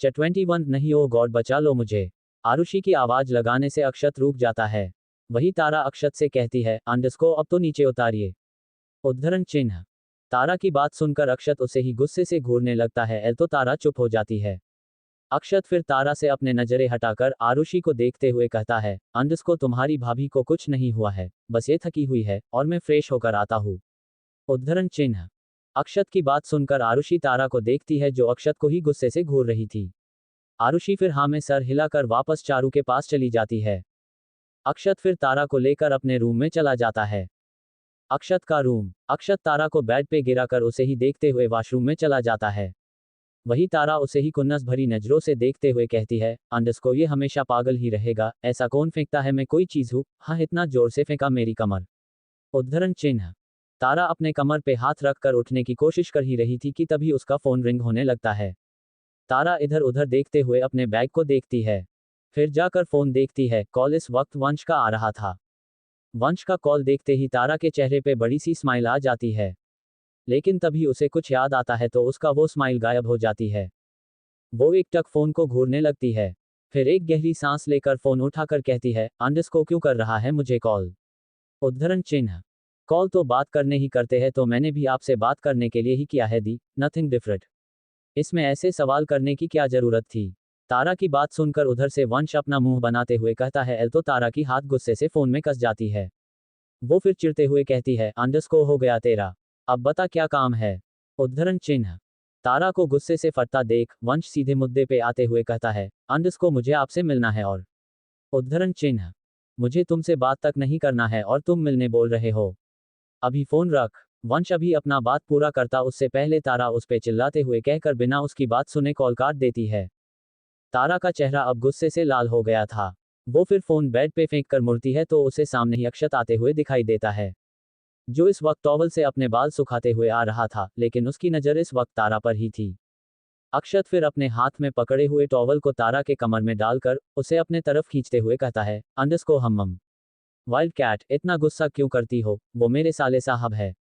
21 नहीं, ओ गॉड बचा लो मुझे। आरुषि की आवाज लगाने से अक्षत रुक जाता है। वही तारा अक्षत से कहती है, अंडरस्को अब तो नीचे उतारिए। उद्धरण चिन्ह। तारा की बात सुनकर अक्षत उसे ही गुस्से से घूरने लगता है। एल तो तारा चुप हो जाती है। अक्षत फिर तारा से अपने नजरें हटाकर आरुषि को देखते हुए कहता है, अंडरस्को तुम्हारी भाभी को कुछ नहीं हुआ है, बस ये थकी हुई है और मैं फ्रेश होकर आता हूँ। उद्धरण चिन्ह। अक्षत की बात सुनकर आरुषि तारा को देखती है जो अक्षत को ही गुस्से से घूर रही थी। आरुषि फिर हाँ में सर हिलाकर वापस चारू के पास चली जाती है। अक्षत फिर तारा को लेकर अपने रूम में चला जाता है। अक्षत का रूम। अक्षत तारा को बेड पे गिराकर उसे ही देखते हुए वॉशरूम में चला जाता है। वही तारा उसे ही खुन्नस भरी नजरों से देखते हुए कहती है, अंडरस्को ये हमेशा पागल ही रहेगा, ऐसा कौन फेंकता है, मैं कोई चीज हूँ, हाँ इतना जोर से फेंका मेरी कमर। उद्धरण चिन्ह। तारा अपने कमर पे हाथ रखकर उठने की कोशिश कर ही रही थी कि तभी उसका फोन रिंग होने लगता है। तारा इधर उधर देखते हुए अपने बैग को देखती है। फिर जाकर फोन देखती है। कॉल इस वक्त वंश का आ रहा था। वंश का कॉल देखते ही तारा के चेहरे पे बड़ी सी स्माइल आ जाती है। लेकिन तभी उसे कुछ याद आता है तो उसका वो स्माइल गायब हो जाती है। वो एकटक फोन को घूरने लगती है। फिर एक गहरी सांस लेकर फोन उठाकर कहती है, अंडरस्को क्यों कर रहा है मुझे कॉल। उद्धरण चिन्ह। कॉल तो बात करने ही करते हैं, तो मैंने भी आपसे बात करने के लिए ही किया है दी, नथिंग डिफरेंट। इसमें ऐसे सवाल करने की क्या जरूरत थी। तारा की बात सुनकर उधर से वंश अपना मुंह बनाते हुए कहता है। एल तो तारा की हाथ गुस्से से फोन में कस जाती है। वो फिर चिढ़ते हुए कहती है, अंडरस्को हो गया तेरा, अब बता क्या काम है। उद्धरण चिन्ह। तारा को गुस्से से फटता देख वंश सीधे मुद्दे पे आते हुए कहता है, अंडरस्को मुझे आपसे मिलना है और। उद्धरण चिन्ह। मुझे तुमसे बात तक नहीं करना है और तुम मिलने बोल रहे हो। अभी फोन रख। वंश अभी अपना बात पूरा करता उससे पहले तारा उस पे चिल्लाते हुए कहकर बिना उसकी बात सुने कॉल काट देती है। तारा का चेहरा अब गुस्से से लाल हो गया था। वो फिर फोन बेड पे फेंक कर मुड़ती है तो उसे सामने ही अक्षत आते हुए दिखाई देता है, जो इस वक्त टॉवल से अपने बाल सुखाते हुए आ रहा था, लेकिन उसकी नज़र इस वक्त तारा पर ही थी। अक्षत फिर अपने हाथ में पकड़े हुए टॉवल को तारा के कमर में डालकर उसे अपने तरफ खींचते हुए कहता है, अंडरस्को हम्मम। वाइल्ड कैट, इतना गुस्सा क्यों करती हो, वो मेरे साले साहब है।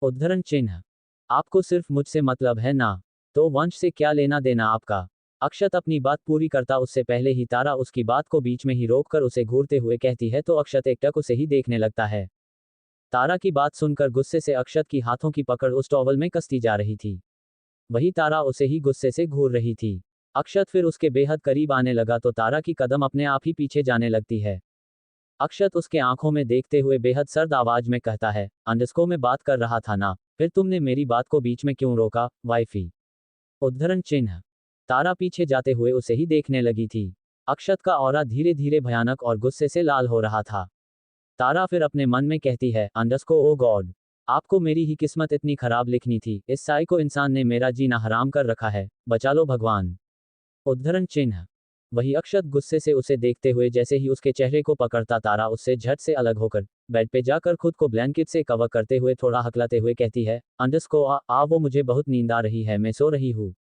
उद्धरण चिन्ह। आपको सिर्फ मुझसे मतलब है ना, तो वंश से क्या लेना देना आपका। अक्षत अपनी बात पूरी करता उससे पहले ही तारा उसकी बात को बीच में ही रोककर उसे घूरते हुए कहती है तो अक्षत एकटक उसे ही देखने लगता है। तारा की बात सुनकर गुस्से से अक्षत की हाथों की पकड़ उस टॉवल में कसती जा रही थी। वही तारा उसे ही गुस्से से घूर रही थी। अक्षत फिर उसके बेहद करीब आने लगा तो तारा की कदम अपने आप ही पीछे जाने लगती है। अक्षत उसके आंखों में देखते हुए बेहद सर्द आवाज में कहता है, अंडरस्को मैं बात कर रहा था ना, फिर तुमने मेरी बात को बीच में क्यों रोका, वाइफी। उद्धरण चिन्ह। तारा पीछे जाते हुए उसे ही देखने लगी थी। अक्षत का ऑरा धीरे धीरे भयानक और गुस्से से लाल हो रहा था। तारा फिर अपने मन में कहती है, अंडरस्को ओ गॉड, आपको मेरी ही किस्मत इतनी खराब लिखनी थी, इस साइको इंसान ने मेरा जीना हराम कर रखा है, बचा लो भगवान। उद्धरण चिन्ह। वही अक्षत गुस्से से उसे देखते हुए जैसे ही उसके चेहरे को पकड़ता तारा उससे झट से अलग होकर बेड पे जाकर खुद को ब्लैंकेट से कवर करते हुए थोड़ा हकलाते हुए कहती है, अंडरस्को वो मुझे बहुत नींद आ रही है, मैं सो रही हूँ।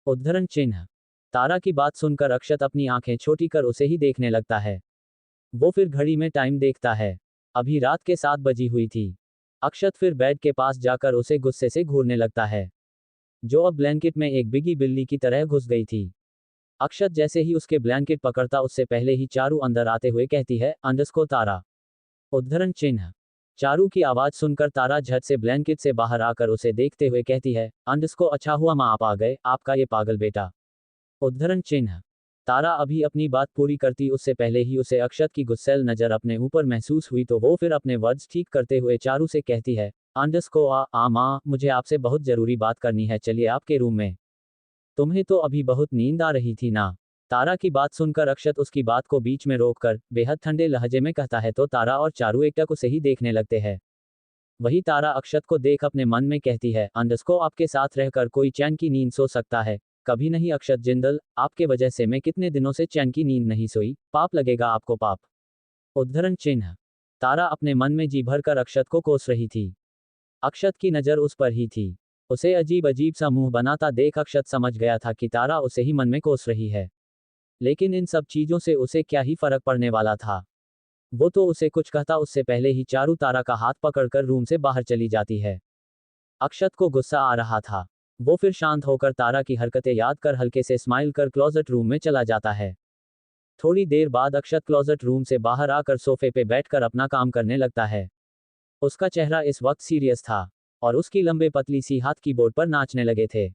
उद्धरण चिन्ह। तारा की बात सुनकर अक्षत अपनी आंखें छोटी कर उसे ही देखने लगता है। वो फिर घड़ी में टाइम देखता है। अभी रात के 7 बजी हुई थी। अक्षत फिर बेड के पास जाकर उसे गुस्से से घूरने लगता है, जो अब ब्लैंकेट में एक बिगी बिल्ली की तरह घुस गई थी। अक्षत जैसे ही उसके ब्लैंकेट पकड़ता उससे पहले ही चारू अंदर आते हुए कहती है, अंडरस्को तारा। उद्धरण चिन्ह। चारू की आवाज सुनकर तारा झट से ब्लैंकेट से बाहर आकर उसे देखते हुए कहती है, अंडरस्को अच्छा हुआ माँ आप आ गए, आपका ये पागल बेटा। उद्धरण चिन्ह। तारा अभी अपनी बात पूरी करती उससे पहले ही उसे अक्षत की गुस्सैल नजर अपने ऊपर महसूस हुई तो वो फिर अपने वर्ड्स ठीक करते हुए चारू से कहती है, अंडरस्को माँ मुझे आपसे बहुत जरूरी बात करनी है, चलिए आपके रूम में। तुम्हें तो अभी बहुत नींद आ रही थी ना। तारा की बात सुनकर अक्षत उसकी बात को बीच में रोककर बेहद ठंडे लहजे में कहता है तो तारा और चारू एकटक उसे ही देखने लगते हैं। वही तारा अक्षत को देख अपने मन में कहती है, अंडरस्को आपके साथ रहकर कोई चैन की नींद सो सकता है, कभी नहीं अक्षत जिंदल, आपके वजह से मैं कितने दिनों से चैन की नींद नहीं सोई, पाप लगेगा आपको पाप। उद्धरण चिन्ह। तारा अपने मन में जी भर कर अक्षत को कोस रही थी। अक्षत की नजर उस पर ही थी। उसे अजीब अजीब सा मुंह बनाता देख अक्षत समझ गया था कि तारा उसे ही मन में कोस रही है। लेकिन इन सब चीजों से उसे क्या ही फर्क पड़ने वाला था। वो तो उसे कुछ कहता उससे पहले ही चारू तारा का हाथ पकड़कर रूम से बाहर चली जाती है। अक्षत को गुस्सा आ रहा था। वो फिर शांत होकर तारा की हरकतें याद कर हल्के से स्माइल कर क्लोजेट रूम में चला जाता है। थोड़ी देर बाद अक्षत क्लोजेट रूम से बाहर आकर सोफे पे बैठकर अपना काम करने लगता है। उसका चेहरा इस वक्त सीरियस था और उसकी लंबे पतली सी हाथ कीबोर्ड पर नाचने लगे थे।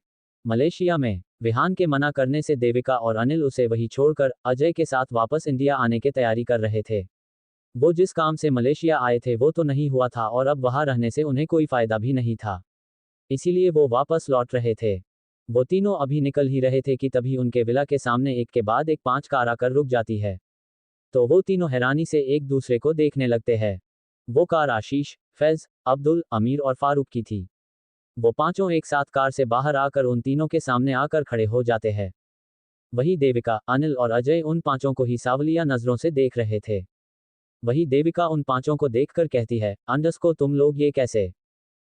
मलेशिया में विहान के मना करने से देविका और अनिल उसे वहीं छोड़कर अजय के साथ वापस इंडिया आने की तैयारी कर रहे थे। वो जिस काम से मलेशिया आए थे वो तो नहीं हुआ था और अब वहां रहने से उन्हें कोई फायदा भी नहीं था, इसीलिए वो वापस लौट रहे थे। वो तीनों अभी निकल ही रहे थे कि तभी उनके विला के सामने एक के बाद एक 5 कार आकर रुक जाती है। तो वो तीनों हैरानी से एक दूसरे को देखने लगते हैं। वो कार आशीष, फैज, अब्दुल, अमीर और फारूक की थी। वो पांचों एक साथ कार से बाहर आकर उन तीनों के सामने आकर खड़े हो जाते हैं। वही देविका, अनिल और अजय उन पांचों को ही सावलिया नजरों से देख रहे थे। वही देविका उन पांचों को देखकर कहती है, अंडस्को तुम लोग ये कैसे?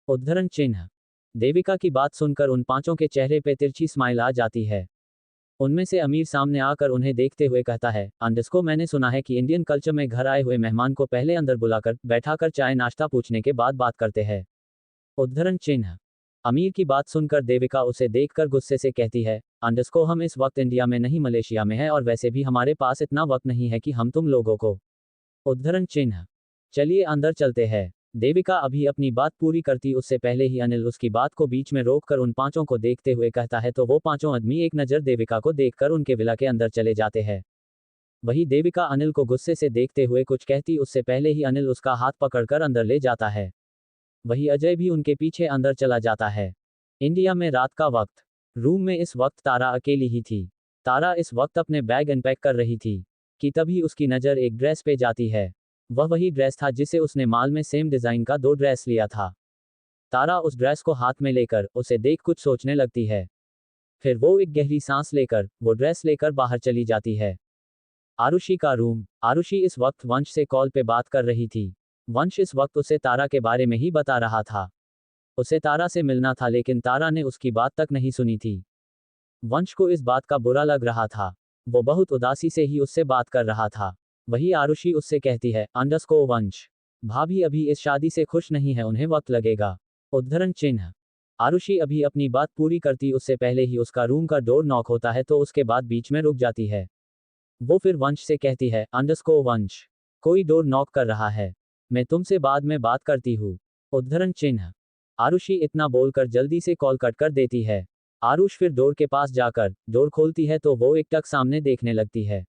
उद्धरण चिन्ह। देविका की बात सुनकर उन पांचों के चेहरे पे तिरछी स्माइल आ जाती है। उनमें से अमीर सामने आकर उन्हें देखते हुए कहता है, अंडस्को मैंने सुना है कि इंडियन कल्चर में घर आए हुए मेहमान को पहले अंदर बुलाकर बैठाकर चाय नाश्ता पूछने के बाद बात करते हैं। उद्धरण चिन्ह। अमीर की बात सुनकर देविका उसे देखकर गुस्से से कहती है, अंडस्को हम इस वक्त इंडिया में नहीं मलेशिया में है और वैसे भी हमारे पास इतना वक्त नहीं है कि हम तुम लोगों को। उद्धरण चिन्ह। चलिए अंदर चलते हैं। देविका अभी अपनी बात पूरी करती उससे पहले ही अनिल उसकी बात को बीच में रोककर उन पांचों को देखते हुए कहता है, तो वो पांचों आदमी एक नज़र देविका को देखकर उनके विला के अंदर चले जाते हैं। वही देविका अनिल को गुस्से से देखते हुए कुछ कहती उससे पहले ही अनिल उसका हाथ पकड़कर अंदर ले जाता है। वही अजय भी उनके पीछे अंदर चला जाता है। इंडिया में रात का वक्त। रूम में इस वक्त तारा अकेली ही थी। तारा इस वक्त अपने बैग अनपैक कर रही थी कि तभी उसकी नज़र एक ड्रेस पे जाती है। वह वही ड्रेस था जिसे उसने मॉल में सेम डिज़ाइन का 2 ड्रेस लिया था। तारा उस ड्रेस को हाथ में लेकर उसे देख कुछ सोचने लगती है। फिर वो एक गहरी सांस लेकर वो ड्रेस लेकर बाहर चली जाती है। आरुषि का रूम। आरुषि इस वक्त वंश से कॉल पे बात कर रही थी। वंश इस वक्त उसे तारा के बारे में ही बता रहा था। उसे तारा से मिलना था लेकिन तारा ने उसकी बात तक नहीं सुनी थी। वंश को इस बात का बुरा लग रहा था। वो बहुत उदासी से ही उससे बात कर रहा था। वही आरुषि उससे कहती है, अंडरस्को वंश भाभी अभी इस शादी से खुश नहीं है, उन्हें वक्त लगेगा। उद्धरण चिन्ह। आरुषि अभी अपनी बात पूरी करती उससे पहले ही उसका रूम का डोर नॉक होता है तो उसके बाद बीच में रुक जाती है। वो फिर वंश से कहती है, अंडरस्को वंश कोई डोर नॉक कर रहा है, मैं तुमसे बाद में बात करती हूँ। उद्धरण चिन्ह। आरुषि इतना बोलकर जल्दी से कॉल कट कर देती है। आरुष फिर डोर के पास जाकर डोर खोलती है तो वो एक टक सामने देखने लगती है।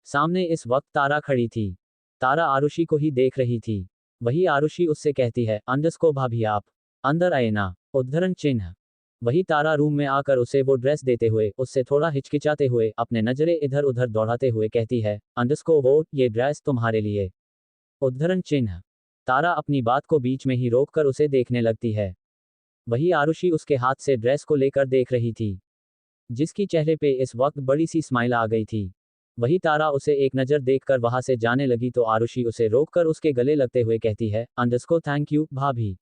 सामने इस वक्त तारा खड़ी थी। तारा आरुषि को ही देख रही थी। वही आरुषि उससे कहती है, अंडस्को भाभी आप अंदर आए ना। उद्धरण चिन्ह। वही तारा रूम में आकर उसे वो ड्रेस देते हुए उससे थोड़ा हिचकिचाते हुए अपने नजरें इधर उधर दौड़ाते हुए कहती है, अंडस्को वो ये ड्रेस तुम्हारे लिए। उद्धरण चिन्ह। तारा अपनी बात को बीच में ही रोककर उसे देखने लगती है। वही आरुषि उसके हाथ से ड्रेस को लेकर देख रही थी, जिसकी चेहरे पे इस वक्त बड़ी सी स्माइल आ गई थी। वही तारा उसे एक नज़र देखकर वहां से जाने लगी तो आरुषि उसे रोककर उसके गले लगते हुए कहती है, अंडस्को थैंक यू भाभी।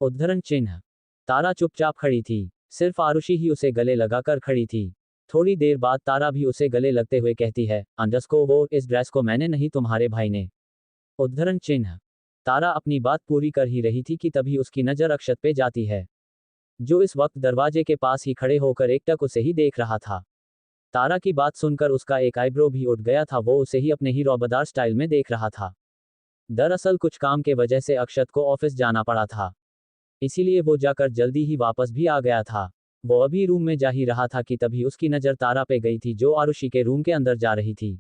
उद्धरण चिन्ह। तारा चुपचाप खड़ी थी। सिर्फ आरुषि ही उसे गले लगाकर खड़ी थी। थोड़ी देर बाद तारा भी उसे गले लगते हुए कहती है, अंडस्को वो इस ड्रेस को मैंने नहीं तुम्हारे भाई ने। उद्धरण चिन्ह। तारा अपनी बात पूरी कर ही रही थी कि तभी उसकी नज़र अक्षत पे जाती है, जो इस वक्त दरवाजे के पास ही खड़े होकर एकटक उसे ही देख रहा था। तारा की बात सुनकर उसका एक आईब्रो भी उठ गया था। वो उसे ही अपने ही रौबदार स्टाइल में देख रहा था। दरअसल कुछ काम के वजह से अक्षत को ऑफिस जाना पड़ा था, इसीलिए वो जाकर जल्दी ही वापस भी आ गया था। वो अभी रूम में जा ही रहा था कि तभी उसकी नज़र तारा पे गई थी जो आरुषि के रूम के अंदर जा रही थी।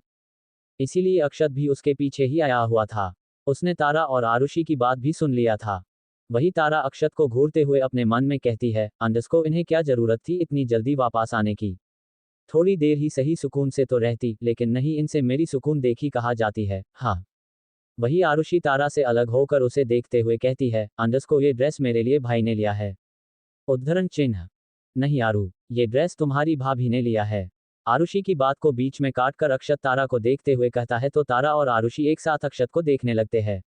इसीलिए अक्षत भी उसके पीछे ही आया हुआ था। उसने तारा और आरुषि की बात भी सुन लिया था। वही तारा अक्षत को घूरते हुए अपने मन में कहती है, अंडस्को इन्हें क्या जरूरत थी इतनी जल्दी वापस आने की। थोड़ी देर ही सही सुकून से तो रहती, लेकिन नहीं, इनसे मेरी सुकून देखी कहा जाती है। हाँ। वही आरुषि तारा से अलग होकर उसे देखते हुए कहती है, अंडस्को ये ड्रेस मेरे लिए भाई ने लिया है। उद्धरण चिन्ह। नहीं आरू, ये ड्रेस तुम्हारी भाभी ने लिया है। आरुषि की बात को बीच में काटकर अक्षत तारा को देखते हुए कहता है तो तारा और आरुषि एक साथ अक्षत को देखने लगते हैं।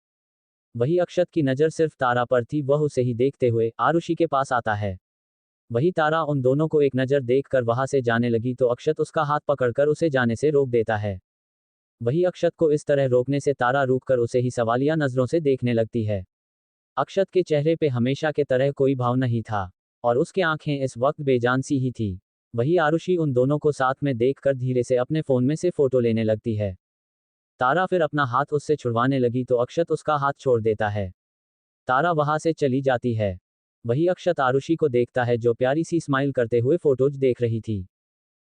वही अक्षत की नज़र सिर्फ तारा पर थी। वह उसे ही देखते हुए आरुषि के पास आता है। वही तारा उन दोनों को एक नज़र देखकर वहां से जाने लगी तो अक्षत उसका हाथ पकड़कर उसे जाने से रोक देता है। वही अक्षत को इस तरह रोकने से तारा रुककर उसे ही सवालिया नजरों से देखने लगती है। अक्षत के चेहरे पे हमेशा के तरह कोई भाव नहीं था। और उसके आंखें इस वक्त बेजान सी ही थी। वही आरुषि उन दोनों को साथ में देखकर धीरे से अपने फोन में से फोटो लेने लगती है। तारा फिर अपना हाथ उससे छुड़वाने लगी तो अक्षत उसका हाथ छोड़ देता है। तारा वहां से चली जाती है। वही अक्षत आरुषि को देखता है जो प्यारी सी स्माइल करते हुए फोटोज देख रही थी।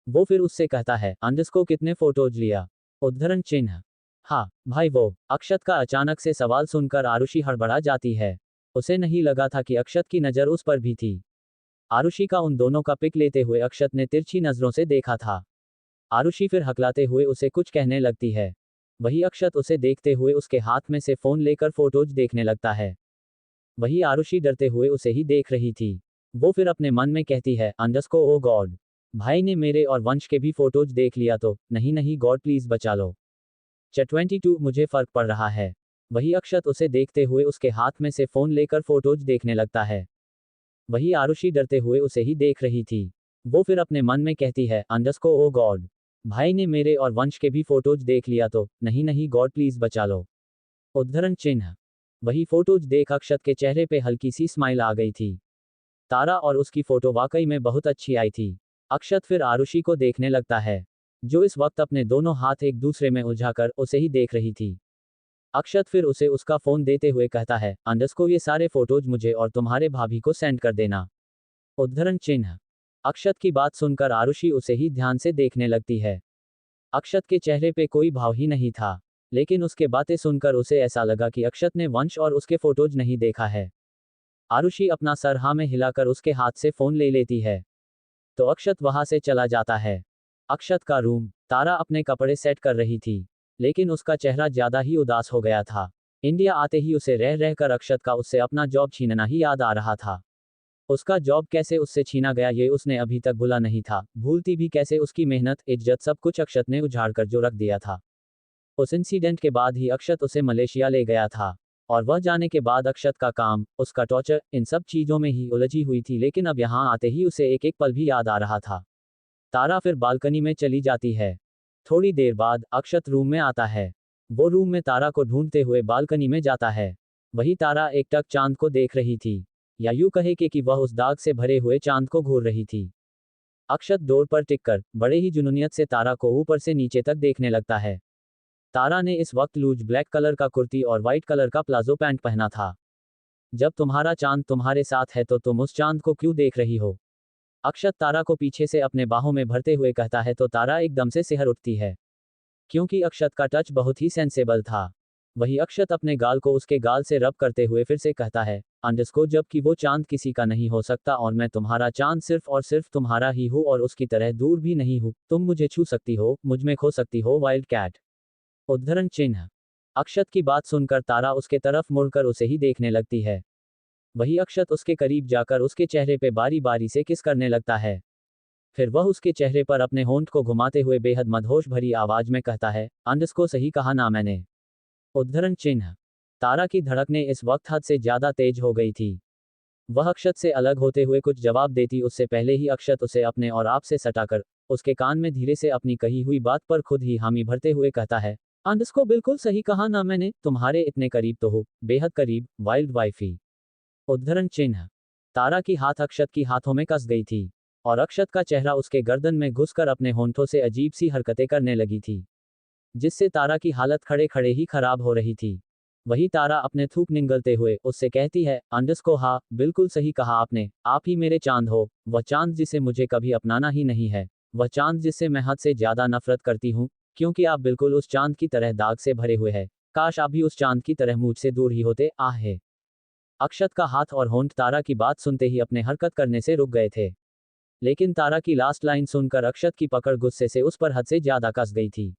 वो फिर उससे कहता है, अंडरस्को कितने फोटोज लिया? उद्धरण चिन्ह। हाँ भाई वो। अक्षत का अचानक से सवाल सुनकर आरुषि हड़बड़ा जाती है। उसे नहीं लगा था कि अक्षत की नज़र उस पर भी थी। आरुषि का उन दोनों का पिक लेते हुए अक्षत ने तिरछी नजरों से देखा था। आरुषि फिर हकलाते हुए उसे कुछ कहने लगती है। वही अक्षत उसे देखते हुए उसके हाथ में से फोन लेकर फोटोज देखने लगता है। वही आरुषि डरते हुए उसे ही देख रही थी। वो फिर अपने मन में कहती है, अंडरस्को ओ गॉड, भाई ने मेरे और वंश के भी फोटोज देख लिया तो, नहीं नहीं गॉड प्लीज बचा लो। 22 मुझे फर्क पड़ रहा है। वही अक्षत उसे देखते हुए उसके हाथ में से फोन लेकर फोटोज देखने लगता है। वही आरुषि डरते हुए उसे ही देख रही थी। वो फिर अपने मन में कहती है, अंडरस्को ओ गॉड, भाई ने मेरे और वंश के भी फोटोज देख लिया तो, नहीं नहीं गॉड प्लीज बचा लो। उद्धरण चिन्ह। वही फोटोज देख अक्षत के चेहरे पे हल्की सी स्माइल आ गई थी। तारा और उसकी फोटो वाकई में बहुत अच्छी आई थी। अक्षत फिर आरुषि को देखने लगता है, जो इस वक्त अपने दोनों हाथ एक दूसरे में उलझाकर उसे ही देख रही थी। अक्षत फिर उसे उसका फोन देते हुए कहता है, अंडरस्को ये सारे फोटोज मुझे और तुम्हारे भाभी को सेंड कर देना। उद्धरण चिन्ह। अक्षत की बात सुनकर आरुषि उसे ही ध्यान से देखने लगती है। अक्षत के चेहरे पे कोई भाव ही नहीं था, लेकिन उसके बातें सुनकर उसे ऐसा लगा कि अक्षत ने वंश और उसके फोटोज नहीं देखा है। आरुषि अपना सर हाँ में हिलाकर उसके हाथ से फोन ले लेती है, तो अक्षत वहां से चला जाता है। अक्षत का रूम। तारा अपने कपड़े सेट कर रही थी, लेकिन उसका चेहरा ज्यादा ही उदास हो गया था। इंडिया आते ही उसे रह रहकर अक्षत का उससे अपना जॉब छीनना ही याद आ रहा था। उसका जॉब कैसे उससे छीना गया ये उसने अभी तक भूला नहीं था, भूलती भी कैसे उसकी मेहनत इज्जत सब कुछ अक्षत ने उजाड़ कर जो रख दिया था। उस इंसिडेंट के बाद ही अक्षत उसे मलेशिया ले गया था, और वह जाने के बाद अक्षत का काम, उसका टॉर्चर, इन सब चीजों में ही उलझी हुई थी, लेकिन अब यहाँ आते ही उसे एक एक पल भी याद आ रहा था। तारा फिर बालकनी में चली जाती है। थोड़ी देर बाद अक्षत रूम में आता है। वो रूम में तारा को ढूंढते हुए बालकनी में जाता है। वही तारा एक टक चांद को देख रही थी, या यूं कहे कि वह उस दाग से भरे हुए चांद को घूर रही थी। अक्षत डोर पर टिककर बड़े ही जुनूनियत से तारा को ऊपर से नीचे तक देखने लगता है। तारा ने इस वक्त लूज ब्लैक कलर का कुर्ती और वाइट कलर का प्लाजो पैंट पहना था। जब तुम्हारा चांद तुम्हारे साथ है तो तुम उस चांद को क्यों देख रही हो? अक्षत तारा को पीछे से अपने बाहों में भरते हुए कहता है तो तारा एकदम से सिहर उठती है, क्योंकि अक्षत का टच बहुत ही सेंसेबल था। वही अक्षत अपने गाल को उसके गाल से रब करते हुए फिर से कहता है, अंडरस्को जबकि वो चांद किसी का नहीं हो सकता और मैं तुम्हारा चांद सिर्फ और सिर्फ तुम्हारा ही हूँ और उसकी तरह दूर भी नहीं हूँ। तुम मुझे छू सकती हो, मुझ में खो सकती हो, वाइल्ड कैट। उद्धरण चिन्ह। अक्षत की बात सुनकर तारा उसके तरफ मुड़कर उसे ही देखने लगती है। वही अक्षत उसके करीब जाकर उसके चेहरे पे बारी बारी से किस करने लगता है। फिर वह उसके चेहरे पर अपने होंठ को घुमाते हुए बेहद मदहोश भरी आवाज में कहता है, अंडरस्को सही कहा ना मैंने। उद्धरण चिन्ह। तारा की धड़कनें इस वक्त हद से ज्यादा तेज हो गई थी। वह अक्षत से अलग होते हुए कुछ जवाब देती उससे पहले ही अक्षत उसे अपने और आप से सटाकर उसके कान में धीरे से अपनी कही हुई बात पर खुद ही हामी भरते हुए कहता है, अंडरस्को बिल्कुल सही कहा ना मैंने, तुम्हारे इतने करीब तो हो, बेहद करीब, वाइल्ड वाइफी। उद्धरण चिन्ह। तारा की हाथ अक्षत की हाथों में कस गई थी, और अक्षत का चेहरा उसके गर्दन में घुसकर अपने होंठों से अजीब सी हरकतें करने लगी थी, जिससे तारा की हालत खड़े खड़े ही खराब हो रही थी। वही तारा अपने थूक निगलते हुए उससे कहती है, अंडरस्को हाँ बिल्कुल सही कहा आपने, आप ही मेरे चांद हो, वह चांद जिसे मुझे कभी अपनाना ही नहीं है, वह चांद जिससे मैं हद से ज्यादा नफरत करती हूँ, क्योंकि आप बिल्कुल उस चांद की तरह दाग से भरे हुए हैं। काश आप भी उस चांद की तरह मुझसे दूर ही होते, आह है। अक्षत का हाथ और होंठ तारा की बात सुनते ही अपने हरकत करने से रुक गए थे, लेकिन तारा की लास्ट लाइन सुनकर अक्षत की पकड़ गुस्से से उस पर हद से ज्यादा कस गई थी।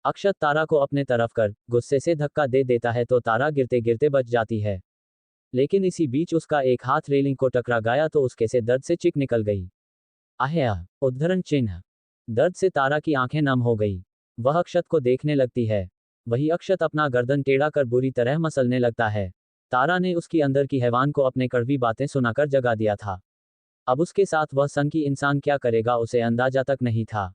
अक्षत तारा को अपने तरफ कर गुस्से से धक्का दे देता है तो तारा गिरते गिरते बच जाती है, लेकिन इसी बीच उसका एक हाथ रेलिंग को टकरा गया तो उसके से दर्द से चिक निकल गई। आहया। उद्धरण चिन्ह। दर्द से तारा की आंखें नम हो गई। वह अक्षत को देखने लगती है। वही अक्षत अपना गर्दन टेढ़ा कर बुरी तरह मसलने लगता है। तारा ने उसकी अंदर की हैवान को अपने कड़वी बातें सुनाकर जगा दिया था। अब उसके साथ वह संकी इंसान क्या करेगा उसे अंदाजा तक नहीं था।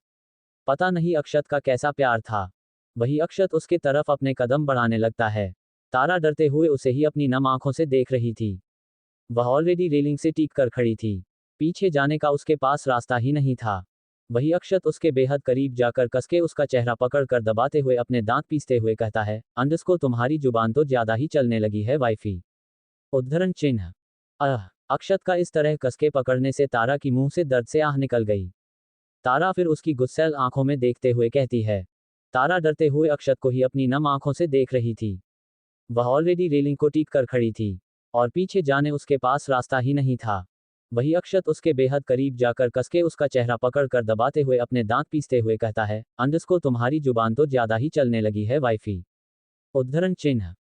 पता नहीं अक्षत का कैसा प्यार था। वही अक्षत उसके तरफ अपने कदम बढ़ाने लगता है। तारा डरते हुए उसे ही अपनी नम आंखों से देख रही थी। वह ऑलरेडी रेलिंग से टिक कर खड़ी थी। पीछे जाने का उसके पास रास्ता ही नहीं था। वही अक्षत उसके बेहद करीब जाकर कसके उसका चेहरा पकड़कर दबाते हुए अपने दांत पीसते हुए कहता है, अंडस्को तुम्हारी जुबान तो ज्यादा ही चलने लगी है वाइफी। उद्धरण चिन्ह। अक्षत का इस तरह कसके पकड़ने से तारा की मुंह से दर्द से आह निकल गई। तारा फिर उसकी गुस्सैल आंखों में देखते हुए कहती है। तारा डरते हुए अक्षत को ही अपनी नम आंखों से देख रही थी। वह ऑलरेडी रेलिंग को टीक कर खड़ी थी और पीछे जाने उसके पास रास्ता ही नहीं था। वही अक्षत उसके बेहद करीब जाकर कसके उसका चेहरा पकड़कर दबाते हुए अपने दांत पीसते हुए कहता है, अंडस्को तुम्हारी जुबान तो ज्यादा ही चलने लगी है वाइफी। उद्धरण चिन्ह।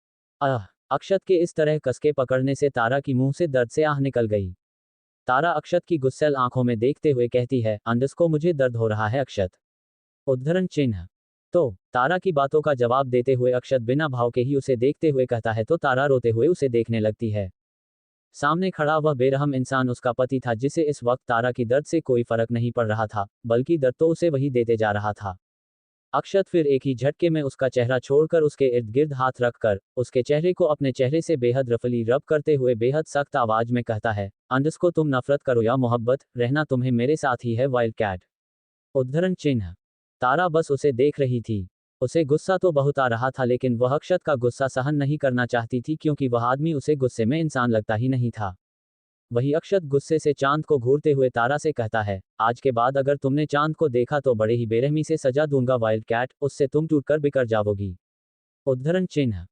अक्षत के इस तरह कसके पकड़ने से तारा की मुंह से दर्द से आह निकल गई। तारा अक्षत की गुस्सैल आंखों में देखते हुए कहती है, अंडस्को मुझे दर्द हो रहा है अक्षत। उद्धरण चिन्ह। तो तारा की बातों का जवाब देते हुए अक्षत बिना भाव के ही उसे देखते हुए कहता है तो तारा रोते हुए उसे देखने लगती है। सामने खड़ा वह बेरहम इंसान उसका पति था जिसे इस वक्त तारा की दर्द से कोई फर्क नहीं पड़ रहा था, बल्कि दर्द तो उसे वही देते जा रहा था। अक्षत फिर एक ही झटके में उसका चेहरा छोड़कर उसके इर्द गिर्द हाथ रखकर उसके चेहरे को अपने चेहरे से बेहद रफली रब करते हुए बेहद सख्त आवाज में कहता है, अंडस्को तुम नफरत करो या मोहब्बत, रहना तुम्हें मेरे साथ ही है वाइल्ड कैट। उद्धरण चिन्ह। तारा बस उसे देख रही थी। उसे गुस्सा तो बहुत आ रहा था लेकिन वह अक्षत का गुस्सा सहन नहीं करना चाहती थी क्योंकि वह आदमी उसे गुस्से में इंसान लगता ही नहीं था। वही अक्षत गुस्से से चांद को घूरते हुए तारा से कहता है, आज के बाद अगर तुमने चांद को देखा तो बड़े ही बेरहमी से सजा दूंगा वाइल्ड कैट, उससे तुम टूटकर बिखर जाओगी। उद्धरण चिन्ह।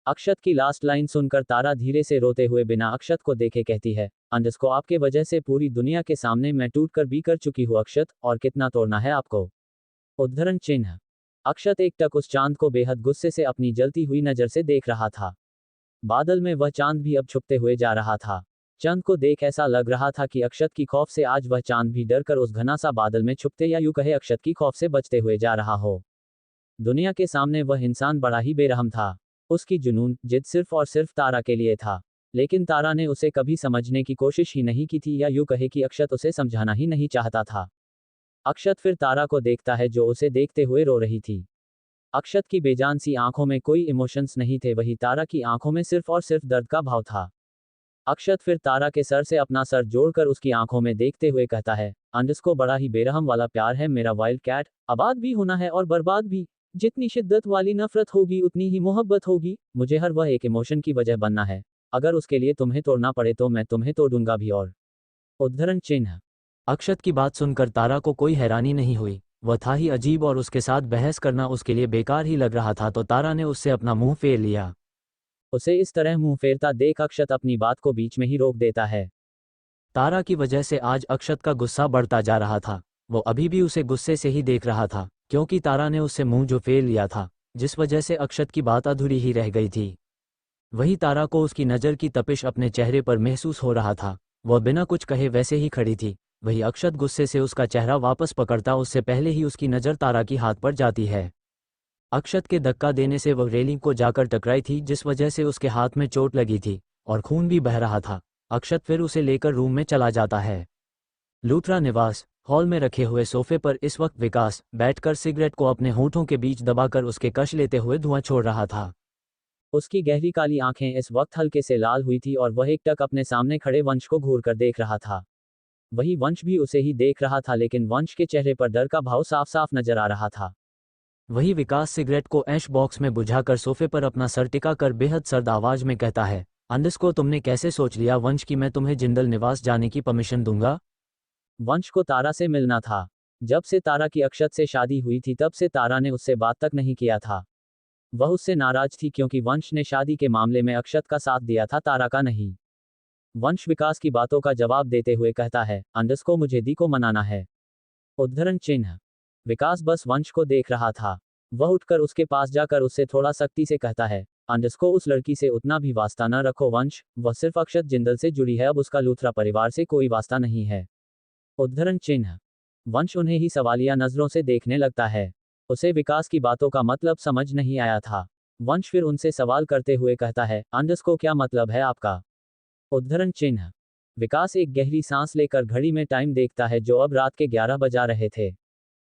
अक्षत की लास्ट लाइन सुनकर तारा धीरे से रोते हुए बिना अक्षत को देखे कहती है, अंडस्को आपके वजह से पूरी दुनिया के सामने मैं टूटकर बिखर चुकी हूँ अक्षत, और कितना तोड़ना है आपको। उद्धरण चिन्ह। अक्षत एकटक उस चांद को बेहद गुस्से से अपनी जलती हुई नजर से देख रहा था। बादल में वह चांद भी अब छुपते हुए जा रहा था। चांद को देख ऐसा लग रहा था कि अक्षत की खौफ से आज वह चांद भी डरकर उस घना सा बादल में छुपते या यूं कहे अक्षत की खौफ से बचते हुए जा रहा हो। दुनिया के सामने वह इंसान बड़ा ही बेरहम था। उसकी जुनून जिद सिर्फ और सिर्फ तारा के लिए था, लेकिन तारा ने उसे कभी समझने की कोशिश ही नहीं की थी या यूं कहे कि अक्षत उसे समझाना ही नहीं चाहता था। अक्षत फिर तारा को देखता है जो उसे देखते हुए रो रही थी। अक्षत की बेजान सी आंखों में कोई इमोशंस नहीं थे, वही तारा की आंखों में सिर्फ और सिर्फ दर्द का भाव था। अक्षत फिर तारा के सर से अपना सर जोड़कर उसकी आंखों में देखते हुए कहता है, अंडस्को बड़ा ही बेरहम वाला प्यार है मेरा वाइल्ड कैट, आबाद भी होना है और बर्बाद भी। जितनी शिद्दत वाली नफरत होगी उतनी ही मोहब्बत होगी। मुझे हर वह एक इमोशन की वजह बनना है। अगर उसके लिए तुम्हें तोड़ना पड़े तो मैं तुम्हें तोड़ूंगा भी। और उद्धरण चिन्ह। अक्षत की बात सुनकर तारा को कोई हैरानी नहीं हुई। वह था ही अजीब और उसके साथ बहस करना उसके लिए बेकार ही लग रहा था, तो तारा ने उससे अपना मुंह फेर लिया। उसे इस तरह मुंह फेरता देख अक्षत अपनी बात को बीच में ही रोक देता है। तारा की वजह से आज अक्षत का गुस्सा बढ़ता जा रहा था। वो अभी भी उसे गुस्से से ही देख रहा था क्योंकि तारा ने उससे मुंह जो फेर लिया था, जिस वजह से अक्षत की बात अधूरी ही रह गई थी। वही तारा को उसकी नज़र की तपिश अपने चेहरे पर महसूस हो रहा था। वह बिना कुछ कहे वैसे ही खड़ी थी। वही अक्षत गुस्से से उसका चेहरा वापस पकड़ता उससे पहले ही उसकी नज़र तारा की हाथ पर जाती है। अक्षत के धक्का देने से वह रेलिंग को जाकर टकराई थी जिस वजह से उसके हाथ में चोट लगी थी और खून भी बह रहा था। अक्षत फिर उसे लेकर रूम में चला जाता है। लूथरा निवास हॉल में रखे हुए सोफे पर इस वक्त विकास बैठकर सिगरेट को अपने होंठों के बीच दबाकर उसके कश लेते हुए धुआं छोड़ रहा था। उसकी गहरी काली आंखें इस वक्त हल्के से लाल हुई थी और वह एकटक अपने सामने खड़े वंश को घूर कर देख रहा था। वही वंश भी उसे ही देख रहा था, लेकिन वंश के चेहरे पर डर का भाव साफ साफ नजर आ रहा था। वही विकास सिगरेट को ऐश बॉक्स में बुझाकर सोफे पर अपना सर टिका कर बेहद सर्द आवाज में कहता है, अंडस्को तुमने कैसे सोच लिया वंश कि मैं तुम्हें जिंदल निवास जाने की परमिशन दूंगा? वंश को तारा से मिलना था। जब से तारा की अक्षत से शादी हुई थी तब से तारा ने उससे बात तक नहीं किया था। वह उससे नाराज थी क्योंकि वंश ने शादी के मामले में अक्षत का साथ दिया था, तारा का नहीं। वंश विकास की बातों का जवाब देते हुए कहता है, अंडस्को मुझे दी को मनाना है। उद्धरण चिन्ह। विकास बस वंश को देख रहा था। वह उठकर उसके पास जाकर उससे थोड़ा सख्ती से कहता है, अंडस्को उस लड़की से उतना भी वास्ता न रखो वंश, वह सिर्फ अक्षत जिंदल से जुड़ी है, अब उसका लूथरा परिवार से कोई वास्ता नहीं है। उद्धरण चिन्ह। वंश उन्हें ही सवालिया नजरों से देखने लगता है। उसे विकास की बातों का मतलब समझ नहीं आया था। वंश फिर उनसे सवाल करते हुए कहता है, अंडस्को क्या मतलब है आपका? उद्धरण चिन्ह। विकास एक गहरी सांस लेकर घड़ी में टाइम देखता है जो अब रात के 11 बजा रहे थे।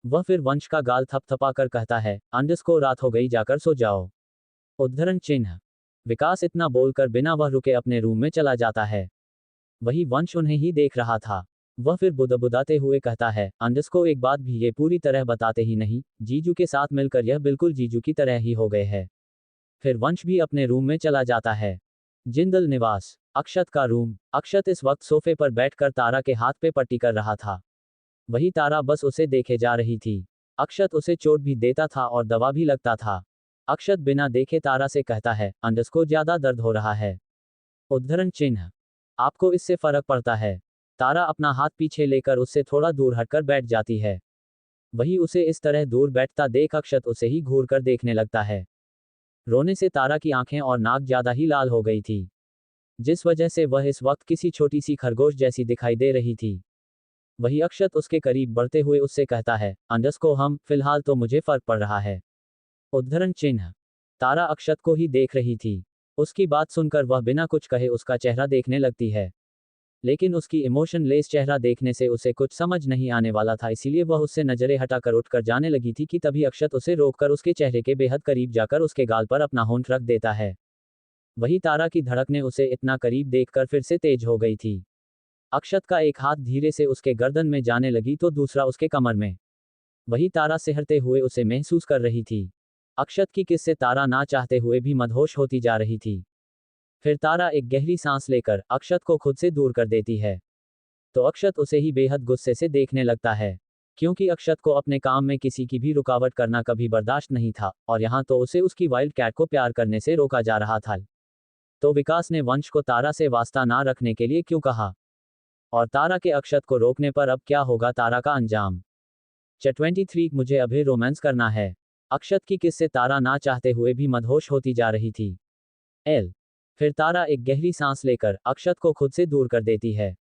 वह फिर वंश का गाल थपथपा कर कहता है, अंडस्को रात हो गई, जाकर सो जाओ। उद्धरण चिन्ह। विकास इतना बोलकर बिना वह रुके अपने रूम में चला जाता है। वही वंश उन्हें ही देख रहा था। वह फिर बुदबुदाते हुए कहता है, अंडस्को एक बात भी ये पूरी तरह बताते ही नहीं, जीजू के साथ मिलकर यह बिल्कुल जीजू की तरह ही हो गए हैं। फिर वंश भी अपने रूम में चला जाता है। जिंदल निवास, अक्षत का रूम। अक्षत इस वक्त सोफे पर बैठकर तारा के हाथ पे पट्टी कर रहा था। वही तारा बस उसे देखे जा रही थी। अक्षत उसे चोट भी देता था और दवा भी लगता था। अक्षत बिना देखे तारा से कहता है, अंडस्को ज्यादा दर्द हो रहा है। उद्धरण चिन्ह। आपको इससे फर्क पड़ता है। तारा अपना हाथ पीछे लेकर उससे थोड़ा दूर हटकर बैठ जाती है। वही उसे इस तरह दूर बैठता देख अक्षत उसे ही घूर कर देखने लगता है। रोने से तारा की आंखें और नाक ज्यादा ही लाल हो गई थी, जिस वजह से वह इस वक्त किसी छोटी सी खरगोश जैसी दिखाई दे रही थी। वही अक्षत उसके करीब बढ़ते हुए उससे कहता है, अंडस्को फिलहाल तो मुझे फर्क पड़ रहा है। उद्धरण चिन्ह। तारा अक्षत को ही देख रही थी। उसकी बात सुनकर वह बिना कुछ कहे उसका चेहरा देखने लगती है। लेकिन उसकी इमोशनलेस चेहरा देखने से उसे कुछ समझ नहीं आने वाला था, इसीलिए वह उससे नजरें हटाकर उठकर जाने लगी थी कि तभी अक्षत उसे रोककर उसके चेहरे के बेहद करीब जाकर उसके गाल पर अपना होंठ रख देता है। वही तारा की धड़कनें उसे इतना करीब देखकर फिर से तेज हो गई थी। अक्षत का एक हाथ धीरे से उसके गर्दन में जाने लगी तो दूसरा उसके कमर में। वही तारा सिहरते हुए उसे महसूस कर रही थी। अक्षत की किस से तारा ना चाहते हुए भी मदहोश होती जा रही थी। फिर तारा एक गहरी सांस लेकर अक्षत को खुद से दूर कर देती है। तो अक्षत उसे ही बेहद गुस्से से देखने लगता है, क्योंकि अक्षत को अपने काम में किसी की भी रुकावट करना कभी बर्दाश्त नहीं था, और यहाँ तो उसे उसकी वाइल्ड कैट को प्यार करने से रोका जा रहा था। तो विकास ने वंश को तारा से वास्ता ना रखने के लिए क्यों कहा? और तारा के अक्षत को रोकने पर अब क्या होगा तारा का अंजाम? 23 मुझे अभी रोमांस करना है। अक्षत की किस से तारा ना चाहते हुए भी मदहोश होती जा रही थी। एल। फिर तारा एक गहरी सांस लेकर अक्षत को खुद से दूर कर देती है।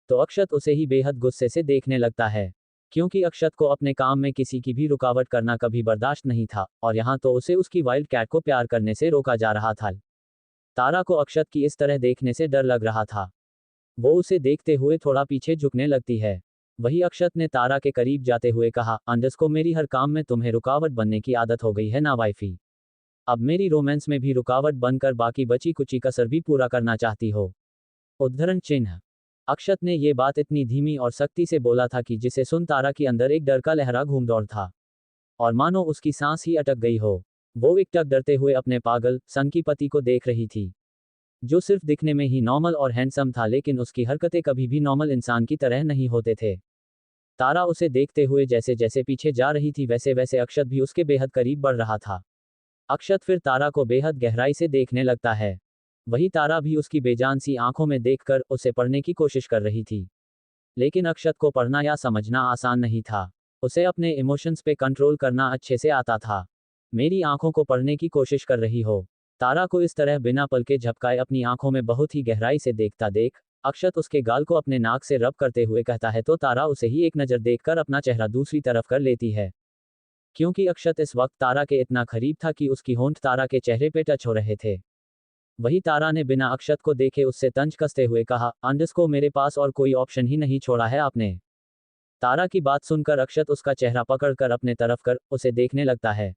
तो अक्षत उसे ही बेहद गुस्से से देखने लगता है, क्योंकि अक्षत को अपने काम में किसी की भी रुकावट करना कभी बर्दाश्त नहीं था, और यहाँ तो उसे उसकी वाइल्ड कैट को प्यार करने से रोका जा रहा था। तारा को अक्षत की इस तरह देखने से डर लग रहा था। वो उसे देखते हुए थोड़ा पीछे झुकने लगती है। वही अक्षत ने तारा के करीब जाते हुए कहा, अंडस्को मेरी हर काम में तुम्हें रुकावट बनने की आदत हो गई है ना वाइफी? अब मेरी रोमांस में भी रुकावट बनकर बाकी बची कुची कसर भी पूरा करना चाहती हो। उद्धरण चिन्ह। अक्षत ने ये बात इतनी धीमी और सख्ती से बोला था कि जिसे सुन तारा के अंदर एक डर का लहरा घूम दौड़ था, और मानो उसकी सांस ही अटक गई हो। वो एकटक डरते हुए अपने पागल सनकी पति को देख रही थी, जो सिर्फ दिखने में ही नॉर्मल और हैंडसम था, लेकिन उसकी हरकतें कभी भी नॉर्मल इंसान की तरह नहीं होते थे। तारा उसे देखते हुए जैसे जैसे पीछे जा रही थी वैसे वैसे अक्षत भी उसके बेहद करीब बढ़ रहा था। अक्षत फिर तारा को बेहद गहराई से देखने लगता है। वही तारा भी उसकी बेजान सी आंखों में देखकर उसे पढ़ने की कोशिश कर रही थी। लेकिन अक्षत को पढ़ना या समझना आसान नहीं था। उसे अपने इमोशंस पे कंट्रोल करना अच्छे से आता था। मेरी आंखों को पढ़ने की कोशिश कर रही हो? तारा को इस तरह बिना पलके झपकाए अपनी आंखों में बहुत ही गहराई से देखता देख अक्षत उसके गाल को अपने नाक से रब करते हुए कहता है, तो तारा उसे ही एक नज़र देखकर अपना चेहरा दूसरी तरफ कर लेती है, क्योंकि अक्षत इस वक्त तारा के इतना करीब था कि उसकी होंठ तारा के चेहरे पे टच हो रहे थे। वही तारा ने बिना अक्षत को देखे उससे तंज कसते हुए कहा, अंडस्को मेरे पास और कोई ऑप्शन ही नहीं छोड़ा है आपने। तारा की बात सुनकर अक्षत उसका चेहरा पकड़कर अपने तरफ कर उसे देखने लगता है।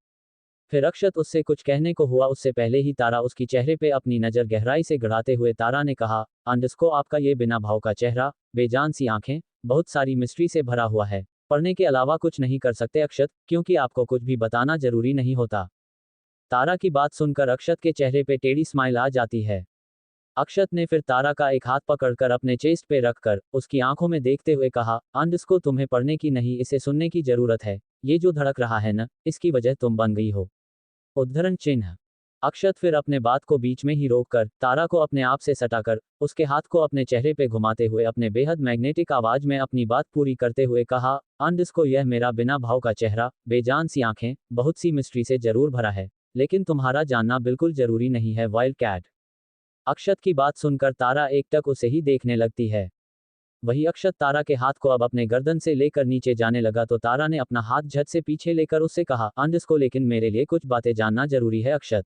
फिर अक्षत उससे कुछ कहने को हुआ उससे पहले ही तारा उसकी चेहरे पे अपनी नज़र गहराई से गड़ाते हुए तारा ने कहा, अंडस्को आपका ये बिना भाव का चेहरा, बेजान सी आंखें, बहुत सारी मिस्ट्री से भरा हुआ है। पढ़ने के अलावा कुछ नहीं कर सकते अक्षत, क्योंकि आपको कुछ भी बताना जरूरी नहीं होता। तारा की बात सुनकर अक्षत के चेहरे पे टेढ़ी स्माइल आ जाती है। अक्षत ने फिर तारा का एक हाथ पकड़कर अपने चेस्ट पे रखकर उसकी आंखों में देखते हुए कहा, अंडस्को तुम्हें पढ़ने की नहीं इसे सुनने की जरूरत है। ये जो धड़क रहा है न, इसकी वजह तुम बन गई हो। उद्धरण चिन्ह। अक्षत फिर अपने बात को बीच में ही रोककर तारा को अपने आप से सटाकर उसके हाथ को अपने चेहरे पे घुमाते हुए अपने बेहद मैग्नेटिक आवाज में अपनी बात पूरी करते हुए कहा, अंडस्को यह मेरा बिना भाव का चेहरा, बेजान सी आंखें, बहुत सी मिस्ट्री से जरूर भरा है, लेकिन तुम्हारा जानना बिल्कुल जरूरी नहीं है वाइल्ड कैट। अक्षत की बात सुनकर तारा एकटक उसे ही देखने लगती है। वही अक्षत तारा के हाथ को अब अपने गर्दन से लेकर नीचे जाने लगा तो तारा ने अपना हाथ झट से पीछे लेकर उससे कहा, अंडस्को लेकिन मेरे लिए कुछ बातें जानना जरूरी है अक्षत।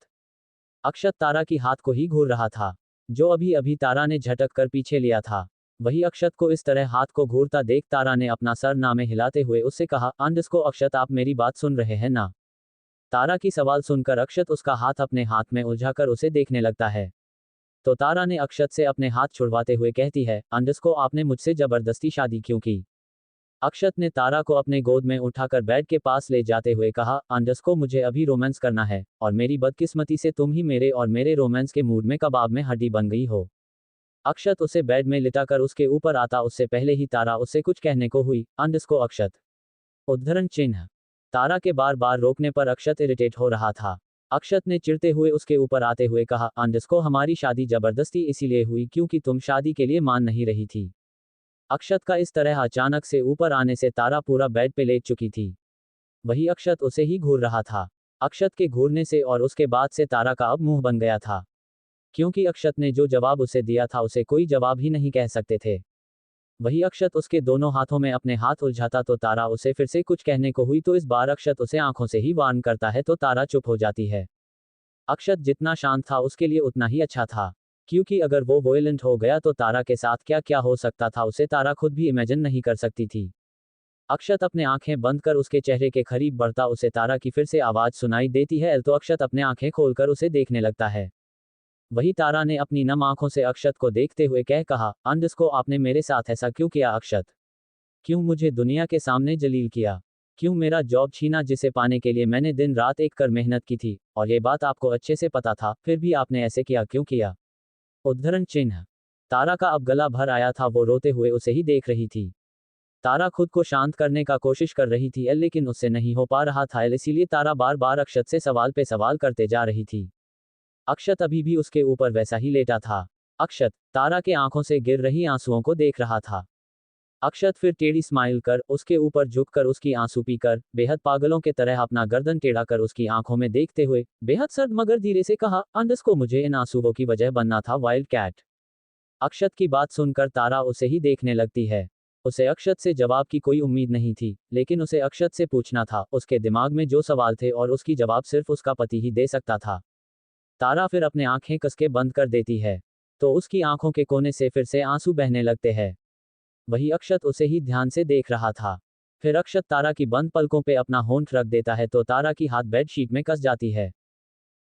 अक्षत तारा की हाथ को ही घूर रहा था, जो अभी अभी तारा ने झटक कर पीछे लिया था। वही अक्षत को इस तरह हाथ को घूरता देख तारा ने अपना सर ना में हिलाते हुए उससे कहा, अंडस्को अक्षत आप मेरी बात सुन रहे हैं ना? तारा की सवाल सुनकर अक्षत उसका हाथ अपने हाथ में उलझाकर उसे देखने लगता है। तो तारा ने अक्षत से अपने हाथ छुड़वाते हुए कहती है, अंडस्को आपने मुझसे जबरदस्ती शादी क्यों की? अक्षत ने तारा को अपने गोद में उठाकर बेड के पास ले जाते हुए कहा, अंडस्को मुझे अभी रोमांस करना है, और मेरी बदकिस्मती से तुम ही मेरे और मेरे रोमांस के मूड में कबाब में हड्डी बन गई हो। अक्षत उसे बेड में लिटाकर उसके ऊपर आता उससे पहले ही तारा उससे कुछ कहने को हुई, अंडस्को अक्षत। उद्धरण चिन्ह। तारा के बार बार रोकने पर अक्षत इरिटेट हो रहा था। अक्षत ने चिढ़ते हुए उसके ऊपर आते हुए कहा, अंडस्को हमारी शादी जबरदस्ती इसीलिए हुई क्योंकि तुम शादी के लिए मान नहीं रही थी। अक्षत का इस तरह अचानक से ऊपर आने से तारा पूरा बेड पे लेट चुकी थी। वही अक्षत उसे ही घूर रहा था। अक्षत के घूरने से और उसके बाद से तारा का अब मुंह बन गया था, क्योंकि अक्षत ने जो जवाब उसे दिया था उसे कोई जवाब ही नहीं कह सकते थे। वही अक्षत उसके दोनों हाथों में अपने हाथ उलझाता तो तारा उसे फिर से कुछ कहने को हुई तो इस बार अक्षत उसे आंखों से ही वार्न करता है तो तारा चुप हो जाती है। अक्षत जितना शांत था उसके लिए उतना ही अच्छा था, क्योंकि अगर वो वोयलेंट हो गया तो तारा के साथ क्या क्या हो सकता था उसे तारा खुद भी इमेजिन नहीं कर सकती थी। अक्षत अपने आंखें बंद कर उसके चेहरे के करीब बढ़ता उसे तारा की फिर से आवाज सुनाई देती है, तो अक्षत अपने आंखें खोलकर उसे देखने लगता है। वही तारा ने अपनी नम आंखों से अक्षत को देखते हुए कहा, अंडस्को आपने मेरे साथ ऐसा क्यों किया अक्षत? क्यों मुझे दुनिया के सामने जलील किया? क्यों मेरा जॉब छीना जिसे पाने के लिए मैंने दिन रात एक कर मेहनत की थी, और ये बात आपको अच्छे से पता था, फिर भी आपने ऐसे किया क्यों किया? उद्धरण चिन्ह। तारा का अब गला भर आया था, वो रोते हुए उसे ही देख रही थी। तारा खुद को शांत करने का कोशिश कर रही थी लेकिन उससे नहीं हो पा रहा था, इसीलिए तारा बार बार अक्षत से सवाल पे सवाल करते जा रही थी। अक्षत अभी भी उसके ऊपर वैसा ही लेटा था। अक्षत तारा के आंखों से गिर रही आंसुओं को देख रहा था। अक्षत फिर टेढ़ी स्माइल कर उसके ऊपर झुककर उसकी आंसू पीकर बेहद पागलों के तरह अपना गर्दन टेढ़ा कर उसकी आंखों में देखते हुए बेहद सर्द मगर धीरे से कहा, अंडस्को मुझे इन आंसुओं की वजह बनना था वाइल्ड कैट। अक्षत की बात सुनकर तारा उसे ही देखने लगती है। उसे अक्षत से जवाब की कोई उम्मीद नहीं थी, लेकिन उसे अक्षत से पूछना था। उसके दिमाग में जो सवाल थे और उसकी जवाब सिर्फ उसका पति ही दे सकता था। तारा फिर अपने आंखें कसके बंद कर देती है, तो उसकी आंखों के कोने से फिर से आंसू बहने लगते हैं। वही अक्षत उसे ही ध्यान से देख रहा था। फिर अक्षत तारा की बंद पलकों पे अपना होंठ रख देता है तो तारा की हाथ बेडशीट में कस जाती है।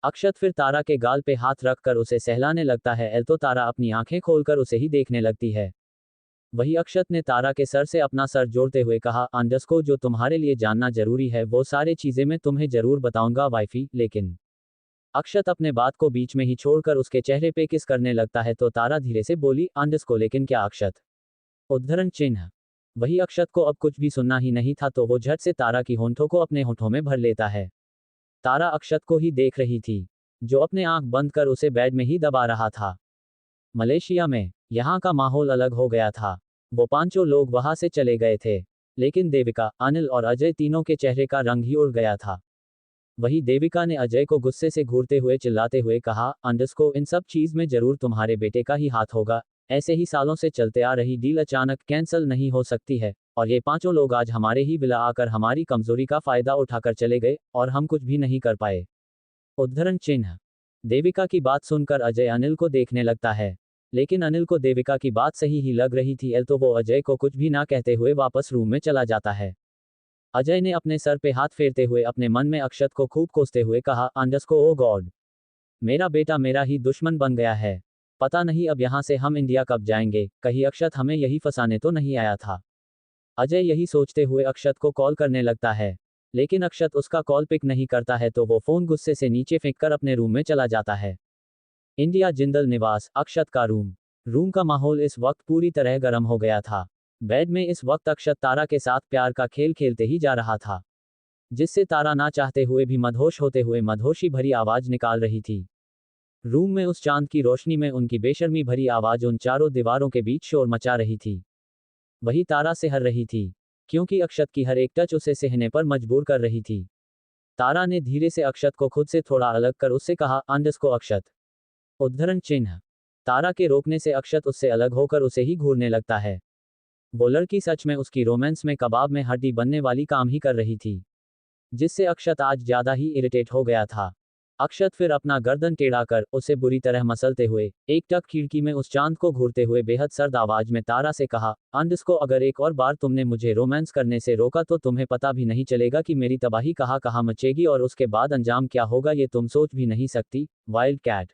अक्षत फिर तारा के गाल पे हाथ रखकर उसे सहलाने लगता है तो तारा अपनी आंखें खोलकर उसे ही देखने लगती है। वही अक्षत ने तारा के सर से अपना सर जोड़ते हुए कहा, अंडस्को जो तुम्हारे लिए जानना जरूरी है वो सारी चीजें मैं तुम्हें जरूर बताऊंगा वाइफी, लेकिन अक्षत अपने बात को बीच में ही छोड़कर उसके चेहरे पे किस करने लगता है तो तारा धीरे से बोली, अंडस्को लेकिन क्या अक्षत? उद्धरण चिन्ह। वही अक्षत को अब कुछ भी सुनना ही नहीं था तो वो झट से तारा की होंठों को अपने होंठों में भर लेता है। तारा अक्षत को ही देख रही थी, जो अपने आंख बंद कर उसे बेड में ही दबा रहा था। मलेशिया में यहाँ का माहौल अलग हो गया था। वो पांचों लोग वहां से चले गए थे, लेकिन देविका, अनिल और अजय तीनों के चेहरे का रंग ही उड़ गया था। वही देविका ने अजय को गुस्से से घूरते हुए चिल्लाते हुए कहा, अंडस्को इन सब चीज में जरूर तुम्हारे बेटे का ही हाथ होगा। ऐसे ही सालों से चलते आ रही डील अचानक कैंसिल नहीं हो सकती है, और ये पांचों लोग आज हमारे ही विला आकर हमारी कमजोरी का फायदा उठाकर चले गए और हम कुछ भी नहीं कर पाए। उद्धरण चिन्ह। देविका की बात सुनकर अजय अनिल को देखने लगता है, लेकिन अनिल को देविका की बात सही ही लग रही थी तो वो अजय को कुछ भी ना कहते हुए वापस रूम में चला जाता है। अजय ने अपने सर पे हाथ फेरते हुए अपने मन में अक्षत को खूब कोसते हुए कहा, अंडस्को ओ गॉड, मेरा बेटा मेरा ही दुश्मन बन गया है। पता नहीं अब यहाँ से हम इंडिया कब जाएंगे, कहीं अक्षत हमें यही फंसाने तो नहीं आया था। अजय यही सोचते हुए अक्षत को कॉल करने लगता है, लेकिन अक्षत उसका कॉल पिक नहीं करता है तो वो फोन गुस्से से नीचे फेंककर अपने रूम में चला जाता है। इंडिया जिंदल निवास, अक्षत का रूम का माहौल इस वक्त पूरी तरह गर्म हो गया था। बेड में इस वक्त अक्षत तारा के साथ प्यार का खेल खेलते ही जा रहा था, जिससे तारा ना चाहते हुए भी मदहोश होते हुए मदहोशी भरी आवाज निकाल रही थी। रूम में उस चांद की रोशनी में उनकी बेशर्मी भरी आवाज उन चारों दीवारों के बीच शोर मचा रही थी। वही तारा सहर रही थी, क्योंकि अक्षत की हर एक टच उसे सहने पर मजबूर कर रही थी। तारा ने धीरे से अक्षत को खुद से थोड़ा अलग कर उससे कहा, अंडस्को अक्षत। उद्धरण चिन्ह। तारा के रोकने से अक्षत उससे अलग होकर उसे ही घूरने लगता है। वो लड़की सच में उसकी रोमांस में कबाब में हड्डी बनने वाली काम ही कर रही थी, जिससे अक्षत आज ज्यादा ही इरिटेट हो गया था। अक्षत फिर अपना गर्दन टेढ़ा कर उसे बुरी तरह मसलते हुए एक टक खिड़की में उस चांद को घूरते हुए बेहद सर्द आवाज में तारा से कहा, अंडस्को अगर एक और बार तुमने मुझे रोमांस करने से रोका तो तुम्हें पता भी नहीं चलेगा कि मेरी तबाही कहाँ कहाँ मचेगी और उसके बाद अंजाम क्या होगा ये तुम सोच भी नहीं सकती, वाइल्ड कैट।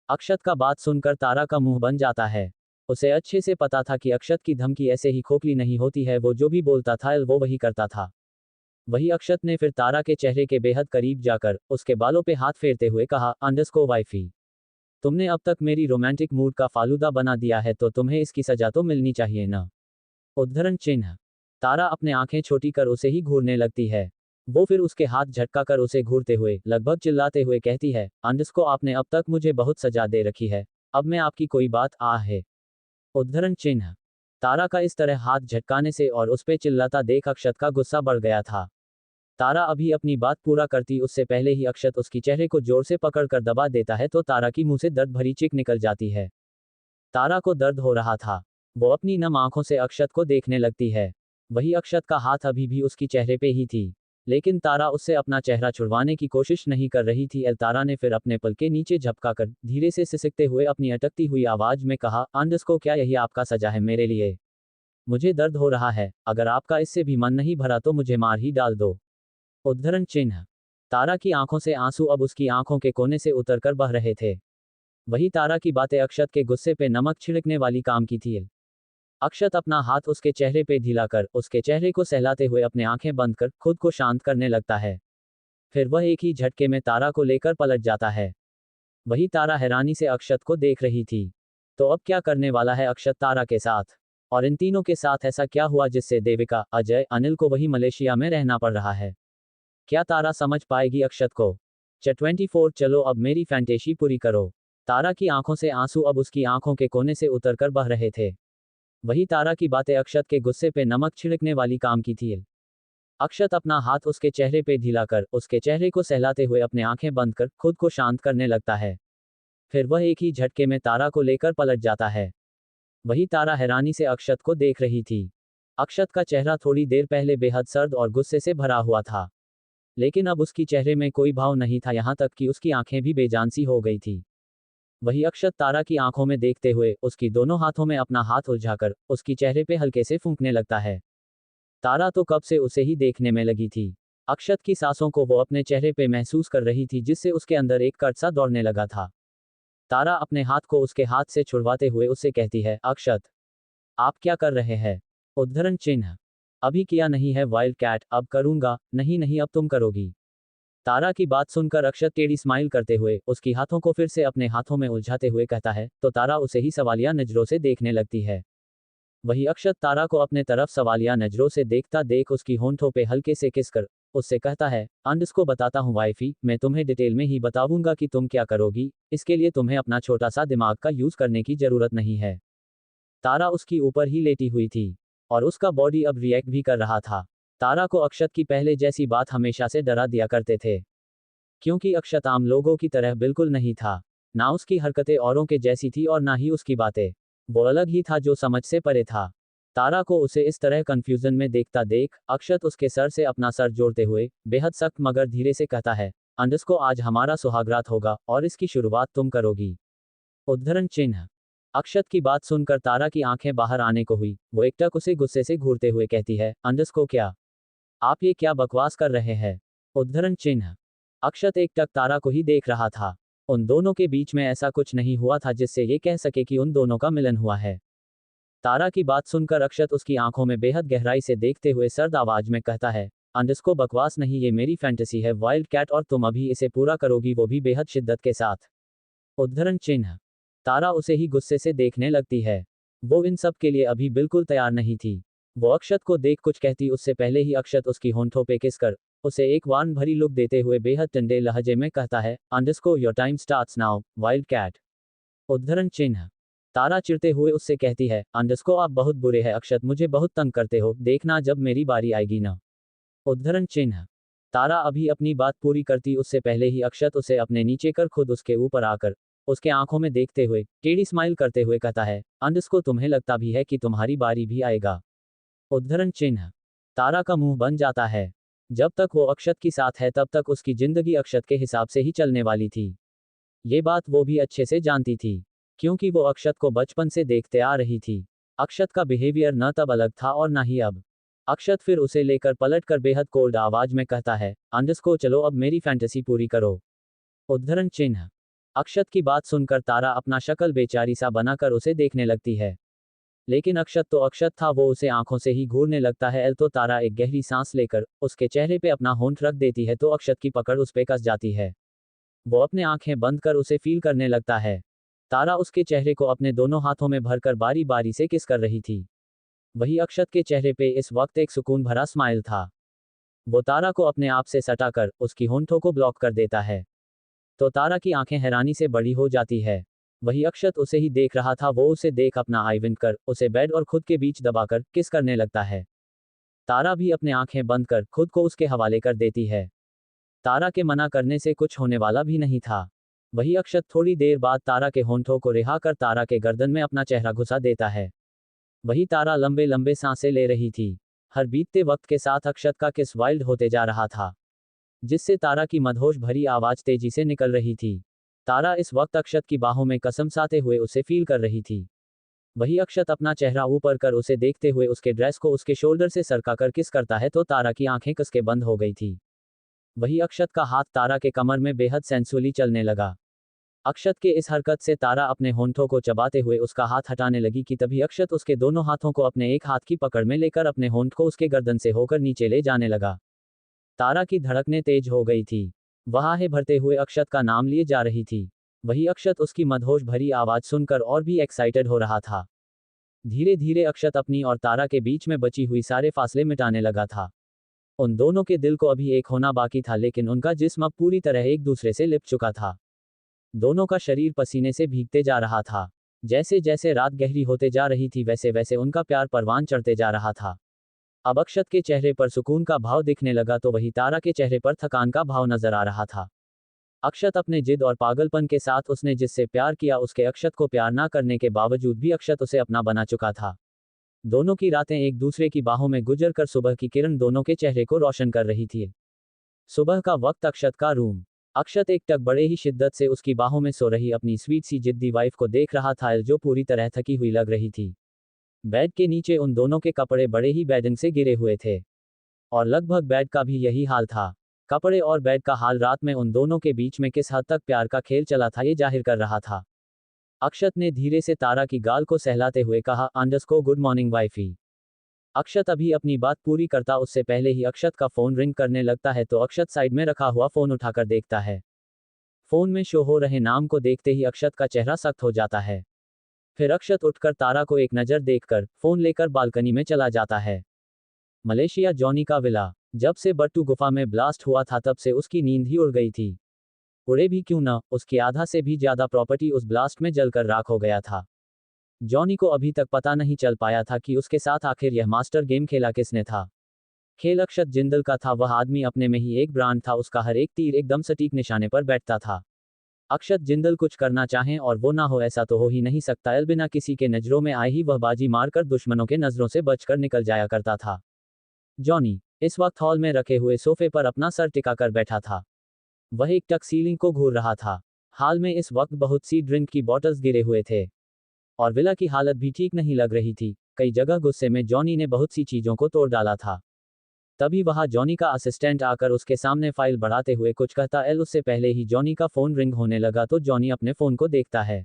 अक्षत का बात सुनकर तारा का मुंह बन जाता है। उसे अच्छे से पता था कि अक्षत की धमकी ऐसे ही खोखली नहीं होती है, वो जो भी बोलता था वो वही करता था। वही अक्षत ने फिर तारा के चेहरे के बेहद करीब जाकर उसके बालों पे हाथ फेरते हुए कहा, अंडरस्को वाइफी, तुमने अब तक मेरी रोमांटिक मूड का फालूदा बना दिया है, तो तुम्हें इसकी सजा तो मिलनी चाहिए ना। उद्धरण चिन्ह। तारा अपने आंखें छोटी कर उसे ही घूरने लगती है। वो फिर उसके हाथ झटका कर उसे घूरते हुए लगभग चिल्लाते हुए कहती है, अंडरस्को आपने अब तक मुझे बहुत सजा दे रखी है, अब मैं आपकी कोई बात है। उद्धरण चिन्ह। तारा का इस तरह हाथ झटकाने से और उस पे चिल्लाता देख अक्षत का गुस्सा बढ़ गया था। तारा अभी अपनी बात पूरा करती उससे पहले ही अक्षत उसकी चेहरे को जोर से पकड़कर दबा देता है, तो तारा की मुंह से दर्द भरी चीख निकल जाती है। तारा को दर्द हो रहा था। वो अपनी नम आंखों से अक्षत को देखने लगती है। वही अक्षत का हाथ अभी भी उसकी चेहरे पे ही थी, लेकिन तारा उससे अपना चेहरा छुड़वाने की कोशिश नहीं कर रही थी। तारा ने फिर अपने पल के नीचे झपकाकर धीरे से सिसकते हुए अपनी अटकती हुई आवाज में कहा, अंडरस्को क्या यही आपका सजा है मेरे लिए? मुझे दर्द हो रहा है, अगर आपका इससे भी मन नहीं भरा तो मुझे मार ही डाल दो। उद्धरण चिन्ह। तारा की आंखों से आंसू अब उसकी आंखों के कोने से उतरकर बह रहे थे। वही तारा की बातें अक्षत के गुस्से पे नमक छिड़कने वाली काम की थी। अक्षत अपना हाथ उसके चेहरे पे ढीला कर उसके चेहरे को सहलाते हुए अपने आंखें बंद कर खुद को शांत करने लगता है। फिर वह एक ही झटके में तारा को लेकर पलट जाता है। वही तारा हैरानी से अक्षत को देख रही थी। तो अब क्या करने वाला है अक्षत तारा के साथ? और इन तीनों के साथ ऐसा क्या हुआ जिससे देविका, अजय, अनिल को वही मलेशिया में रहना पड़ रहा है? क्या तारा समझ पाएगी अक्षत को? 24 चलो अब मेरी फैंटेसी पूरी करो। तारा की आंखों से आंसू अब उसकी आंखों के कोने से उतरकर बह रहे थे। वही तारा की बातें अक्षत के गुस्से पे नमक छिड़कने वाली काम की थी। अक्षत अपना हाथ उसके चेहरे पे ढीला कर उसके चेहरे को सहलाते हुए अपने आंखें बंद कर खुद को शांत करने लगता है। फिर वह एक ही झटके में तारा को लेकर पलट जाता है। वही तारा हैरानी से अक्षत को देख रही थी। अक्षत का चेहरा थोड़ी देर पहले बेहद सर्द और गुस्से से भरा हुआ था, लेकिन अब उसकी चेहरे में कोई भाव नहीं था, यहाँ तक कि उसकी आंखें भी बेजान सी हो गई थी। वही अक्षत तारा की आंखों में देखते हुए उसकी दोनों हाथों में अपना हाथ उलझाकर उसकी चेहरे पे हल्के से फूंकने लगता है। तारा तो कब से उसे ही देखने में लगी थी। अक्षत की सांसों को वो अपने चेहरे पे महसूस कर रही थी, जिससे उसके अंदर एक कर्ट सा दौड़ने लगा था। तारा अपने हाथ को उसके हाथ से छुड़वाते हुए उससे कहती है, अक्षत, आप क्या कर रहे हैं? उद्धरण चिन्ह। अभी किया नहीं है वाइल्ड कैट, अब करूंगा। नहीं नहीं, अब तुम करोगी। तारा की बात सुनकर अक्षत टेढ़ी स्माइल करते हुए उसकी हाथों को फिर से अपने हाथों में उलझाते हुए कहता है, तो तारा उसे ही सवालिया नजरों से देखने लगती है। वही अक्षत तारा को अपने तरफ सवालिया नजरों से देखता देख उसकी होंठों पे हल्के से किस कर उससे कहता है, अंडस को बताता हूँ वाइफी, मैं तुम्हें डिटेल में ही बताऊंगा कि तुम क्या करोगी, इसके लिए तुम्हें अपना छोटा सा दिमाग का यूज करने की जरूरत नहीं है। तारा उसकी ऊपर ही लेटी हुई थी और उसका बॉडी अब रिएक्ट भी कर रहा था। तारा को अक्षत की पहले जैसी बात हमेशा से डरा दिया करते थे, क्योंकि अक्षत आम लोगों की तरह बिल्कुल नहीं था। ना उसकी हरकतें औरों के जैसी थी और ना ही उसकी बातें। वो अलग ही था जो समझ से परे था। तारा को उसे इस तरह कंफ्यूजन में देखता देख अक्षत उसके सर से अपना सर जोड़ते हुए बेहद सख्त मगर धीरे से कहता है, अंडस को आज हमारा सुहागरात होगा और इसकी शुरुआत तुम करोगी। उद्धरण चिन्ह। अक्षत की बात सुनकर तारा की आंखें बाहर आने को हुई। वो एकटक उसे गुस्से से घूरते हुए कहती है, अंडस को क्या? आप ये क्या बकवास कर रहे हैं? उद्धरण चिन्ह। अक्षत एकटक तारा को ही देख रहा था। उन दोनों के बीच में ऐसा कुछ नहीं हुआ था जिससे ये कह सके कि उन दोनों का मिलन हुआ है। तारा की बात सुनकर अक्षत उसकी आंखों में बेहद गहराई से देखते हुए सर्द आवाज में कहता है, अंडस को बकवास नहीं, ये मेरी फैंटेसी है वाइल्ड कैट, और तुम अभी इसे पूरा करोगी, वो भी बेहद शिद्दत के साथ। उद्धरण चिन्ह। तारा उसे ही गुस्से से देखने लगती है। वो इन सब के लिए अभी बिल्कुल तैयार नहीं थी। वो अक्षत को देख कुछ कहती उससे पहले ही अक्षत उसकी होंठों पे किस कर उसे एक वार्न भरी लुक देते हुए बेहद ठंडे लहजे में कहता है, underscore your time starts now wildcat. उद्धरण चिन्ह। तारा चिढ़ते हुए उससे कहती है, अंडरस्को आप बहुत बुरे हैं अक्षत, मुझे बहुत तंग करते हो, देखना जब मेरी बारी आएगी ना। उद्धरण चिन्ह। तारा अभी अपनी बात पूरी करती उससे पहले ही अक्षत उसे अपने नीचे कर खुद उसके ऊपर आकर उसके आंखों में देखते हुए टेढ़ी स्माइल करते हुए कहता है, अंडरस्को तुम्हें लगता भी है कि तुम्हारी बारी भी आएगा? उद्धरण चिन्ह। तारा का मुंह बन जाता है। जब तक वो अक्षत की साथ है तब तक उसकी जिंदगी अक्षत के हिसाब से ही चलने वाली थी। ये बात वो भी अच्छे से जानती थी, क्योंकि वो अक्षत को बचपन से देखते आ रही थी। अक्षत का बिहेवियर न तब अलग था और ना ही अब। अक्षत फिर उसे लेकर पलटकर बेहद कोल्ड आवाज में कहता है, अंडस को चलो अब मेरी फैंटेसी पूरी करो। उद्धरण चिन्ह। अक्षत की बात सुनकर तारा अपना शक्ल बेचारी सा बनाकर उसे देखने लगती है। लेकिन अक्षत तो अक्षत था, वो उसे आंखों से ही घूरने लगता है। तो तारा एक गहरी सांस लेकर उसके चेहरे पे अपना होंठ रख देती है तो अक्षत की पकड़ उस पे कस जाती है। वो अपने आंखें बंद कर उसे फील करने लगता है। तारा उसके चेहरे को अपने दोनों हाथों में भरकर बारी बारी से किस कर रही थी। वही अक्षत के चेहरे पे इस वक्त एक सुकून भरा स्माइल था। वो तारा को अपने आप से सटाकर उसकी होंठों को ब्लॉक कर देता है। तो तारा की आंखें हैरानी से बड़ी हो जाती है। वही अक्षत उसे ही देख रहा था। वो उसे देख अपना आई विंक कर उसे बेड और खुद के बीच दबाकर किस करने लगता है। तारा भी अपने आंखें बंद कर खुद को उसके हवाले कर देती है। तारा के मना करने से कुछ होने वाला भी नहीं था। वही अक्षत थोड़ी देर बाद तारा के होंठों को रिहा कर तारा के गर्दन में अपना चेहरा घुसा देता है। वही तारा लंबे लंबे सांसें ले रही थी। हर बीतते वक्त के साथ अक्षत का किस वाइल्ड होते जा रहा था, जिससे तारा की मदहोश भरी आवाज तेजी से निकल रही थी। तारा इस वक्त अक्षत की बाहों में कसम साते हुए उसे फील कर रही थी। वही अक्षत अपना चेहरा ऊपर कर उसे देखते हुए उसके ड्रेस को उसके शोल्डर से सरका कर किस करता है तो तारा की आंखें कसके बंद हो गई थी। वही अक्षत का हाथ तारा के कमर में बेहद सेंसुअली चलने लगा। अक्षत के इस हरकत से तारा अपने होंठों को चबाते हुए उसका हाथ हटाने लगी कि तभी अक्षत उसके दोनों हाथों को अपने एक हाथ की पकड़ में लेकर अपने होंठ को उसके गर्दन से होकर नीचे ले जाने लगा। तारा की धड़कनें तेज हो गई थी। वह आहे भरते हुए अक्षत का नाम लिए जा रही थी। वही अक्षत उसकी मदहोश भरी आवाज सुनकर और भी एक्साइटेड हो रहा था। धीरे धीरे अक्षत अपनी और तारा के बीच में बची हुई सारे फासले मिटाने लगा था। उन दोनों के दिल को अभी एक होना बाकी था, लेकिन उनका जिस्म अब पूरी तरह एक दूसरे से लिप चुका था। दोनों का शरीर पसीने से भीगते जा रहा था। जैसे जैसे रात गहरी होते जा रही थी वैसे वैसे उनका प्यार परवान चढ़ते जा रहा था। अब अक्षत के चेहरे पर सुकून का भाव दिखने लगा तो वही तारा के चेहरे पर थकान का भाव नजर आ रहा था। अक्षत अपने जिद और पागलपन के साथ उसने जिससे प्यार किया उसके अक्षत को प्यार ना करने के बावजूद भी अक्षत उसे अपना बना चुका था। दोनों की रातें एक दूसरे की बाहों में गुजर कर सुबह की किरण दोनों के चेहरे को रोशन कर रही थी। सुबह का वक्त, अक्षत का रूम। अक्षत एक टक बड़े ही शिद्दत से उसकी बाहों में सो रही अपनी स्वीट सी जिद्दी वाइफ को देख रहा था जो पूरी तरह थकी हुई लग रही थी। बेड के नीचे उन दोनों के कपड़े बड़े ही बेढंग से गिरे हुए थे और लगभग बेड का भी यही हाल था। कपड़े और बेड का हाल रात में उन दोनों के बीच में किस हद तक प्यार का खेल चला था ये जाहिर कर रहा था। अक्षत ने धीरे से तारा की गाल को सहलाते हुए कहा, अंडरस्को गुड मॉर्निंग वाइफी। अक्षत अभी अपनी बात पूरी करता उससे पहले ही अक्षत का फोन रिंग करने लगता है तो अक्षत साइड में रखा हुआ फोन उठाकर देखता है। फोन में शो हो रहे नाम को देखते ही अक्षत का चेहरा सख्त हो जाता है। फिर अक्षत उठकर तारा को एक नज़र देखकर फोन लेकर बालकनी में चला जाता है। मलेशिया, जॉनी का विला। जब से बट्टू गुफा में ब्लास्ट हुआ था तब से उसकी नींद ही उड़ गई थी। उड़े भी क्यों न, उसकी आधा से भी ज्यादा प्रॉपर्टी उस ब्लास्ट में जलकर राख हो गया था। जॉनी को अभी तक पता नहीं चल पाया था कि उसके साथ आखिर यह मास्टर गेम खेला किसने था। खेल अक्षत जिंदल का था। वह आदमी अपने में ही एक ब्रांड था। उसका हर एक तीर एकदम सटीक निशाने पर बैठता था। अक्षत जिंदल कुछ करना चाहें और वो ना हो ऐसा तो हो ही नहीं सकता। बिना किसी के नजरों में आए ही वह बाजी मारकर दुश्मनों के नजरों से बचकर निकल जाया करता था। जॉनी इस वक्त हॉल में रखे हुए सोफे पर अपना सर टिकाकर बैठा था। वह एक टक सीलिंग को घूर रहा था। हाल में इस वक्त बहुत सी ड्रिंक की बॉटल्स गिरे हुए थे और विला की हालत भी ठीक नहीं लग रही थी। कई जगह गुस्से में जॉनी ने बहुत सी चीजों को तोड़ डाला था। तभी वहां जॉनी का असिस्टेंट आकर उसके सामने फाइल बढ़ाते हुए कुछ कहता उससे पहले ही जॉनी का फोन रिंग होने लगा तो जॉनी अपने फोन को देखता है।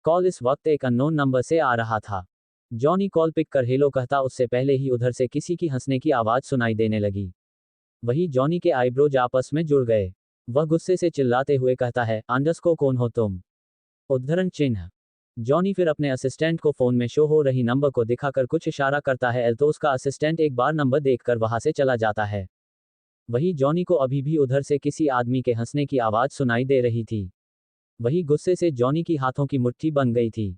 कॉल इस वक्त एक अननोन नंबर से आ रहा था। जॉनी कॉल पिक कर हेलो कहता उससे पहले ही उधर से किसी की हंसने की आवाज सुनाई देने लगी। वही जॉनी के आईब्रोज आपस में जुड़ गए। वह गुस्से से चिल्लाते हुए कहता है, अंडरस्को कौन हो तुम? उद्धरण चिन्ह। जॉनी फिर अपने असिस्टेंट को फोन में शो हो रही नंबर को दिखाकर कुछ इशारा करता है तो उसका असिस्टेंट एक बार नंबर देखकर वहां से चला जाता है। वही जॉनी को अभी भी उधर से किसी आदमी के हंसने की आवाज सुनाई दे रही थी। वही गुस्से से जॉनी की हाथों की मुट्ठी बन गई थी।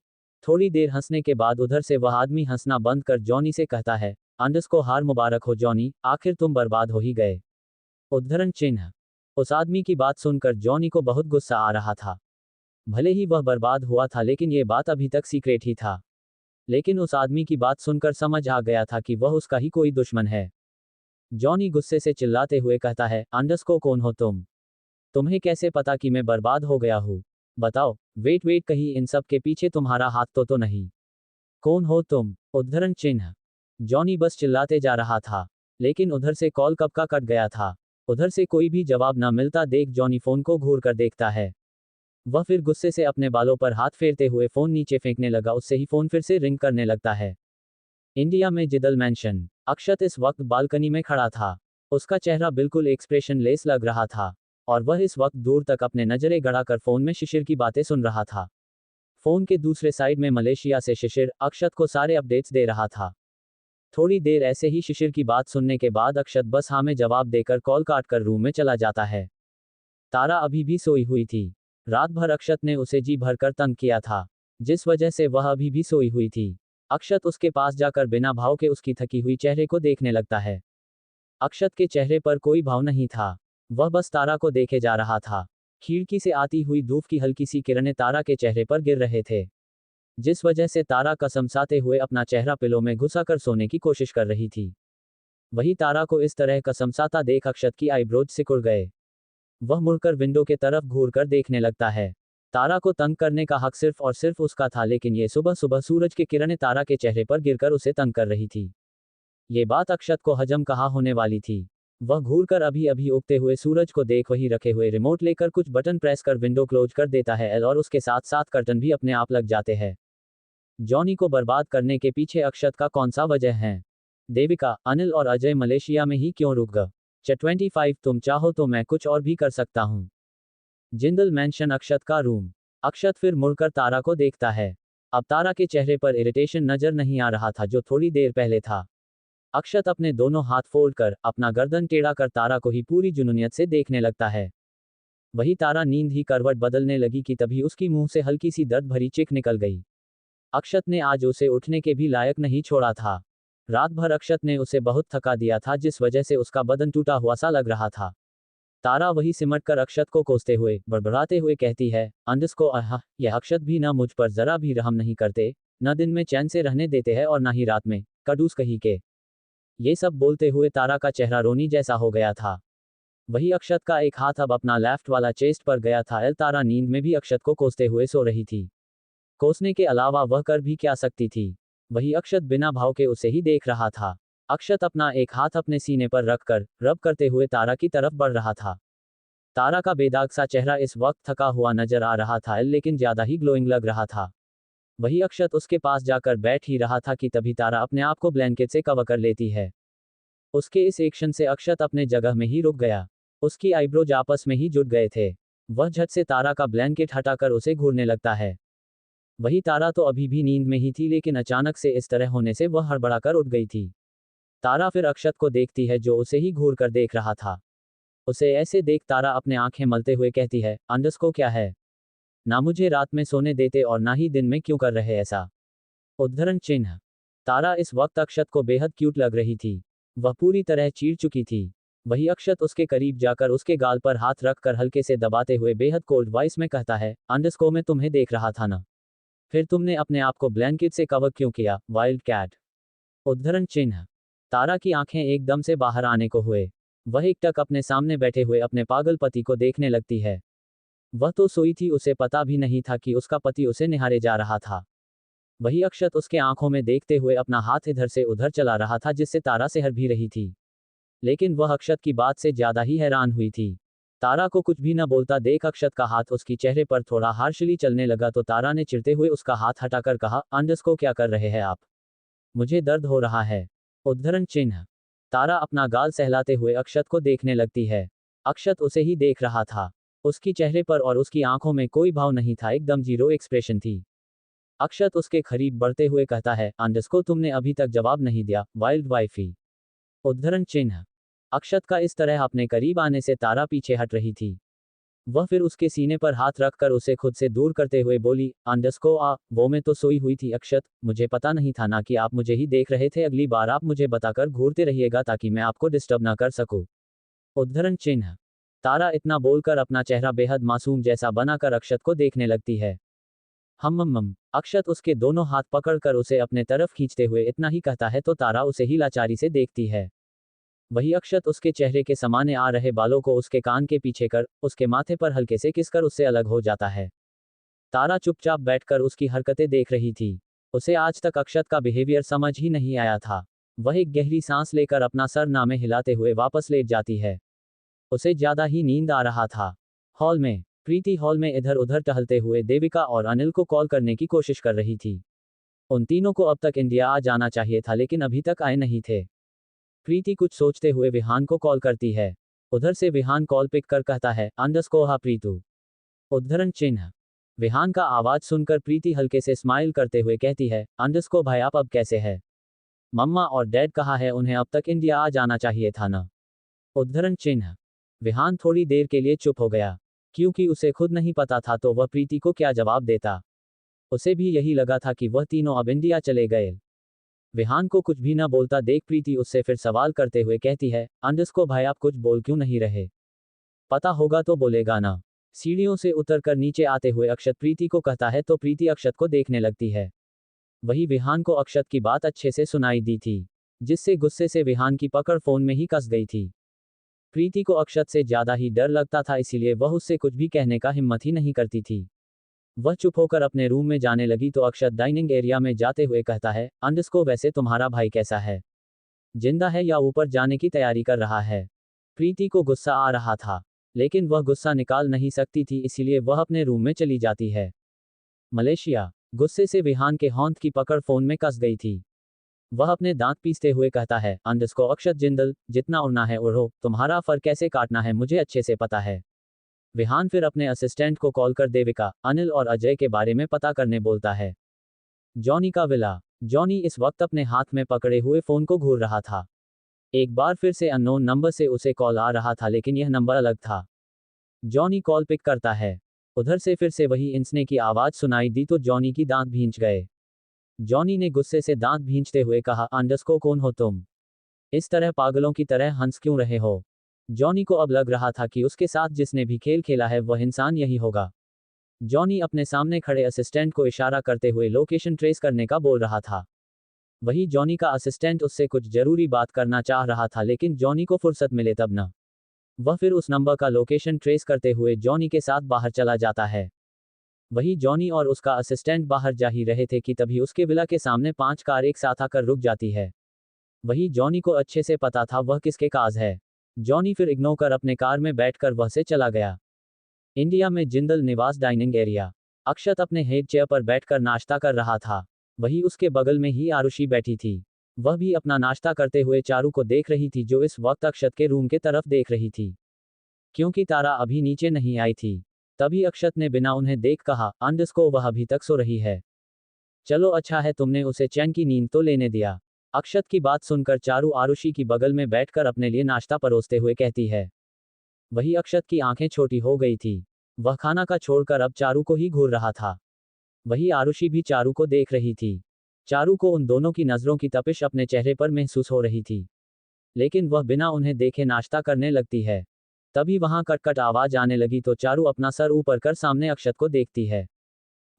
थोड़ी देर हंसने के बाद उधर से वह आदमी हंसना बंद कर जॉनी से कहता है, अंडरस्को हार मुबारक हो जॉनी, आखिर तुम बर्बाद हो ही गए। उद्धरण चिन्ह। उस आदमी की बात सुनकर जॉनी को बहुत गुस्सा आ रहा था। भले ही वह बर्बाद हुआ था लेकिन ये बात अभी तक सीक्रेट ही था। लेकिन उस आदमी की बात सुनकर समझ आ गया था कि वह उसका ही कोई दुश्मन है। जॉनी गुस्से से चिल्लाते हुए कहता है, अंडरस्को कौन हो तुम? तुम्हें कैसे पता कि मैं बर्बाद हो गया हूँ? बताओ। वेट कहीं इन सब के पीछे तुम्हारा हाथ तो नहीं? कौन हो तुम? उद्धरण चिन्ह। जॉनी बस चिल्लाते जा रहा था लेकिन उधर से कॉल कब का कट गया था। उधर से कोई भी जवाब न मिलता देख जॉनी फोन को घूर कर देखता है। वह फिर गुस्से से अपने बालों पर हाथ फेरते हुए फोन नीचे फेंकने लगा। उससे ही फोन फिर से रिंग करने लगता है। इंडिया में जिदल मैंशन। अक्षत इस वक्त बालकनी में खड़ा था। उसका चेहरा बिल्कुल एक्सप्रेशन लेस लग रहा था और वह इस वक्त दूर तक अपने नजरें गड़ाकर फोन में शिशिर की बातें सुन रहा था। फोन के दूसरे साइड में मलेशिया से शिशिर अक्षत को सारे अपडेट्स दे रहा था। थोड़ी देर ऐसे ही शिशिर की बात सुनने के बाद अक्षत बस हाँ में जवाब देकर कॉल काटकर रूम में चला जाता है। तारा अभी भी सोई हुई थी। रात भर अक्षत ने उसे जी भरकर तंग किया था, जिस वजह से वह अभी भी सोई हुई थी। अक्षत उसके पास जाकर बिना भाव के उसकी थकी हुई चेहरे को देखने लगता है। अक्षत के चेहरे पर कोई भाव नहीं था। वह बस तारा को देखे जा रहा था। खिड़की से आती हुई धूप की हल्की सी किरणें तारा के चेहरे पर गिर रहे थे, जिस वजह से तारा कसमसाते हुए अपना चेहरा पिलो में घुसाकर सोने की कोशिश कर रही थी। वही तारा को इस तरह कसमसाता देख अक्षत की आईब्रोज सिकुड़ गए। वह मुड़कर विंडो के तरफ घूरकर देखने लगता है। तारा को तंग करने का हक सिर्फ और सिर्फ उसका था, लेकिन ये सुबह सुबह सूरज की किरणें तारा के चेहरे पर गिरकर उसे तंग कर रही थी। ये बात अक्षत को हजम कहाँ होने वाली थी। वह घूरकर अभी अभी उगते हुए सूरज को देख वही रखे हुए रिमोट लेकर कुछ बटन प्रेस कर विंडो क्लोज कर देता है और उसके साथ साथ कर्टन भी अपने आप लग जाते हैं। जॉनी को बर्बाद करने के पीछे अक्षत का कौन सा वजह है? देविका, अनिल और अजय मलेशिया में ही क्यों रुक गए? च25 तुम चाहो तो मैं कुछ और भी कर सकता हूँ। जिंदल मैंशन अक्षत का रूम। अक्षत फिर मुड़कर तारा को देखता है। अब तारा के चेहरे पर इरिटेशन नजर नहीं आ रहा था जो थोड़ी देर पहले था। अक्षत अपने दोनों हाथ फोल्ड कर अपना गर्दन टेढ़ा कर तारा को ही पूरी जुनूनियत से देखने लगता है। वही तारा नींद ही करवट बदलने लगी कि तभी उसकी मुंह से हल्की सी दर्द भरी चीख निकल गई। अक्षत ने आज उसे उठने के भी लायक नहीं छोड़ा था। रात भर अक्षत ने उसे बहुत थका दिया था, जिस वजह से उसका बदन टूटा हुआ सा लग रहा था। तारा वही सिमट कर अक्षत को कोसते हुए बड़बड़ाते हुए कहती है, अंडस्को आह, यह अक्षत भी ना मुझ पर जरा भी रहम नहीं करते, न दिन में चैन से रहने देते हैं और ना ही रात में, कड़ूस कही के। ये सब बोलते हुए तारा का चेहरा रोनी जैसा हो गया था। वही अक्षत का एक हाथ अब अपना लेफ्ट वाला चेस्ट पर गया था। तारा नींद में भी अक्षत को कोसते हुए सो रही थी। कोसने के अलावा वह कर भी क्या सकती थी? वही अक्षत बिना भाव के उसे ही देख रहा था। अक्षत अपना एक हाथ अपने सीने पर रखकर रब करते हुए तारा की तरफ बढ़ रहा था। तारा का बेदाग सा चेहरा इस वक्त थका हुआ नजर आ रहा था, लेकिन ज्यादा ही ग्लोइंग लग रहा था। वही अक्षत उसके पास जाकर बैठ ही रहा था कि तभी तारा अपने आप को ब्लैंकेट से कवर कर लेती है। उसके इस एक्शन से अक्षत अपने जगह में ही रुक गया। उसकी आईब्रोज आपस में ही जुट गए थे। वह झट से तारा का ब्लैंकेट हटाकर उसे घूरने लगता है। वही तारा तो अभी भी नींद में ही थी, लेकिन अचानक से इस तरह होने से वह हड़बड़ाकर उठ गई थी। तारा फिर अक्षत को देखती है जो उसे ही घूर कर देख रहा था। उसे ऐसे देख तारा अपने आंखें मलते हुए कहती है, अंडस्को क्या है? ना मुझे रात में सोने देते और ना ही दिन में क्यों कर रहे ऐसा? उद्धरण चिन्ह। तारा इस वक्त अक्षत को बेहद क्यूट लग रही थी। वह पूरी तरह चीर चुकी थी। वही अक्षत उसके करीब जाकर उसके गाल पर हाथ रखकर हल्के से दबाते हुए बेहद कोल्ड वॉइस में कहता है, अंडस्को मैं तुम्हें देख रहा था ना, फिर तुमने अपने आप को ब्लैंकेट से कवर क्यों किया, वाइल्ड कैट? उद्धरण चिन्ह। तारा की आंखें एकदम से बाहर आने को हुए। वह एकटक अपने सामने बैठे हुए अपने पागल पति को देखने लगती है। वह तो सोई थी, उसे पता भी नहीं था कि उसका पति उसे निहारे जा रहा था। वही अक्षत उसके आंखों में देखते हुए अपना हाथ इधर से उधर चला रहा था, जिससे तारा सिहर भी रही थी। लेकिन वह अक्षत की बात से ज्यादा ही हैरान हुई थी। तारा को कुछ भी न बोलता देख अक्षत का हाथ उसकी चेहरे पर थोड़ा हार्शली चलने लगा तो तारा ने चिढ़ते हुए उसका हाथ हटाकर कहा, अंडस्को क्या कर रहे हैं आप? मुझे दर्द हो रहा है। उद्धरण चिन्ह। तारा अपना गाल सहलाते हुए अक्षत को देखने लगती है। अक्षत उसे ही देख रहा था। उसकी चेहरे पर और उसकी आंखों में कोई भाव नहीं था, एकदम जीरो एक्सप्रेशन थी। अक्षत उसके करीब बढ़ते हुए कहता है, अंडस्को तुमने अभी तक जवाब नहीं दिया, वाइल्ड वाइफी। उद्धरण चिन्ह। अक्षत का इस तरह अपने करीब आने से तारा पीछे हट रही थी। वह फिर उसके सीने पर हाथ रखकर उसे खुद से दूर करते हुए बोली, अंडस्को वो मैं तो सोई हुई थी अक्षत, मुझे पता नहीं था ना कि आप मुझे ही देख रहे थे, अगली बार आप मुझे बताकर घूरते रहिएगा ताकि मैं आपको डिस्टर्ब ना कर सकूं। उद्धरण चिन्ह। तारा इतना बोलकर अपना चेहरा बेहद मासूम जैसा बनाकर अक्षत को देखने लगती है। हम अक्षत उसके दोनों हाथ पकड़कर उसे अपने तरफ खींचते हुए इतना ही कहता है तो तारा उसे ही लाचारी से देखती है। वही अक्षत उसके चेहरे के समाने आ रहे बालों को उसके कान के पीछे कर उसके माथे पर हल्के से किस कर उससे अलग हो जाता है। तारा चुपचाप बैठकर उसकी हरकतें देख रही थी। उसे आज तक अक्षत का बिहेवियर समझ ही नहीं आया था। वह एक गहरी सांस लेकर अपना सर नामे हिलाते हुए वापस लेट जाती है। उसे ज्यादा ही नींद आ रहा था। हॉल में प्रीति हॉल में इधर उधर टहलते हुए देविका और अनिल को कॉल करने की कोशिश कर रही थी। उन तीनों को अब तक इंडिया आ जाना चाहिए था लेकिन अभी तक आए नहीं थे। प्रीति कुछ सोचते हुए विहान को कॉल करती है। उधर से विहान कॉल पिक कर कहता है _ प्रीतु उद्धरण चिन्ह। विहान का आवाज सुनकर प्रीति हल्के से स्माइल करते हुए कहती है _ भाई आप अब कैसे है? मम्मा और डैड कहा है उन्हें अब तक इंडिया आ जाना चाहिए था ना? उद्धरण चिन्ह। विहान थोड़ी देर के लिए चुप हो गया, क्योंकि उसे खुद नहीं पता था तो वह प्रीति को क्या जवाब देता। उसे भी यही लगा था कि वह तीनों अब इंडिया चले गए। विहान को कुछ भी न बोलता देख प्रीति उससे फिर सवाल करते हुए कहती है _ भाई आप कुछ बोल क्यों नहीं रहे? पता होगा तो बोलेगा ना? सीढ़ियों से उतरकर नीचे आते हुए अक्षत प्रीति को कहता है तो प्रीति अक्षत को देखने लगती है। वही विहान को अक्षत की बात अच्छे से सुनाई दी थी, जिससे गुस्से से विहान की पकड़ फोन में ही कस गई थी। प्रीति को अक्षत से ज्यादा ही डर लगता था, इसीलिए वह उससे कुछ भी कहने का हिम्मत ही नहीं करती थी। वह चुप होकर अपने रूम में जाने लगी तो अक्षत डाइनिंग एरिया में जाते हुए कहता है _ वैसे तुम्हारा भाई कैसा है? जिंदा है या ऊपर जाने की तैयारी कर रहा है? प्रीति को गुस्सा आ रहा था, लेकिन वह गुस्सा निकाल नहीं सकती थी, इसीलिए वह अपने रूम में चली जाती है। मलेशिया। गुस्से से विहान के होंठ की पकड़ फोन में कस गई थी। वह अपने दांत पीसते हुए कहता है _ अक्षत जिंदल, जितना उड़ना है उड़ो, तुम्हारा फर कैसे काटना है मुझे अच्छे से पता है। विहान फिर अपने असिस्टेंट को कॉल कर देविका, अनिल और अजय के बारे में पता करने बोलता है। जॉनी का विला। जॉनी इस वक्त अपने हाथ में पकड़े हुए फोन को घूर रहा था। एक बार फिर से अननोन नंबर से उसे कॉल आ रहा था, लेकिन यह नंबर अलग था। जॉनी कॉल पिक करता है। उधर से फिर से वही इंसने की आवाज सुनाई दी तो जॉनी की दांत भींच गए। जॉनी ने गुस्से से दांत भींचते हुए कहा _ कौन हो तुम? इस तरह पागलों की तरह हंस क्यों रहे हो? जॉनी को अब लग रहा था कि उसके साथ जिसने भी खेल खेला है वह इंसान यही होगा। जॉनी अपने सामने खड़े असिस्टेंट को इशारा करते हुए लोकेशन ट्रेस करने का बोल रहा था। वही जॉनी का असिस्टेंट उससे कुछ जरूरी बात करना चाह रहा था, लेकिन जॉनी को फुर्सत मिले तब न। वह फिर उस नंबर का लोकेशन ट्रेस करते हुए जॉनी के साथ बाहर चला जाता है। वही जॉनी और उसका असिस्टेंट बाहर जा ही रहे थे कि तभी उसके विला के सामने 5 कार एक साथ आकर रुक जाती है। वही जॉनी को अच्छे से पता था वह किसके काज है। जॉनी फिर इग्नोर कर अपने कार में बैठकर वह से चला गया। इंडिया में जिंदल निवास डाइनिंग एरिया। अक्षत अपने हेड चेयर पर बैठकर नाश्ता कर रहा था। वही उसके बगल में ही आरुषि बैठी थी। वह भी अपना नाश्ता करते हुए चारू को देख रही थी, जो इस वक्त अक्षत के रूम के तरफ देख रही थी। क्योंकि तारा अभी नीचे नहीं आई थी, तभी अक्षत ने बिना उन्हें देख कहा _ वह अभी तक सो रही है। चलो अच्छा है तुमने उसे चैन की नींद तो लेने दिया। अक्षत की बात सुनकर चारू आरुषि की बगल में बैठकर अपने लिए नाश्ता परोसते हुए कहती है। वही अक्षत की आंखें छोटी हो गई थी। वह खाना का छोड़कर अब चारू को ही घूर रहा था। वही आरुषि भी चारू को देख रही थी। चारू को उन दोनों की नजरों की तपिश अपने चेहरे पर महसूस हो रही थी, लेकिन वह बिना उन्हें देखे नाश्ता करने लगती है। तभी वहां कटकट आवाज आने लगी तो चारू अपना सर ऊपर कर सामने अक्षत को देखती है।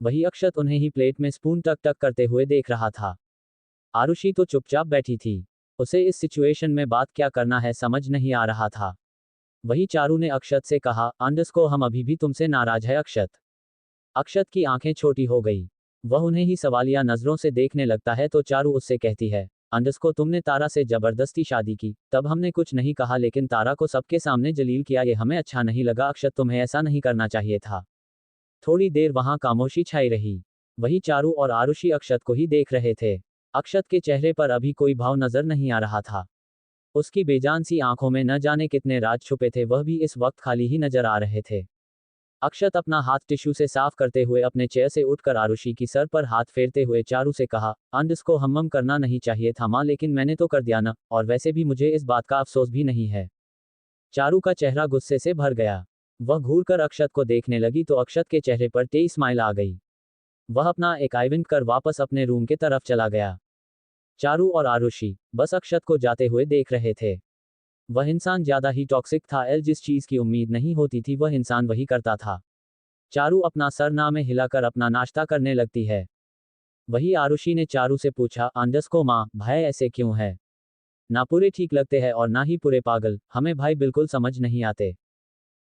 वही अक्षत उन्हें ही प्लेट में स्पून टक टक करते हुए देख रहा था। आरुषि तो चुपचाप बैठी थी। उसे इस सिचुएशन में बात क्या करना है समझ नहीं आ रहा था। वही चारू ने अक्षत से कहा _ हम अभी भी तुमसे नाराज है अक्षत। अक्षत की आंखें छोटी हो गई। वह उन्हें ही सवालिया नजरों से देखने लगता है तो चारू उससे कहती है _ तुमने तारा से जबरदस्ती शादी की, तब हमने कुछ नहीं कहा, लेकिन तारा को सबके सामने जलील किया, ये हमें अच्छा नहीं लगा। अक्षत तुम्हें ऐसा नहीं करना चाहिए था। थोड़ी देर वहां खामोशी छाई रही। वही चारू और आरुषि अक्षत को ही देख रहे थे। अक्षत के चेहरे पर अभी कोई भाव नजर नहीं आ रहा था। उसकी बेजान सी आंखों में न जाने कितने राज छुपे थे, वह भी इस वक्त खाली ही नजर आ रहे थे। अक्षत अपना हाथ टिश्यू से साफ करते हुए अपने चेयर से उठकर आरुषि की सर पर हाथ फेरते हुए चारू से कहा _ हम करना नहीं चाहिए था माँ, लेकिन मैंने तो कर दिया ना, और वैसे भी मुझे इस बात का अफसोस भी नहीं है। चारू का चेहरा गुस्से से भर गया। वह घूरकर अक्षत को देखने लगी तो अक्षत के चेहरे पर तेज स्माइल आ गई। वह अपना एक आइविंक कर वापस अपने रूम के तरफ चला गया। चारू और आरुषि बस अक्षत को जाते हुए देख रहे थे। वह इंसान ज्यादा ही टॉक्सिक था। जिस चीज की उम्मीद नहीं होती थी वह इंसान वही करता था। चारू अपना सर ना में हिलाकर अपना नाश्ता करने लगती है। वही आरुषि ने चारू से पूछा _ माँ भाई ऐसे क्यों है? ना पूरे ठीक लगते हैं और ना ही पूरे पागल, हमें भाई बिल्कुल समझ नहीं आते।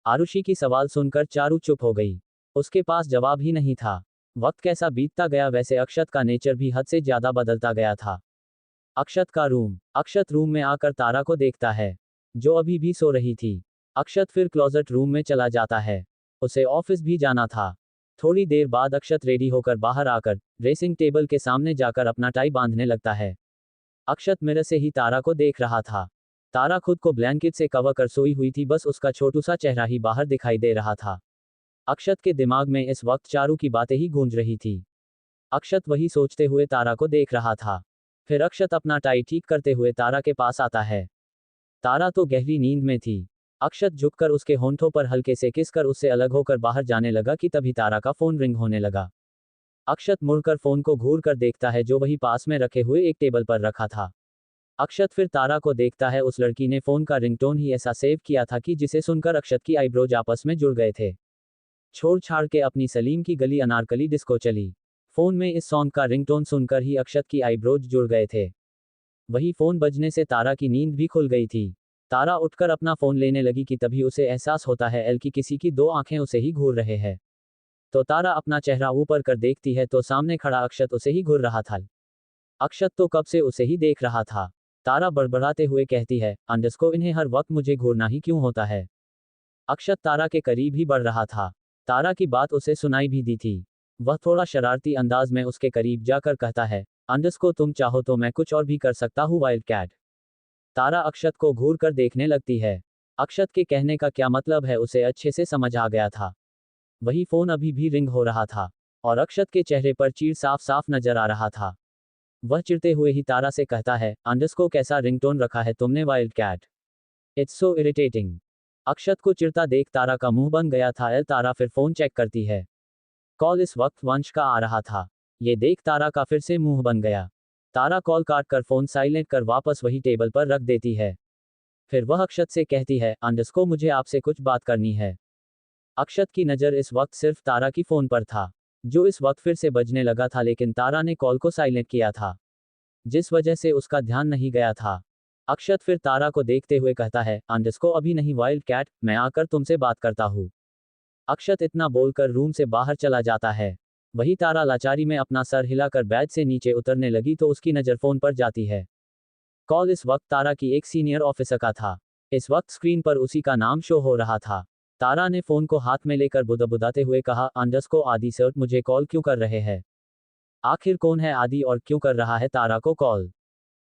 आरुषि की सवाल सुनकर चारू चुप हो गई। उसके पास जवाब ही नहीं था। वक्त कैसा बीतता गया वैसे अक्षत का नेचर भी हद से ज्यादा बदलता गया था। अक्षत का रूम। अक्षत रूम में आकर तारा को देखता है, जो अभी भी सो रही थी। अक्षत फिर क्लोजेट रूम में चला जाता है। उसे ऑफिस भी जाना था। थोड़ी देर बाद अक्षत रेडी होकर बाहर आकर ड्रेसिंग टेबल के सामने जाकर अपना टाई बांधने लगता है। अक्षत मिरर से ही तारा को देख रहा था। तारा खुद को ब्लैंकेट से कवर कर सोई हुई थी, बस उसका छोटू सा चेहरा ही बाहर दिखाई दे रहा था। अक्षत के दिमाग में इस वक्त चारू की बातें ही गूंज रही थी। अक्षत वही सोचते हुए तारा को देख रहा था। फिर अक्षत अपना टाई ठीक करते हुए तारा के पास आता है। तारा तो गहरी नींद में थी। अक्षत झुककर उसके होंठों पर हल्के से किस कर उससे अलग होकर बाहर जाने लगा कि तभी तारा का फोन रिंग होने लगा। अक्षत मुड़कर फोन को घूर कर देखता है जो वही पास में रखे हुए एक टेबल पर रखा था। अक्षत फिर तारा को देखता है। उस लड़की ने फोन का रिंगटोन ही ऐसा सेव किया था कि जिसे सुनकर अक्षत की आईब्रोज आपस में जुड़ गए थे। छोड़ छाड़ के अपनी सलीम की गली अनारकली डिस्को चली। फोन में इस सॉन्ग का रिंगटोन सुनकर ही अक्षत की आईब्रोज जुड़ गए थे। वही फोन बजने से तारा की नींद भी खुल गई थी। तारा उठकर अपना फोन लेने लगी कि तभी उसे एहसास होता है एल की किसी की दो आंखें उसे ही घूर रहे हैं। तो तारा अपना चेहरा ऊपर कर देखती है तो सामने खड़ा अक्षत उसे ही घूर रहा था। अक्षत तो कब से उसे ही देख रहा था। तारा बड़बड़ाते हुए कहती है, अंडस्को इन्हें हर वक्त मुझे घूरना ही क्यों होता है। अक्षत तारा के करीब ही बढ़ रहा था। तारा की बात उसे सुनाई भी दी थी। वह थोड़ा शरारती अंदाज में उसके करीब जाकर कहता है, अंडस्को तुम चाहो तो मैं कुछ और भी कर सकता हूँ वाइल्ड कैट। तारा अक्षत को घूर कर देखने लगती है। अक्षत के कहने का क्या मतलब है उसे अच्छे से समझ आ गया था। वही फोन अभी भी रिंग हो रहा था और अक्षत के चेहरे पर चीड़ साफ साफ नजर आ रहा था। वह चिढ़ते हुए ही तारा से कहता है, अंडस्को कैसा रिंगटोन रखा है तुमने wild cat. It's so irritating. Akshat को चिढ़ता देख तारा का मुंह बन गया था। तारा फिर फोन चेक करती है। कॉल इस वक्त वंश का आ रहा था। ये देख तारा का फिर से मुंह बन गया। तारा कॉल काट कर फोन साइलेंट कर वापस वही टेबल पर रख देती है। फिर वह अक्षत से कहती है, अंडस्को मुझे आपसे कुछ बात करनी है। अक्षत की नज़र इस वक्त सिर्फ तारा की फोन पर था, जो इस वक्त फिर से बजने लगा था, लेकिन तारा ने कॉल को साइलेंट किया था, जिस वजह से उसका ध्यान नहीं गया था। अक्षत फिर तारा को देखते हुए कहता है, अंडस्को अभी नहीं वाइल्ड कैट, मैं आकर तुमसे बात करता हूँ। अक्षत इतना बोलकर रूम से बाहर चला जाता है। वही तारा लाचारी में अपना सर हिलाकर बेड से नीचे उतरने लगी तो उसकी नज़र फोन पर जाती है। कॉल इस वक्त तारा की एक सीनियर ऑफिसर का था। इस वक्त स्क्रीन पर उसी का नाम शो हो रहा था। तारा ने फोन को हाथ में लेकर बुदबुदाते हुए कहा, अंडस्को आदि सर मुझे कॉल क्यों कर रहे हैं। आखिर कौन है आदि और क्यों कर रहा है तारा को कॉल।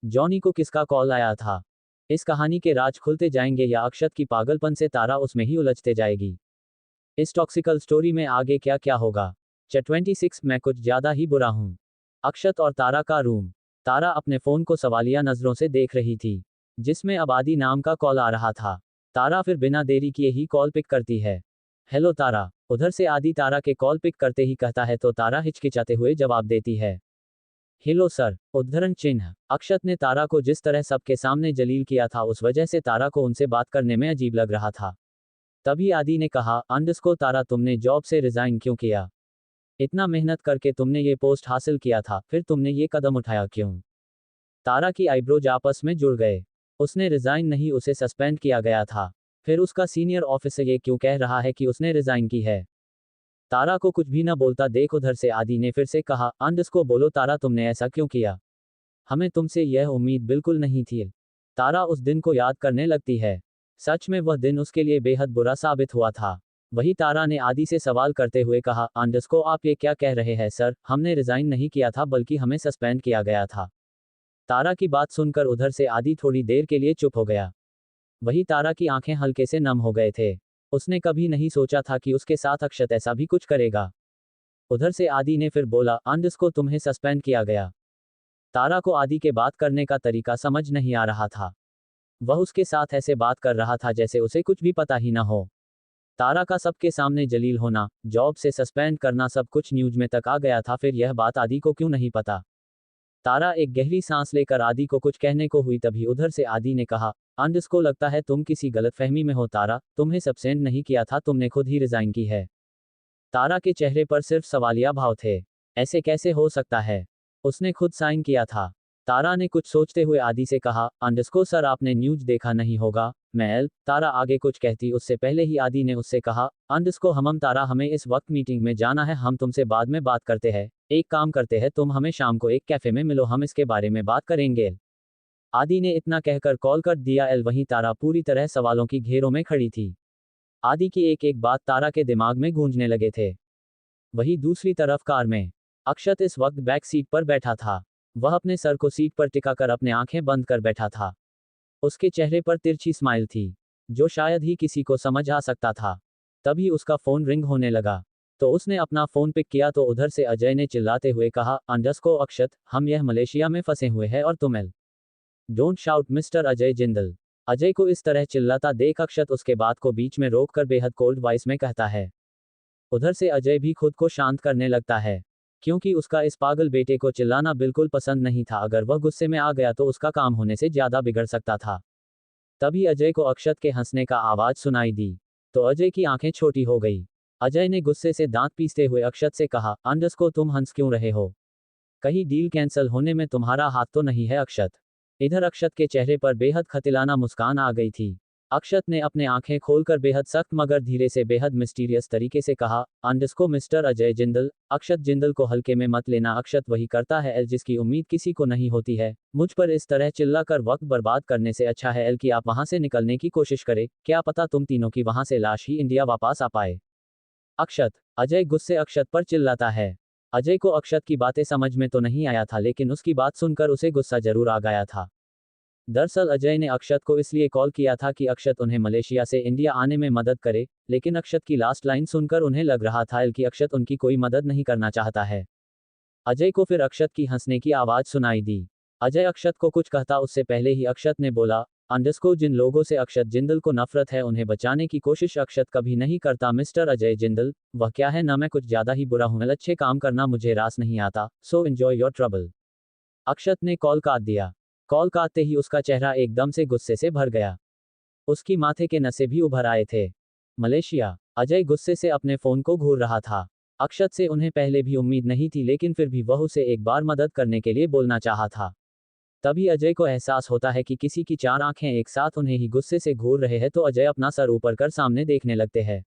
जॉनी को किसका कॉल आया था। इस कहानी के राज खुलते जाएंगे या अक्षत की पागलपन से तारा उसमें ही उलझते जाएगी। इस टॉक्सिकल स्टोरी में आगे क्या क्या होगा। चैप्टर 26 मैं कुछ ज्यादा ही बुरा हूं। अक्षत और तारा का रूम। तारा अपने फोन को सवालिया नजरों से देख रही थी, जिसमें अब आदि नाम का कॉल आ रहा था। तारा फिर बिना देरी किए ही कॉल पिक करती है। हेलो तारा। उधर से आदि तारा के कॉल पिक करते ही कहता है तो तारा हिचकिचाते हुए जवाब देती है, हेलो सर। उद्धरण चिन्ह। अक्षत ने तारा को जिस तरह सबके सामने जलील किया था उस वजह से तारा को उनसे बात करने में अजीब लग रहा था। तभी आदि ने कहा, अंडस्को तारा तुमने जॉब से रिजाइन क्यों किया। इतना मेहनत करके तुमने ये पोस्ट हासिल किया था, फिर तुमने ये कदम उठाया क्यों। तारा की आईब्रोज आपस में जुड़ गए। उसने रिजाइन नहीं, उसे सस्पेंड किया गया था। फिर उसका सीनियर ऑफिसर ये क्यों कह रहा है कि उसने रिजाइन की है। तारा को कुछ भी न बोलता देख उधर से आदि ने फिर से कहा, अंडस्को बोलो तारा तुमने ऐसा क्यों किया। हमें तुमसे यह उम्मीद बिल्कुल नहीं थी। तारा उस दिन को याद करने लगती है। सच में वह दिन उसके लिए बेहद बुरा साबित हुआ था। वही तारा ने आदि से सवाल करते हुए कहा, अंडस्को आप ये क्या कह रहे हैं सर, हमने रिजाइन नहीं किया था बल्कि हमें सस्पेंड किया गया था। तारा की बात सुनकर उधर से आदि थोड़ी देर के लिए चुप हो गया। वही तारा की आंखें हल्के से नम हो गए थे। उसने कभी नहीं सोचा था कि उसके साथ अक्षत ऐसा भी कुछ करेगा। उधर से आदि ने फिर बोला, अंडस्को तुम्हें सस्पेंड किया गया। तारा को आदि के बात करने का तरीका समझ नहीं आ रहा था। वह उसके साथ ऐसे बात कर रहा था जैसे उसे कुछ भी पता ही ना हो। तारा का सबके सामने जलील होना, जॉब से सस्पेंड करना, सब कुछ न्यूज में तक आ गया था, फिर यह बात आदि को क्यों नहीं पता। तारा एक गहरी सांस लेकर आदि को कुछ कहने को हुई तभी उधर से आदि ने कहा, अंडस्को लगता है तुम किसी गलतफहमी में हो तारा, तुम्हें सस्पेंड नहीं किया था, तुमने खुद ही रिजाइन की है। तारा के चेहरे पर सिर्फ सवालिया भाव थे। ऐसे कैसे हो सकता है, उसने खुद साइन किया था। तारा ने कुछ सोचते हुए आदि से कहा, अंडस्को सर आपने न्यूज देखा नहीं होगा। तारा आगे कुछ कहती उससे पहले ही आदि ने उससे कहा, अंडस्को हम तारा हमें इस वक्त मीटिंग में जाना है, हम तुमसे बाद में बात करते हैं। एक काम करते हैं, तुम हमें शाम को एक कैफे में मिलो, हम इसके बारे में बात करेंगे। आदि ने इतना कहकर कॉल कर दिया। वहीं तारा पूरी तरह सवालों की घेरों में खड़ी थी। आदि की एक एक बात तारा के दिमाग में गूंजने लगे थे। वही दूसरी तरफ कार में अक्षत इस वक्त बैक सीट पर बैठा था। वह अपने सर को सीट पर टिकाकर अपने आंखें बंद कर बैठा था। उसके चेहरे पर तिरछी स्माइल थी, जो शायद ही किसी को समझ आ सकता था। तभी उसका फोन रिंग होने लगा। तो उसने अपना फोन पिक किया तो उधर से अजय ने चिल्लाते हुए कहा, अंडरस्को अक्षत, हम यह मलेशिया में फंसे हुए हैं और तुम L don't shout mister Ajay Jindal. Ajay को इस तरह चिल्लाता देख अक्षत उसके बात को बीच में रोककर बेहद कोल्ड वॉइस में कहता है। उधर से अजय भी खुद को शांत करने लगता है, क्योंकि उसका इस पागल बेटे को चिल्लाना बिल्कुल पसंद नहीं था। अगर वह गुस्से में आ गया तो उसका काम होने से ज्यादा बिगड़ सकता था। तभी अजय को अक्षत के हंसने का आवाज सुनाई दी, तो अजय की आंखें छोटी हो गई। अजय ने गुस्से से दांत पीसते हुए अक्षत से कहा, अंडरस्को तुम हंस क्यों रहे हो? कहीं डील कैंसिल होने में तुम्हारा हाथ तो नहीं है अक्षत? इधर अक्षत के चेहरे पर बेहद खतिलाना मुस्कान आ गई थी। अक्षत ने अपने आंखें खोलकर बेहद सख्त मगर धीरे से बेहद मिस्टीरियस तरीके से कहा, अंडरस्को मिस्टर अजय जिंदल, अक्षत जिंदल को हल्के में मत लेना। अक्षत वही करता है एल जिसकी उम्मीद किसी को नहीं होती है। मुझ पर इस तरह चिल्लाकर वक्त बर्बाद करने से अच्छा है एल कि आप वहां से निकलने की कोशिश करें। क्या पता तुम तीनों की वहां से लाश ही इंडिया वापस आ पाए। अक्षत, अजय गुस्से अक्षत पर चिल्लाता है। अजय को अक्षत की बातें समझ में तो नहीं आया था, लेकिन उसकी बात सुनकर उसे गुस्सा जरूर आ गया था। दरअसल अजय ने अक्षत को इसलिए कॉल किया था कि अक्षत उन्हें मलेशिया से इंडिया आने में मदद करे, लेकिन अक्षत की लास्ट लाइन सुनकर उन्हें लग रहा था कि अक्षत उनकी कोई मदद नहीं करना चाहता है। अजय को फिर अक्षत की हंसने की आवाज सुनाई दी। अजय अक्षत को कुछ कहता उससे पहले ही अक्षत ने बोला, अंडरस्को जिन लोगों से अक्षत जिंदल को नफरत है उन्हें बचाने की कोशिश अक्षत कभी नहीं करता मिस्टर अजय जिंदल। वह क्या है ना, मैं कुछ ज्यादा ही बुरा हूं, अच्छे काम करना मुझे रास नहीं आता, सो एंजॉय योर ट्रबल। अक्षत ने कॉल काट दिया। कॉल काटते ही उसका चेहरा एकदम से गुस्से से भर गया। उसकी माथे के नसें भी उभर आए थे। मलेशिया, अजय गुस्से से अपने फोन को घूर रहा था। अक्षत से उन्हें पहले भी उम्मीद नहीं थी, लेकिन फिर भी वह उसे एक बार मदद करने के लिए बोलना चाहा था। तभी अजय को एहसास होता है कि किसी की चार आंखें एक साथ उन्हें ही गुस्से से घूर रहे हैं, तो अजय अपना सर ऊपर कर सामने देखने लगते हैं।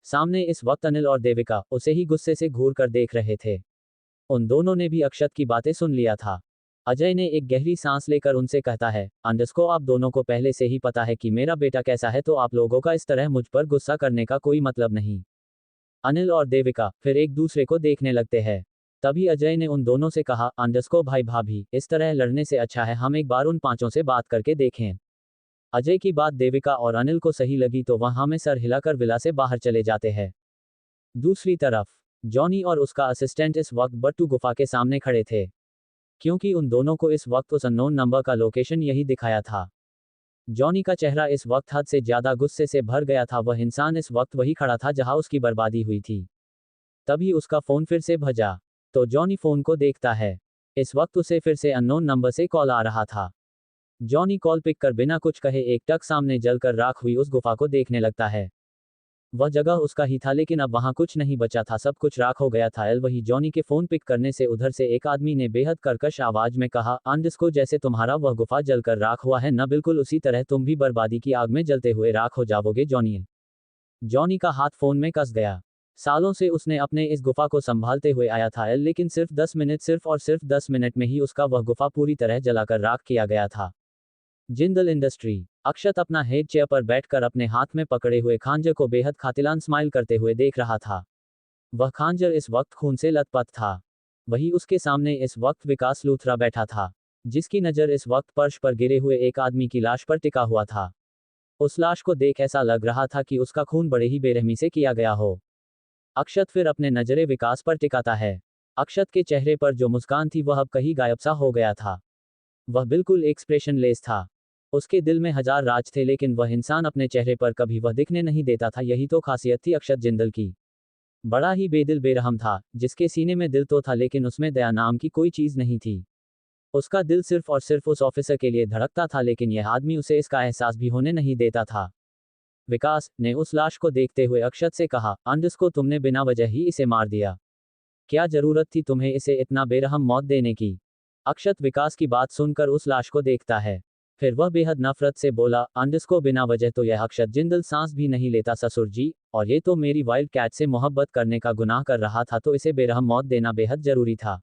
सामने इस वक्त अनिल और देविका उसे ही गुस्से से घूर कर देख रहे थे। उन दोनों ने भी अक्षत की बातें सुन लिया था। अजय ने एक गहरी सांस लेकर उनसे कहता है, अंडरस्को आप दोनों को पहले से ही पता है कि मेरा बेटा कैसा है, तो आप लोगों का इस तरह मुझ पर गुस्सा करने का कोई मतलब नहीं। अनिल और देविका फिर एक दूसरे को देखने लगते हैं। तभी अजय ने उन दोनों से कहा, अंडरस्को भाई भाभी, इस तरह लड़ने से अच्छा है हम एक बार उन पांचों से बात करके देखें। अजय की बात देविका और अनिल को सही लगी तो वह हमें सर हिलाकर विला से बाहर चले जाते हैं। दूसरी तरफ जॉनी और उसका असिस्टेंट इस वक्त बट्टू गुफा के सामने खड़े थे, क्योंकि उन दोनों को इस वक्त उस अननोन नंबर का लोकेशन यही दिखाया था। जॉनी का चेहरा इस वक्त हद से ज्यादा गुस्से से भर गया था। वह इंसान इस वक्त वही खड़ा था जहां उसकी बर्बादी हुई थी। तभी उसका फोन फिर से बजा, तो जॉनी फोन को देखता है। इस वक्त उसे फिर से अननोन नंबर से कॉल आ रहा था। जॉनी कॉल पिक कर बिना कुछ कहे एक टक सामने जलकर राख हुई उस गुफा को देखने लगता है। वह जगह उसका ही था, लेकिन अब वहां कुछ नहीं बचा था, सब कुछ राख हो गया था। एल वही जॉनी के फोन पिक करने से उधर से एक आदमी ने बेहद कर्कश आवाज में कहा, अंडरस्को जैसे तुम्हारा वह गुफा जलकर राख हुआ है न, बिल्कुल उसी तरह तुम भी बर्बादी की आग में जलते हुए राख हो जाओगे जॉनी। जॉनी का हाथ फोन में कस गया। सालों से उसने अपने इस गुफा को संभालते हुए आया था, लेकिन सिर्फ 10 मिनट, सिर्फ और सिर्फ 10 मिनट में ही उसका वह गुफा पूरी तरह जलाकर राख किया गया था। जिंदल इंडस्ट्री। अक्षत अपना हेड चेयर पर बैठकर अपने हाथ में पकड़े हुए खांजर को बेहद खातिलान स्माइल करते हुए देख रहा था। वह खांजर इस वक्त खून से लथपथ था। वही उसके सामने इस वक्त विकास लूथरा बैठा था, जिसकी नज़र इस वक्त फर्श पर गिरे हुए एक आदमी की लाश पर टिका हुआ था। उस लाश को देख ऐसा लग रहा था कि उसका खून बड़े ही बेरहमी से किया गया हो। अक्षत फिर अपने नजरे विकास पर टिकाता है। अक्षत के चेहरे पर जो मुस्कान थी वह अब कहीं गायब सा हो गया था। वह बिल्कुल एक्सप्रेशनलेस था। उसके दिल में हजार राज थे, लेकिन वह इंसान अपने चेहरे पर कभी वह दिखने नहीं देता था। यही तो खासियत थी अक्षत जिंदल की। बड़ा ही बेदिल बेरहम था, जिसके सीने में दिल तो था लेकिन उसमें दया नाम की कोई चीज नहीं थी। उसका दिल सिर्फ और सिर्फ उस ऑफिसर के लिए धड़कता था, लेकिन यह आदमी उसे इसका एहसास भी होने नहीं देता था। विकास ने उस लाश को देखते हुए अक्षत से कहा, अंडरस्को तुमने बिना वजह ही इसे मार दिया। क्या जरूरत थी तुम्हें इसे इतना बेरहम मौत देने की? अक्षत विकास की बात सुनकर उस लाश को देखता है। फिर वह बेहद नफरत से बोला, अंडरस्को बिना वजह तो यह अक्षत जिंदल सांस भी नहीं लेता ससुर जी, और ये तो मेरी वाइल्ड कैट से मोहब्बत करने का गुनाह कर रहा था, तो इसे बेरहम मौत देना बेहद जरूरी था।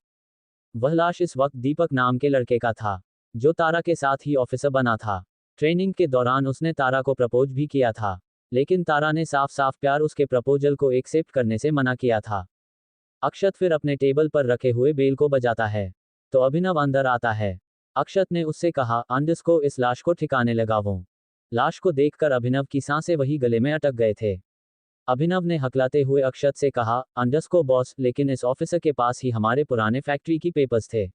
वह लाश इस वक्त दीपक नाम के लड़के का था, जो तारा के साथ ही ऑफिसर बना था। ट्रेनिंग के दौरान उसने तारा को प्रपोज भी किया था। लेकिन तारा ने साफ साफ प्यार उसके प्रपोजल को एक्सेप्ट करने से मना किया था। अक्षत फिर अपने टेबल पर रखे हुए बेल को बजाता है तो अभिनव अंदर आता है। अक्षत ने उससे कहा, अंडस्को इस लाश को ठिकाने लगाओ। लाश को देखकर अभिनव की सांसें वही गले में अटक गए थे। अभिनव ने हकलाते हुए अक्षत से कहा, अंडस्को बॉस, लेकिन इस ऑफिसर के पास ही हमारे पुराने फैक्ट्री की पेपर्स थे।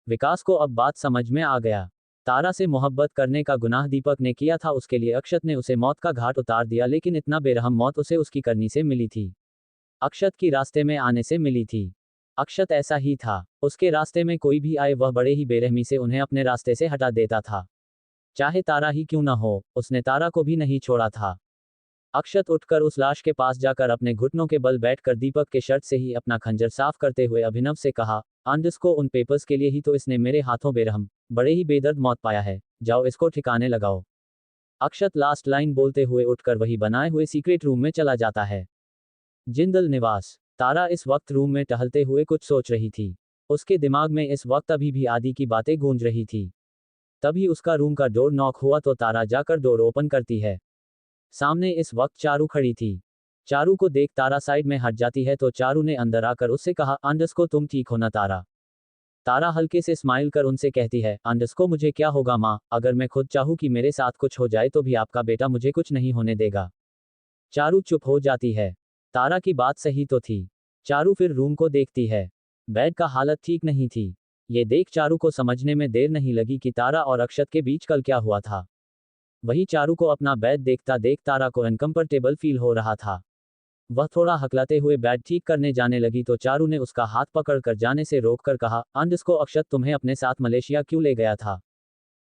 विकास को अब बात समझ में आ गया। तारा से मोहब्बत करने का गुनाह दीपक ने किया था, उसके लिए अक्षत ने उसे मौत का घाट उतार दिया, लेकिन इतना बेरहम मौत उसे उसकी करनी से मिली थी। अक्षत की रास्ते में आने से मिली थी। अक्षत ऐसा ही था, उसके रास्ते में कोई भी आए वह बड़े ही बेरहमी से उन्हें अपने रास्ते से हटा देता था। चाहे तारा ही क्यों न हो, उसने तारा को भी नहीं छोड़ा था। अक्षत उठकर उस लाश के पास जाकर अपने घुटनों के बल बैठकर दीपक के शर्ट से ही अपना खंजर साफ करते हुए अभिनव से कहा, अंडस्को उन पेपर्स के लिए ही तो इसने मेरे हाथों बेरहम बड़े ही बेदर्द मौत पाया है, जाओ इसको ठिकाने लगाओ। अक्षत लास्ट लाइन बोलते हुए उठकर वही बनाए हुए सीक्रेट रूम में चला जाता है। जिंदल निवास। तारा इस वक्त रूम में टहलते हुए कुछ सोच रही थी। उसके दिमाग में इस वक्त अभी भी आदि की बातें गूंज रही थी। तभी उसका रूम का डोर नॉक हुआ तो तारा जाकर डोर ओपन करती है। सामने इस वक्त चारू खड़ी थी। चारू को देख तारा साइड में हट जाती है तो चारू ने अंदर आकर उससे कहा, अंडस्को तुम ठीक हो ना तारा। तारा हल्के से स्माइल कर उनसे कहती है, अंडस्को मुझे क्या होगा माँ, अगर मैं खुद चाहूँ कि मेरे साथ कुछ हो जाए तो भी आपका बेटा मुझे कुछ नहीं होने देगा। चारू चुप हो जाती है। तारा की बात सही तो थी। चारू फिर रूम को देखती है। बेड का हालत ठीक नहीं थी। ये देख चारू को समझने में देर नहीं लगी कि तारा और अक्षत के बीच कल क्या हुआ था। वही चारू को अपना बेड देखता देख तारा को अनकंफर्टेबल फील हो रहा था। वह थोड़ा हकलाते हुए बेड ठीक करने जाने लगी तो चारू ने उसका हाथ पकड़कर जाने से रोककर कहा, अंडस्को अक्षत तुम्हें अपने साथ मलेशिया क्यों ले गया था।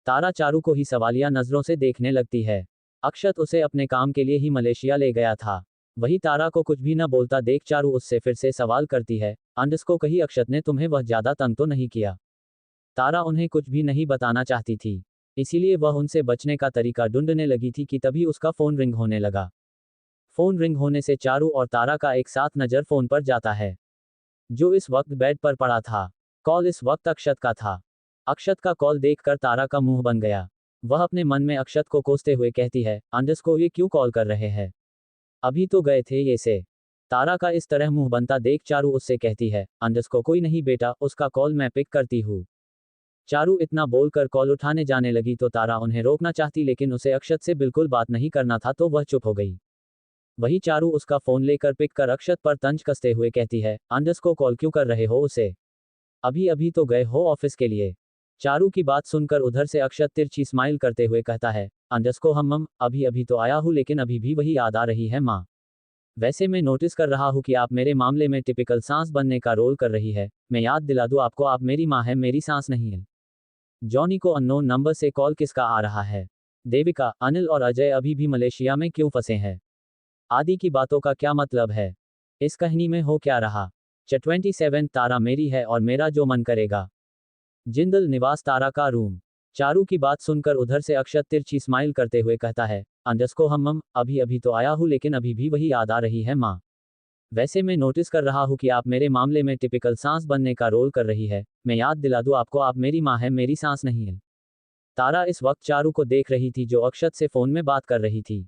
तारा चारू को ही सवालिया नजरों से देखने लगती है। अक्षत उसे अपने काम के लिए ही मलेशिया ले गया था। वही तारा को कुछ भी न बोलता देख चारू उससे फिर से सवाल करती है, अंडस्को कहीं अक्षत ने तुम्हें वह ज्यादा तंग तो नहीं किया। तारा उन्हें कुछ भी नहीं बताना चाहती थी, इसीलिए वह उनसे बचने का तरीका ढूंढने लगी थी कि तभी उसका फोन रिंग होने लगा। फोन रिंग होने से चारू और तारा का एक साथ नजर फोन पर जाता है, जो इस वक्त बेड पर पड़ा था। कॉल इस वक्त अक्षत का था। अक्षत का कॉल देखकर तारा का मुंह बन गया। वह अपने मन में अक्षत को कोसते हुए कहती है, अंडस्को ये क्यों कॉल कर रहे हैं, अभी तो गए थे ये से। तारा का इस तरह मुंह बनता देख चारू उससे कहती है, अंडस्को कोई नहीं बेटा, उसका कॉल मैं पिक करती हूँ। चारू इतना बोलकर कॉल उठाने जाने लगी तो तारा उन्हें रोकना चाहती, लेकिन उसे अक्षत से बिल्कुल बात नहीं करना था तो वह चुप हो गई। वही चारू उसका फोन लेकर पिक कर अक्षत पर तंज कसते हुए कहती है, अंडस्को कॉल क्यों कर रहे हो उसे, अभी अभी तो गए हो ऑफिस के लिए। चारू की बात सुनकर उधर से अक्षत तिरछी स्माइल करते हुए कहता है, अंडस्को हम अभी अभी तो आया हूँ, लेकिन अभी भी वही याद आ रही है माँ। वैसे मैं नोटिस कर रहा हूँ कि आप मेरे मामले में टिपिकल सांस बनने का रोल कर रही है। मैं याद दिला दूँ आपको, आप मेरी माँ है, मेरी सांस नहीं है। जॉनी को अननोन नंबर से कॉल किसका आ रहा है। देविका, अनिल और अजय अभी भी मलेशिया में क्यों फंसे हैं। आदि की बातों का क्या मतलब है, इस कहानी में हो क्या रहा। 27 तारा मेरी है और मेरा जो मन करेगा। जिंदल निवास तारा का रूम। चारू की बात सुनकर उधर से अक्षत तिरछी स्माइल करते हुए कहता है, अंडस्को हम अभी अभी तो आया हूँ, लेकिन अभी भी वही याद आ रही है माँ। वैसे मैं नोटिस कर रहा हूँ कि आप मेरे मामले में टिपिकल सांस बनने का रोल कर रही है। मैं याद दिला दूँ आपको, आप मेरी माँ है, मेरी सांस नहीं है। तारा इस वक्त चारू को देख रही थी जो अक्षत से फोन में बात कर रही थी।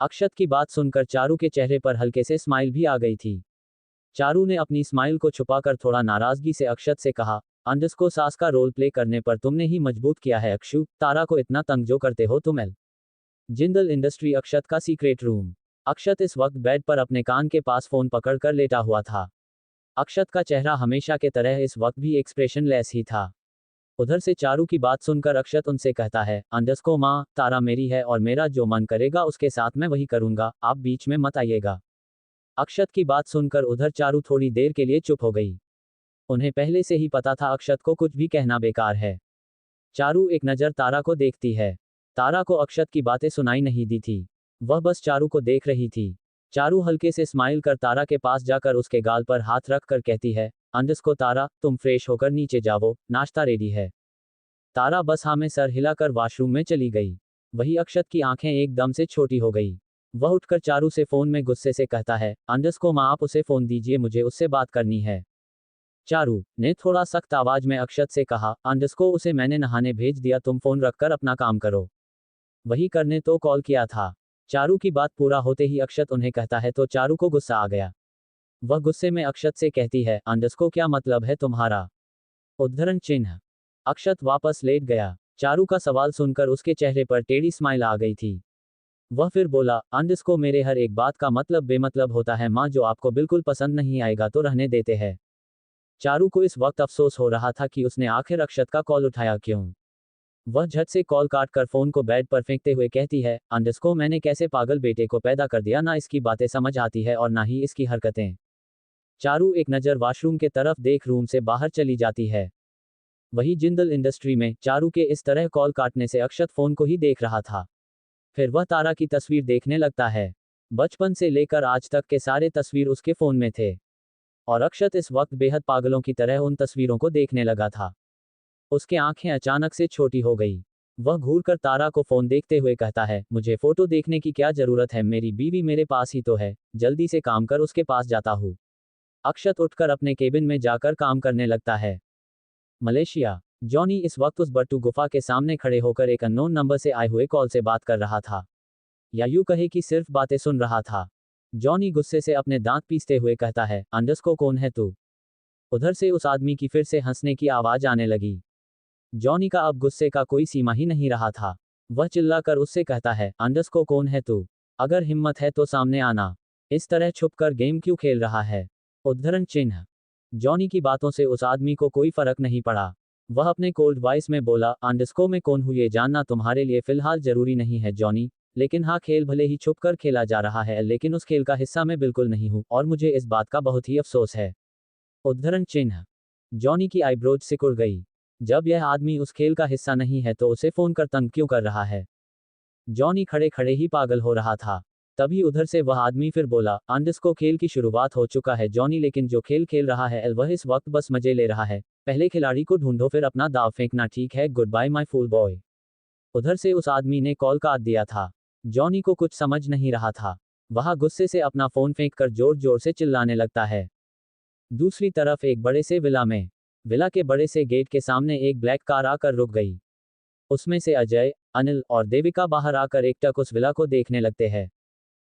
अक्षत की बात सुनकर चारू के चेहरे पर हल्के से स्माइल भी आ गई थी। चारू ने अपनी स्माइल को छुपाकर थोड़ा नाराजगी से अक्षत से कहा, अंडस्को सास का रोल प्ले करने पर तुमने ही मजबूत किया है अक्षु, तारा को इतना तंग जो करते हो तुम। जिंदल इंडस्ट्री अक्षत का सीक्रेट रूम। अक्षत इस वक्त बेड पर अपने कान के पास फोन पकड़कर लेटा हुआ था। अक्षत का चेहरा हमेशा के तरह इस वक्त भी एक्सप्रेशन लेस ही था। उधर से चारू की बात सुनकर अक्षत उनसे कहता है, अंडस्को माँ, तारा मेरी है और मेरा जो मन करेगा उसके साथ मैं वही करूंगा, आप बीच में मत आइएगा। अक्षत की बात सुनकर उधर चारू थोड़ी देर के लिए चुप हो गई। उन्हें पहले से ही पता था अक्षत को कुछ भी कहना बेकार है। चारू एक नज़र तारा को देखती है। तारा को अक्षत की बातें सुनाई नहीं दी थी, वह बस चारू को देख रही थी। चारू हल्के से स्माइल कर तारा के पास जाकर उसके गाल पर हाथ रख कर कहती है, अंडस्को तारा, तुम फ्रेश होकर नीचे जाओ, नाश्ता रेडी है। तारा बस हाँ में सर हिलाकर वॉशरूम में चली गई। वही अक्षत की आंखें एकदम से छोटी हो गई। वह उठकर चारू से फोन में गुस्से से कहता है, अंडस्को माँ आप उसे फोन दीजिए, मुझे उससे बात करनी है। चारू ने थोड़ा सख्त आवाज में अक्षत से कहा, अंडस्को उसे मैंने नहाने भेज दिया, तुम फोन रखकर अपना काम करो। वही करने तो कॉल किया था। चारू की बात पूरा होते ही अक्षत उन्हें कहता है तो चारू को गुस्सा आ गया। वह गुस्से में अक्षत से कहती है, अंडरस्को क्या मतलब है तुम्हारा? उद्धरण चिन्ह। अक्षत वापस लेट गया। चारू का सवाल सुनकर उसके चेहरे पर टेढ़ी स्माइल आ गई थी। वह फिर बोला, अंडरस्को मेरे हर एक बात का मतलब बेमतलब होता है माँ, जो आपको बिल्कुल पसंद नहीं आएगा तो रहने देते हैं। चारू को इस वक्त अफसोस हो रहा था कि उसने आखिर अक्षत का कॉल उठाया क्यों। वह झट से कॉल काट कर फोन को बेड पर फेंकते हुए कहती है, अंडरस्को मैंने कैसे पागल बेटे को पैदा कर दिया, ना इसकी बातें समझ आती है और ना ही इसकी हरकतें। चारू एक नज़र वॉशरूम के तरफ देख रूम से बाहर चली जाती है। वही जिंदल इंडस्ट्री में चारू के इस तरह कॉल काटने से अक्षत फोन को ही देख रहा था। फिर वह तारा की तस्वीर देखने लगता है। बचपन से लेकर आज तक के सारे तस्वीर उसके फोन में थे। और अक्षत इस वक्त बेहद पागलों की तरह उन तस्वीरों को देखने लगा था। उसकी आंखें अचानक से छोटी हो गई। वह घूरकर तारा को फोन देखते हुए कहता है, मुझे फोटो देखने की क्या जरूरत है, मेरी बीवी मेरे पास ही तो है, जल्दी से काम कर, उसके पास जाता हूँ। अक्षत उठकर अपने केबिन में जाकर काम करने लगता है। मलेशिया। जॉनी इस वक्त उस बट्टू गुफा के सामने खड़े होकर एक अननोन नंबर से आए हुए कॉल से बात कर रहा था। या यूं कहे कि सिर्फ बातें सुन रहा था। जॉनी गुस्से से अपने दांत पीसते हुए कहता है, अंडरस्को कौन है तू? उधर से उस आदमी की फिर से हंसने की आवाज आने लगी। जॉनी का अब गुस्से का कोई सीमा ही नहीं रहा था। वह चिल्लाकर उससे कहता है, अंडरस्को कौन है तू? अगर हिम्मत है तो सामने आना। इस तरह छुपकर गेम क्यों खेल रहा है? उद्धरण चिन्ह। जॉनी की बातों से उस आदमी को कोई फर्क नहीं पड़ा। वह अपने कोल्ड वॉइस में बोला, अंडरस्को में कौन हूँ ये जानना तुम्हारे लिए फिलहाल जरूरी नहीं है जॉनी, लेकिन हाँ, खेल भले ही छुपकर खेला जा रहा है, लेकिन उस खेल का हिस्सा मैं बिल्कुल नहीं हूँ और मुझे इस बात का बहुत ही अफसोस है। उद्धरण चिन्ह। जॉनी की आईब्रोज सिकुड़ गई। जब यह आदमी उस खेल का हिस्सा नहीं है तो उसे फोन कर तंग क्यों कर रहा है? जॉनी खड़े खड़े ही पागल हो रहा था। तभी उधर से वह आदमी फिर बोला, अंडरस्को खेल की शुरुआत हो चुका है जॉनी, लेकिन जो खेल खेल रहा है वह इस वक्त बस मजे ले रहा है। पहले खिलाड़ी को ढूंढो फिर अपना दाव फेंकना, ठीक है? Goodbye my fool boy. उधर से उस आदमी ने कॉल काट दिया था। जॉनी को कुछ समझ नहीं रहा था। वह गुस्से से अपना फोन फेंककर जोर जोर से चिल्लाने लगता है। दूसरी तरफ एक बड़े से विला के बड़े से गेट के सामने एक ब्लैक कार आकर रुक गई। उसमें से अजय, अनिल और देविका बाहर आकर एकटक उस विला को देखने लगते हैं।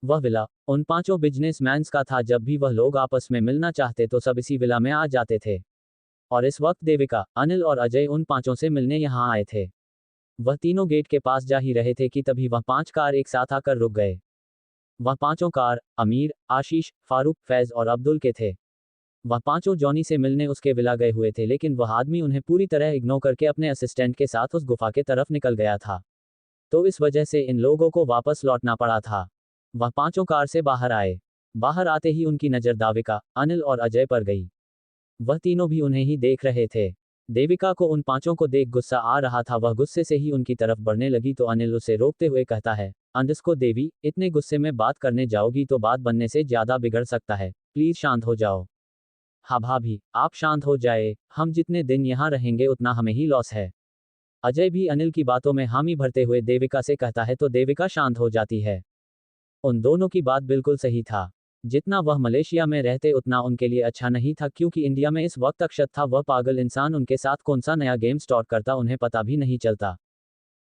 वह विला उन पांचों बिजनेसमैन्स का था। जब भी वह लोग आपस में मिलना चाहते तो सब इसी विला में आ जाते थे। और इस वक्त देविका, अनिल और अजय उन पांचों से मिलने यहाँ आए थे। वह तीनों गेट के पास जा ही रहे थे कि तभी वह 5 कार एक साथ आकर रुक गए। वह पांचों कार अमीर, आशीष, फारूक, फैज और अब्दुल के थे। वह पांचों जॉनी से मिलने उसके विला गए हुए थे, लेकिन वह आदमी उन्हें पूरी तरह इग्नोर करके अपने असिस्टेंट के साथ उस गुफा के तरफ निकल गया था। तो इस वजह से इन लोगों को वापस लौटना पड़ा था। वह पांचों कार से बाहर आए। बाहर आते ही उनकी नज़र देविका, अनिल और अजय पर गई। वह तीनों भी उन्हें ही देख रहे थे। देविका को उन पांचों को देख गुस्सा आ रहा था। वह गुस्से से ही उनकी तरफ बढ़ने लगी तो अनिल उसे रोकते हुए कहता है, अंडरस्को देवी, इतने गुस्से में बात करने जाओगी तो बात बनने से ज्यादा बिगड़ सकता है, प्लीज शांत हो जाओ। हाँ भाभी, आप शांत हो जाए, हम जितने दिन यहाँ रहेंगे उतना हमें ही लॉस है। अजय भी अनिल की बातों में हामी भरते हुए देविका से कहता है तो देविका शांत हो जाती है। उन दोनों की बात बिल्कुल सही था। जितना वह मलेशिया में रहते उतना उनके लिए अच्छा नहीं था, क्योंकि इंडिया में इस वक्त अक्षत था। वह पागल इंसान उनके साथ कौन सा नया गेम स्टार्ट करता उन्हें पता भी नहीं चलता।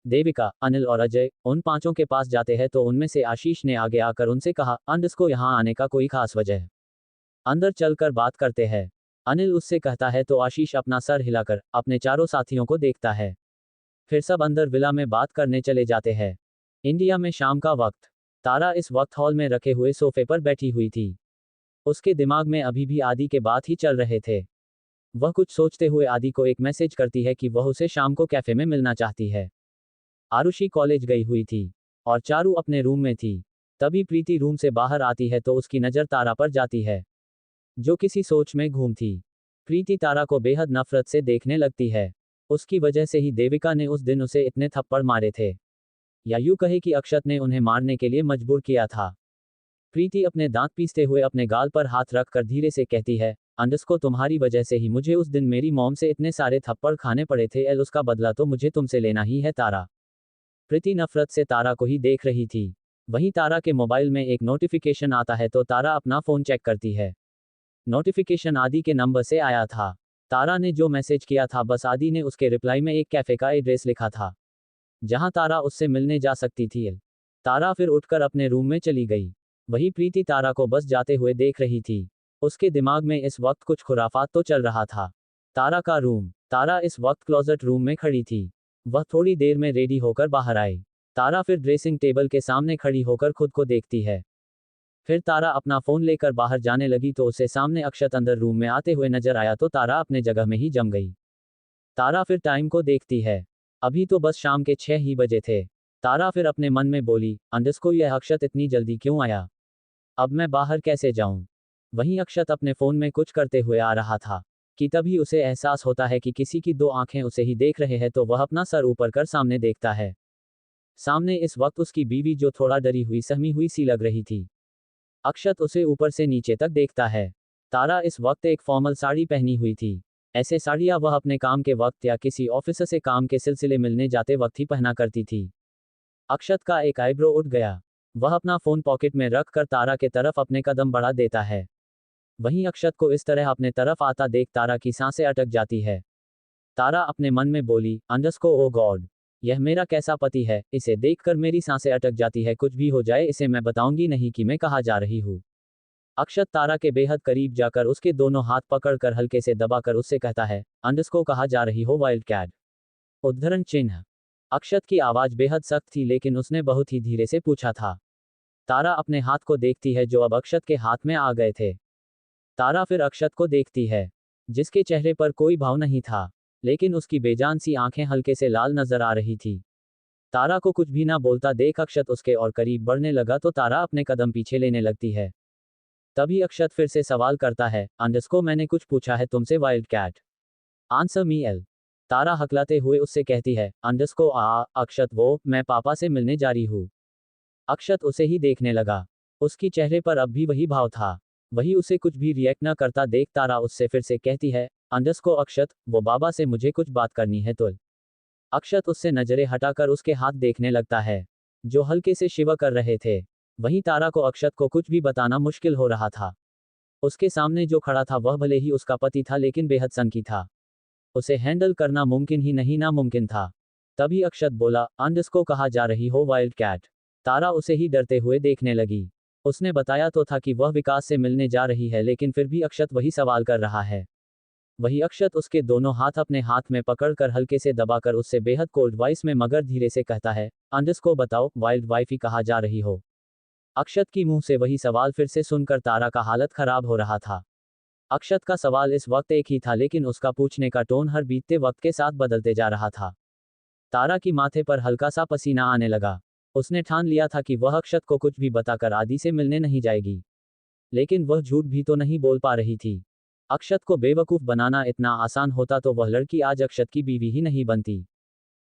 देविका, अनिल और अजय उन पांचों के पास जाते हैं तो उनमें से आशीष ने आगे आकर उनसे कहा, अंडरस्को यहाँ आने का कोई खास वजह है? अंदर चलकर बात करते हैं। अनिल उससे कहता है तो आशीष अपना सर हिलाकर अपने चारों साथियों को देखता है। फिर सब अंदर विला में बात करने चले जाते हैं। इंडिया में शाम का वक्त। तारा इस वक्त हॉल में रखे हुए सोफे पर बैठी हुई थी। उसके दिमाग में अभी भी आदि के बात ही चल रहे थे। वह कुछ सोचते हुए आदि को एक मैसेज करती है कि वह उसे शाम को कैफे में मिलना चाहती है। आरुषि कॉलेज गई हुई थी और चारू अपने रूम में थी। तभी प्रीति रूम से बाहर आती है तो उसकी नज़र तारा पर जाती है, जो किसी सोच में घूम थी। प्रीति तारा को बेहद नफरत से देखने लगती है। उसकी वजह से ही देविका ने उस दिन उसे इतने थप्पड़ मारे थे, या यूं कहे कि अक्षत ने उन्हें मारने के लिए मजबूर किया था। प्रीति अपने दांत पीसते हुए अपने गाल पर हाथ रखकर धीरे से कहती है, अंडरस्को तुम्हारी वजह से ही मुझे उस दिन मेरी मॉम से इतने सारे थप्पड़ खाने पड़े थे, उसका बदला तो मुझे तुमसे लेना ही है तारा। प्रीति नफरत से तारा को ही देख रही थी। वहीं तारा के मोबाइल में एक नोटिफिकेशन आता है तो तारा अपना फोन चेक करती है। नोटिफिकेशन आदि के नंबर से आया था। तारा ने जो मैसेज किया था बस आदि ने उसके रिप्लाई में एक कैफे का एड्रेस लिखा था, जहां तारा उससे मिलने जा सकती थी। तारा फिर उठकर अपने रूम में चली गई। वही प्रीति तारा को बस जाते हुए देख रही थी। उसके दिमाग में इस वक्त कुछ खुराफात तो चल रहा था। तारा का रूम। तारा इस वक्त क्लोजेट रूम में खड़ी थी। वह थोड़ी देर में रेडी होकर बाहर आई। तारा फिर ड्रेसिंग टेबल के सामने खड़ी होकर खुद को देखती है। फिर तारा अपना फोन लेकर बाहर जाने लगी तो उसे सामने अक्षत अंदर रूम में आते हुए नजर आया तो तारा अपने जगह में ही जम गई। तारा फिर टाइम को देखती है। अभी तो बस शाम के 6 ही बजे थे। तारा फिर अपने मन में बोली, अंडस्को यह अक्षत इतनी जल्दी क्यों आया? अब मैं बाहर कैसे जाऊं? वहीं अक्षत अपने फोन में कुछ करते हुए आ रहा था कि तभी उसे एहसास होता है कि किसी की 2 आंखें उसे ही देख रहे हैं तो वह अपना सर ऊपर कर सामने देखता है। सामने इस वक्त उसकी बीवी जो थोड़ा डरी हुई सहमी हुई सी लग रही थी। अक्षत उसे ऊपर से नीचे तक देखता है। तारा इस वक्त एक फॉर्मल साड़ी पहनी हुई थी। ऐसे साड़ियां वह अपने काम के वक्त या किसी ऑफिसर से काम के सिलसिले मिलने जाते वक्त ही पहना करती थी। अक्षत का एक आईब्रो उठ गया। वह अपना फोन पॉकेट में रख कर तारा के तरफ अपने कदम बढ़ा देता है। वहीं अक्षत को इस तरह अपने तरफ आता देख तारा की सांसें अटक जाती है। तारा अपने मन में बोली, अंडस्को ओ गॉड, यह मेरा कैसा पति है, इसे देखकर मेरी सांसें अटक जाती है, कुछ भी हो जाए इसे मैं बताऊंगी नहीं कि मैं कहाँ जा रही हूँ। अक्षत तारा के बेहद करीब जाकर उसके दोनों हाथ पकड़कर हल्के से दबाकर उससे कहता है, अंडस्को कहाँ जा रही हो वाइल्ड कैट? उद्धरण चिन्ह। अक्षत की आवाज बेहद सख्त थी लेकिन उसने बहुत ही धीरे से पूछा था। तारा अपने हाथ को देखती है जो अब अक्षत के हाथ में आ गए थे। तारा फिर अक्षत को देखती है जिसके चेहरे पर कोई भाव नहीं था लेकिन उसकी बेजान सी आंखें हल्के से लाल नजर आ रही थी। तारा को कुछ भी ना बोलता देख अक्षत उसके और करीब बढ़ने लगा तो तारा अपने कदम पीछे लेने लगती है। तभी अक्षत फिर से सवाल करता है, अंडस्को मैंने कुछ पूछा है तुमसे wild cat? Answer me L. Tara हकलाते हुए उससे कहती है, अंडस्को अक्षत वो मैं पापा से मिलने जा रही हूँ। अक्षत उसे ही देखने लगा। उसकी चेहरे पर अब भी वही भाव था। वही उसे कुछ भी रिएक्ट न करता देख तारा उससे फिर से कहती है, अंडस्को अक्षत वो बाबा से मुझे कुछ बात करनी है तो। अक्षत उससे नजरें हटाकर उसके हाथ देखने लगता है जो हल्के से शिवा कर रहे थे। वहीं तारा को अक्षत को कुछ भी बताना मुश्किल हो रहा था। उसके सामने जो खड़ा था वह भले ही उसका पति था लेकिन बेहद सनकी था। उसे हैंडल करना मुमकिन ही नहीं नामुमकिन था। तभी अक्षत बोला, अंडस्को कहाँ जा रही हो वाइल्ड कैट? तारा उसे ही डरते हुए देखने लगी। उसने बताया तो था कि वह विकास से मिलने जा रही है लेकिन फिर भी अक्षत वही सवाल कर रहा है। वही अक्षत उसके दोनों हाथ अपने हाथ में पकड़कर हल्के से दबाकर उससे बेहद कोल्ड वॉइस में मगर धीरे से कहता है, अंडस्को बताओ वाइल्ड वाइफी कहाँ जा रही हो? अक्षत की मुंह से वही सवाल फिर से सुनकर तारा का हालत खराब हो रहा था। अक्षत का सवाल इस वक्त एक ही था लेकिन उसका पूछने का टोन हर बीतते वक्त के साथ बदलते जा रहा था। तारा की माथे पर हल्का सा पसीना आने लगा। उसने ठान लिया था कि वह अक्षत को कुछ भी बताकर आदि से मिलने नहीं जाएगी लेकिन वह झूठ भी तो नहीं बोल पा रही थी। अक्षत को बेवकूफ बनाना इतना आसान होता तो वह लड़की आज अक्षत की बीवी ही नहीं बनती।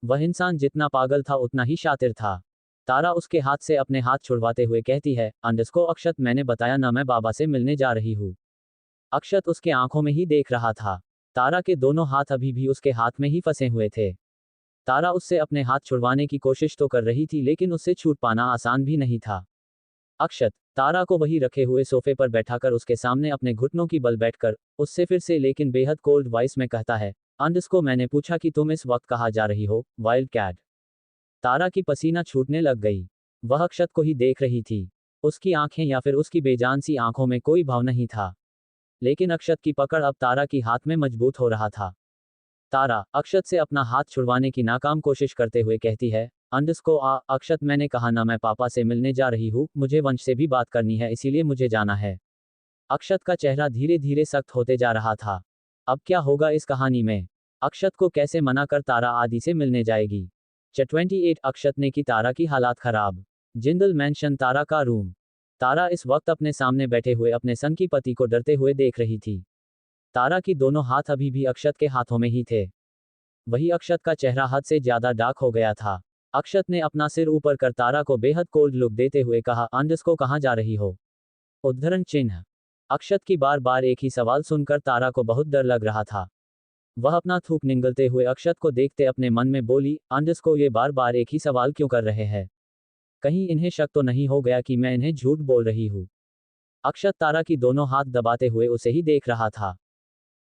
वह इंसान जितना पागल था उतना ही शातिर था। तारा उसके हाथ से अपने हाथ छुड़वाते हुए कहती है, अंडस्को अक्षत मैंने बताया ना मैं बाबा से मिलने जा रही हूँ। अक्षत उसके आंखों में ही देख रहा था। तारा के दोनों हाथ अभी भी उसके हाथ में ही फंसे हुए थे। तारा उससे अपने हाथ छुड़वाने की कोशिश तो कर रही थी लेकिन उससे छूट पाना आसान भी नहीं था। अक्षत तारा को वही रखे हुए सोफे पर बैठाकर उसके सामने अपने घुटनों की बल बैठकर उससे फिर से लेकिन बेहद कोल्ड वॉइस में कहता है, अंडस्को मैंने पूछा कि तुम इस वक्त कहाँ जा रही हो वाइल्ड कैट? तारा की पसीना छूटने लग गई। वह अक्षत को ही देख रही थी। उसकी आंखें या फिर उसकी बेजान सी आंखों में कोई भाव नहीं था लेकिन अक्षत की पकड़ अब तारा की हाथ में मजबूत हो रहा था। तारा अक्षत से अपना हाथ छुड़वाने की नाकाम कोशिश करते हुए कहती है, अंडस्को अक्षत मैंने कहा ना मैं पापा से मिलने जा रही हूँ, मुझे वंश से भी बात करनी है इसीलिए मुझे जाना है। अक्षत का चेहरा धीरे धीरे सख्त होते जा रहा था। अब क्या होगा इस कहानी में? अक्षत को कैसे मना कर तारा आदि से मिलने जाएगी? 28 अक्षत ने की तारा की हालात खराब। जिंदल मैंशन तारा का रूम। तारा इस वक्त अपने सामने बैठे हुए अपने सन की पति को डरते हुए देख रही थी। तारा की दोनों हाथ अभी भी अक्षत के हाथों में ही थे। वही अक्षत का चेहरा हद से ज्यादा डार्क हो गया था। अक्षत ने अपना सिर ऊपर कर तारा को बेहद कोल्ड लुक देते हुए कहा, अंडस्को कहाँ जा रही हो? उद्धरण चिन्ह। अक्षत की बार बार एक ही सवाल सुनकर तारा को बहुत डर लग रहा था। वह अपना थूक निगलते हुए अक्षत को देखते अपने मन में बोली, अंडस्को ये बार बार एक ही सवाल क्यों कर रहे हैं? कहीं इन्हें शक तो नहीं हो गया कि मैं इन्हें झूठ बोल रही हूँ? अक्षत तारा की दोनों हाथ दबाते हुए उसे ही देख रहा था।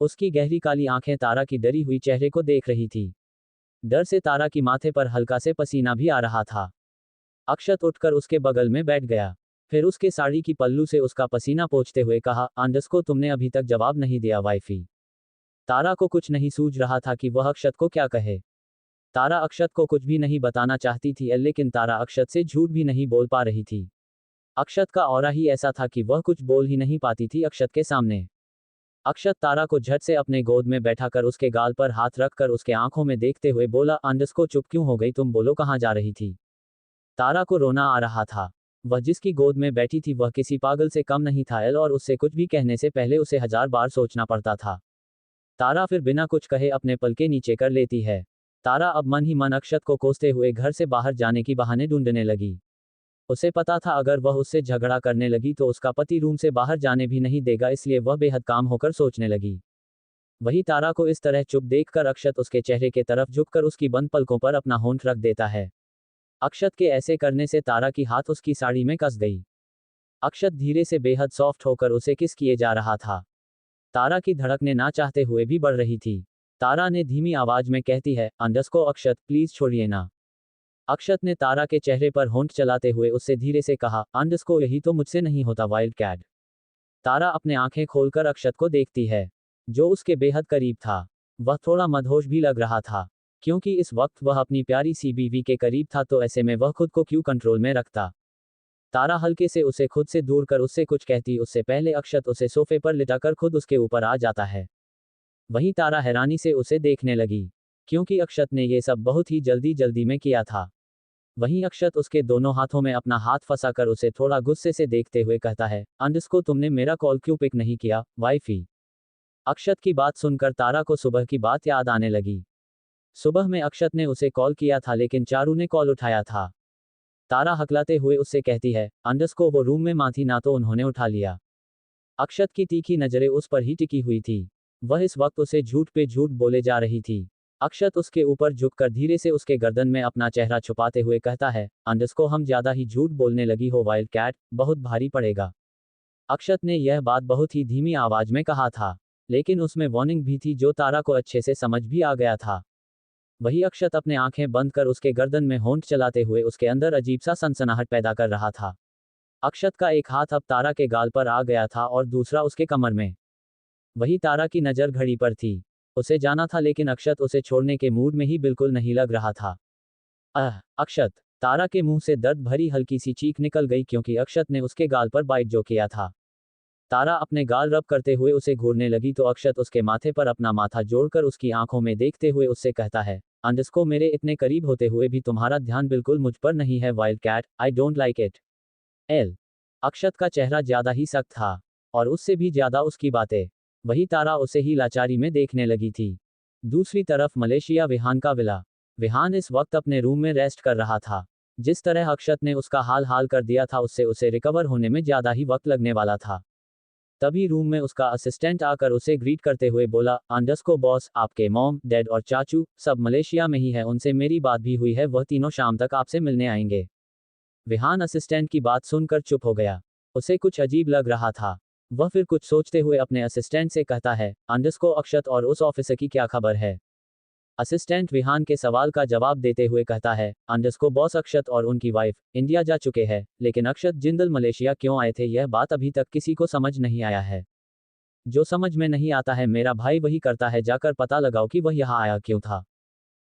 उसकी गहरी काली आंखें तारा की डरी हुई चेहरे को देख रही थी। डर से तारा की माथे पर हल्का से पसीना भी आ रहा था। अक्षत उठकर उसके बगल में बैठ गया। फिर उसके साड़ी की पल्लू से उसका पसीना पोंछते हुए कहा, अंडस्को तुमने अभी तक जवाब नहीं दिया वाइफी। तारा को कुछ नहीं सूझ रहा था कि वह अक्षत को क्या कहे। तारा अक्षत को कुछ भी नहीं बताना चाहती थी, लेकिन तारा अक्षत से झूठ भी नहीं बोल पा रही थी। अक्षत का ऑरा ही ऐसा था कि वह कुछ बोल ही नहीं पाती थी अक्षत के सामने। अक्षत तारा को झट से अपने गोद में बैठाकर उसके गाल पर हाथ रखकर उसके आंखों में देखते हुए बोला, अंडस्को चुप क्यों हो गई, तुम बोलो कहाँ जा रही थी। तारा को रोना आ रहा था। वह जिसकी गोद में बैठी थी वह किसी पागल से कम नहीं था, और उससे कुछ भी कहने से पहले उसे 1000 बार सोचना पड़ता था। तारा फिर बिना कुछ कहे अपने पल के नीचे कर लेती है। तारा अब मन ही मन अक्षत को कोसते हुए घर से बाहर जाने की बहाने ढूंढने लगी। उसे पता था अगर वह उससे झगड़ा करने लगी तो उसका पति रूम से बाहर जाने भी नहीं देगा, इसलिए वह बेहद काम होकर सोचने लगी। वही तारा को इस तरह चुप देखकर अक्षत उसके चेहरे के तरफ झुककर उसकी बंद पलकों पर अपना होंठ रख देता है। अक्षत के ऐसे करने से तारा की हाथ उसकी साड़ी में कस गई। अक्षत धीरे से बेहद सॉफ्ट होकर उसे किस किए जा रहा था। तारा की धड़कनें ना चाहते हुए भी बढ़ रही थी। तारा ने धीमी आवाज में कहती है, अंडस्को अक्षत प्लीज छोड़िए ना। अक्षत ने तारा के चेहरे पर होंठ चलाते हुए उससे धीरे से कहा, अंडस्को यही तो मुझसे नहीं होता वाइल्ड कैट। तारा अपने आंखें खोलकर अक्षत को देखती है, जो उसके बेहद करीब था। वह थोड़ा मदहोश भी लग रहा था, क्योंकि इस वक्त वह अपनी प्यारी सी बीवी के करीब था, तो ऐसे में वह खुद को क्यों कंट्रोल में रखता। तारा हल्के से उसे खुद से दूर कर उससे कुछ कहती उससे पहले अक्षत उसे सोफे पर लिटाकर खुद उसके ऊपर आ जाता है। वहीं तारा हैरानी से उसे देखने लगी, क्योंकि अक्षत ने ये सब बहुत ही जल्दी जल्दी में किया था। वहीं अक्षत उसके दोनों हाथों में अपना हाथ फंसाकर उसे थोड़ा गुस्से से देखते हुए कहता है, अंडस्को तुमने मेरा कॉल क्यों पिक नहीं किया वाइफी। अक्षत की बात सुनकर तारा को सुबह की बात याद आने लगी। सुबह में अक्षत ने उसे कॉल किया था, लेकिन चारू ने कॉल उठाया था। तारा हकलाते हुए उससे कहती है, अंडस्को वो रूम में मां थी ना, तो उन्होंने उठा लिया। अक्षत की तीखी नजरें उस पर ही टिकी हुई थी। वह इस वक्त उसे झूठ पे झूठ बोले जा रही थी। अक्षत उसके ऊपर झुककर धीरे से उसके गर्दन में अपना चेहरा छुपाते हुए कहता है, अंडस्को हम ज्यादा ही झूठ बोलने लगी हो वाइल्ड कैट, बहुत भारी पड़ेगा। अक्षत ने यह बात बहुत ही धीमी आवाज में कहा था, लेकिन उसमें वार्निंग भी थी जो तारा को अच्छे से समझ भी आ गया था। वही अक्षत अपने आंखें बंद कर उसके गर्दन में होंठ चलाते हुए उसके अंदर अजीब सा सनसनाहट पैदा कर रहा था। अक्षत का एक हाथ अब तारा के गाल पर आ गया था और दूसरा उसके कमर में। वही तारा की नजर घड़ी पर थी। उसे जाना था, लेकिन अक्षत उसे छोड़ने के मूड में ही बिल्कुल नहीं लग रहा था। अक्षत। तारा के मुंह से दर्द भरी हल्की सी चीख निकल गई, क्योंकि अक्षत ने उसके गाल पर बाइट जो किया था। तारा अपने गाल रब करते हुए उसे घूरने लगी, तो अक्षत उसके माथे पर अपना माथा जोड़कर उसकी आंखों में देखते हुए उससे कहता है, अंडस्को मेरे इतने करीब होते हुए भी तुम्हारा ध्यान बिल्कुल मुझ पर नहीं है wild cat, I don't like it. L. Akshat का चेहरा ज्यादा ही सख्त था, और उससे भी ज्यादा उसकी बातें। वही तारा उसे ही लाचारी में देखने लगी थी। दूसरी तरफ मलेशिया विहान का विला। विहान इस वक्त अपने रूम में रेस्ट कर रहा था। जिस तरह अक्षत ने उसका हाल हाल कर दिया था, उससे उसे रिकवर होने में ज्यादा ही वक्त लगने वाला था। तभी रूम में उसका असिस्टेंट आकर उसे ग्रीट करते हुए बोला, अंडस्को बॉस, आपके मॉम, डैड और चाचू सब मलेशिया में ही है, उनसे मेरी बात भी हुई है, वह तीनों शाम तक आपसे मिलने आएंगे। विहान असिस्टेंट की बात सुनकर चुप हो गया। उसे कुछ अजीब लग रहा था। वह फिर कुछ सोचते हुए अपने असिस्टेंट से कहता है, अंडस्को अक्षत और उस ऑफिसर की क्या खबर है। असिस्टेंट विहान के सवाल का जवाब देते हुए कहता है, अंडस्को बॉस अक्षत और उनकी वाइफ इंडिया जा चुके हैं, लेकिन अक्षत जिंदल मलेशिया क्यों आए थे यह बात अभी तक किसी को समझ नहीं आया है। जो समझ में नहीं आता है मेरा भाई वही करता है, जाकर पता लगाओ कि वह यहाँ आया क्यों था।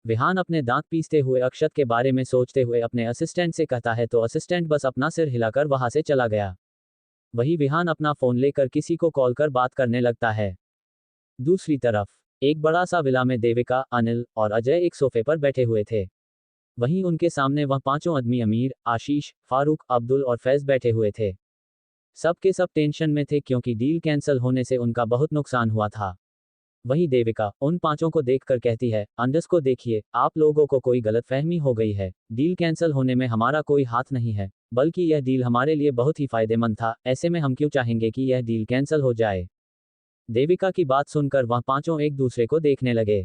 विहान अपने दांत पीसते हुए अक्षत के बारे में सोचते हुए अपने असिस्टेंट से कहता है, तो असिस्टेंट बस अपना सिर हिलाकर वहां से चला गया। वही विहान अपना फोन लेकर किसी को कॉल कर बात करने लगता है। दूसरी तरफ एक बड़ा सा विला में देविका, अनिल और अजय एक सोफे पर बैठे हुए थे। वहीं उनके सामने वह पांचों आदमी अमीर, आशीष, फारूक, अब्दुल और फैज बैठे हुए थे। सब के सब टेंशन में थे, क्योंकि डील कैंसिल होने से उनका बहुत नुकसान हुआ था। वही देविका उन पांचों को देखकर कहती है, अंडस्को देखिए, आप लोगों को कोई गलतफहमी हो गई है, डील कैंसिल होने में हमारा कोई हाथ नहीं है, बल्कि यह डील हमारे लिए बहुत ही फायदेमंद था, ऐसे में हम क्यों चाहेंगे कि यह डील कैंसिल हो जाए। देविका की बात सुनकर वह पांचों एक दूसरे को देखने लगे।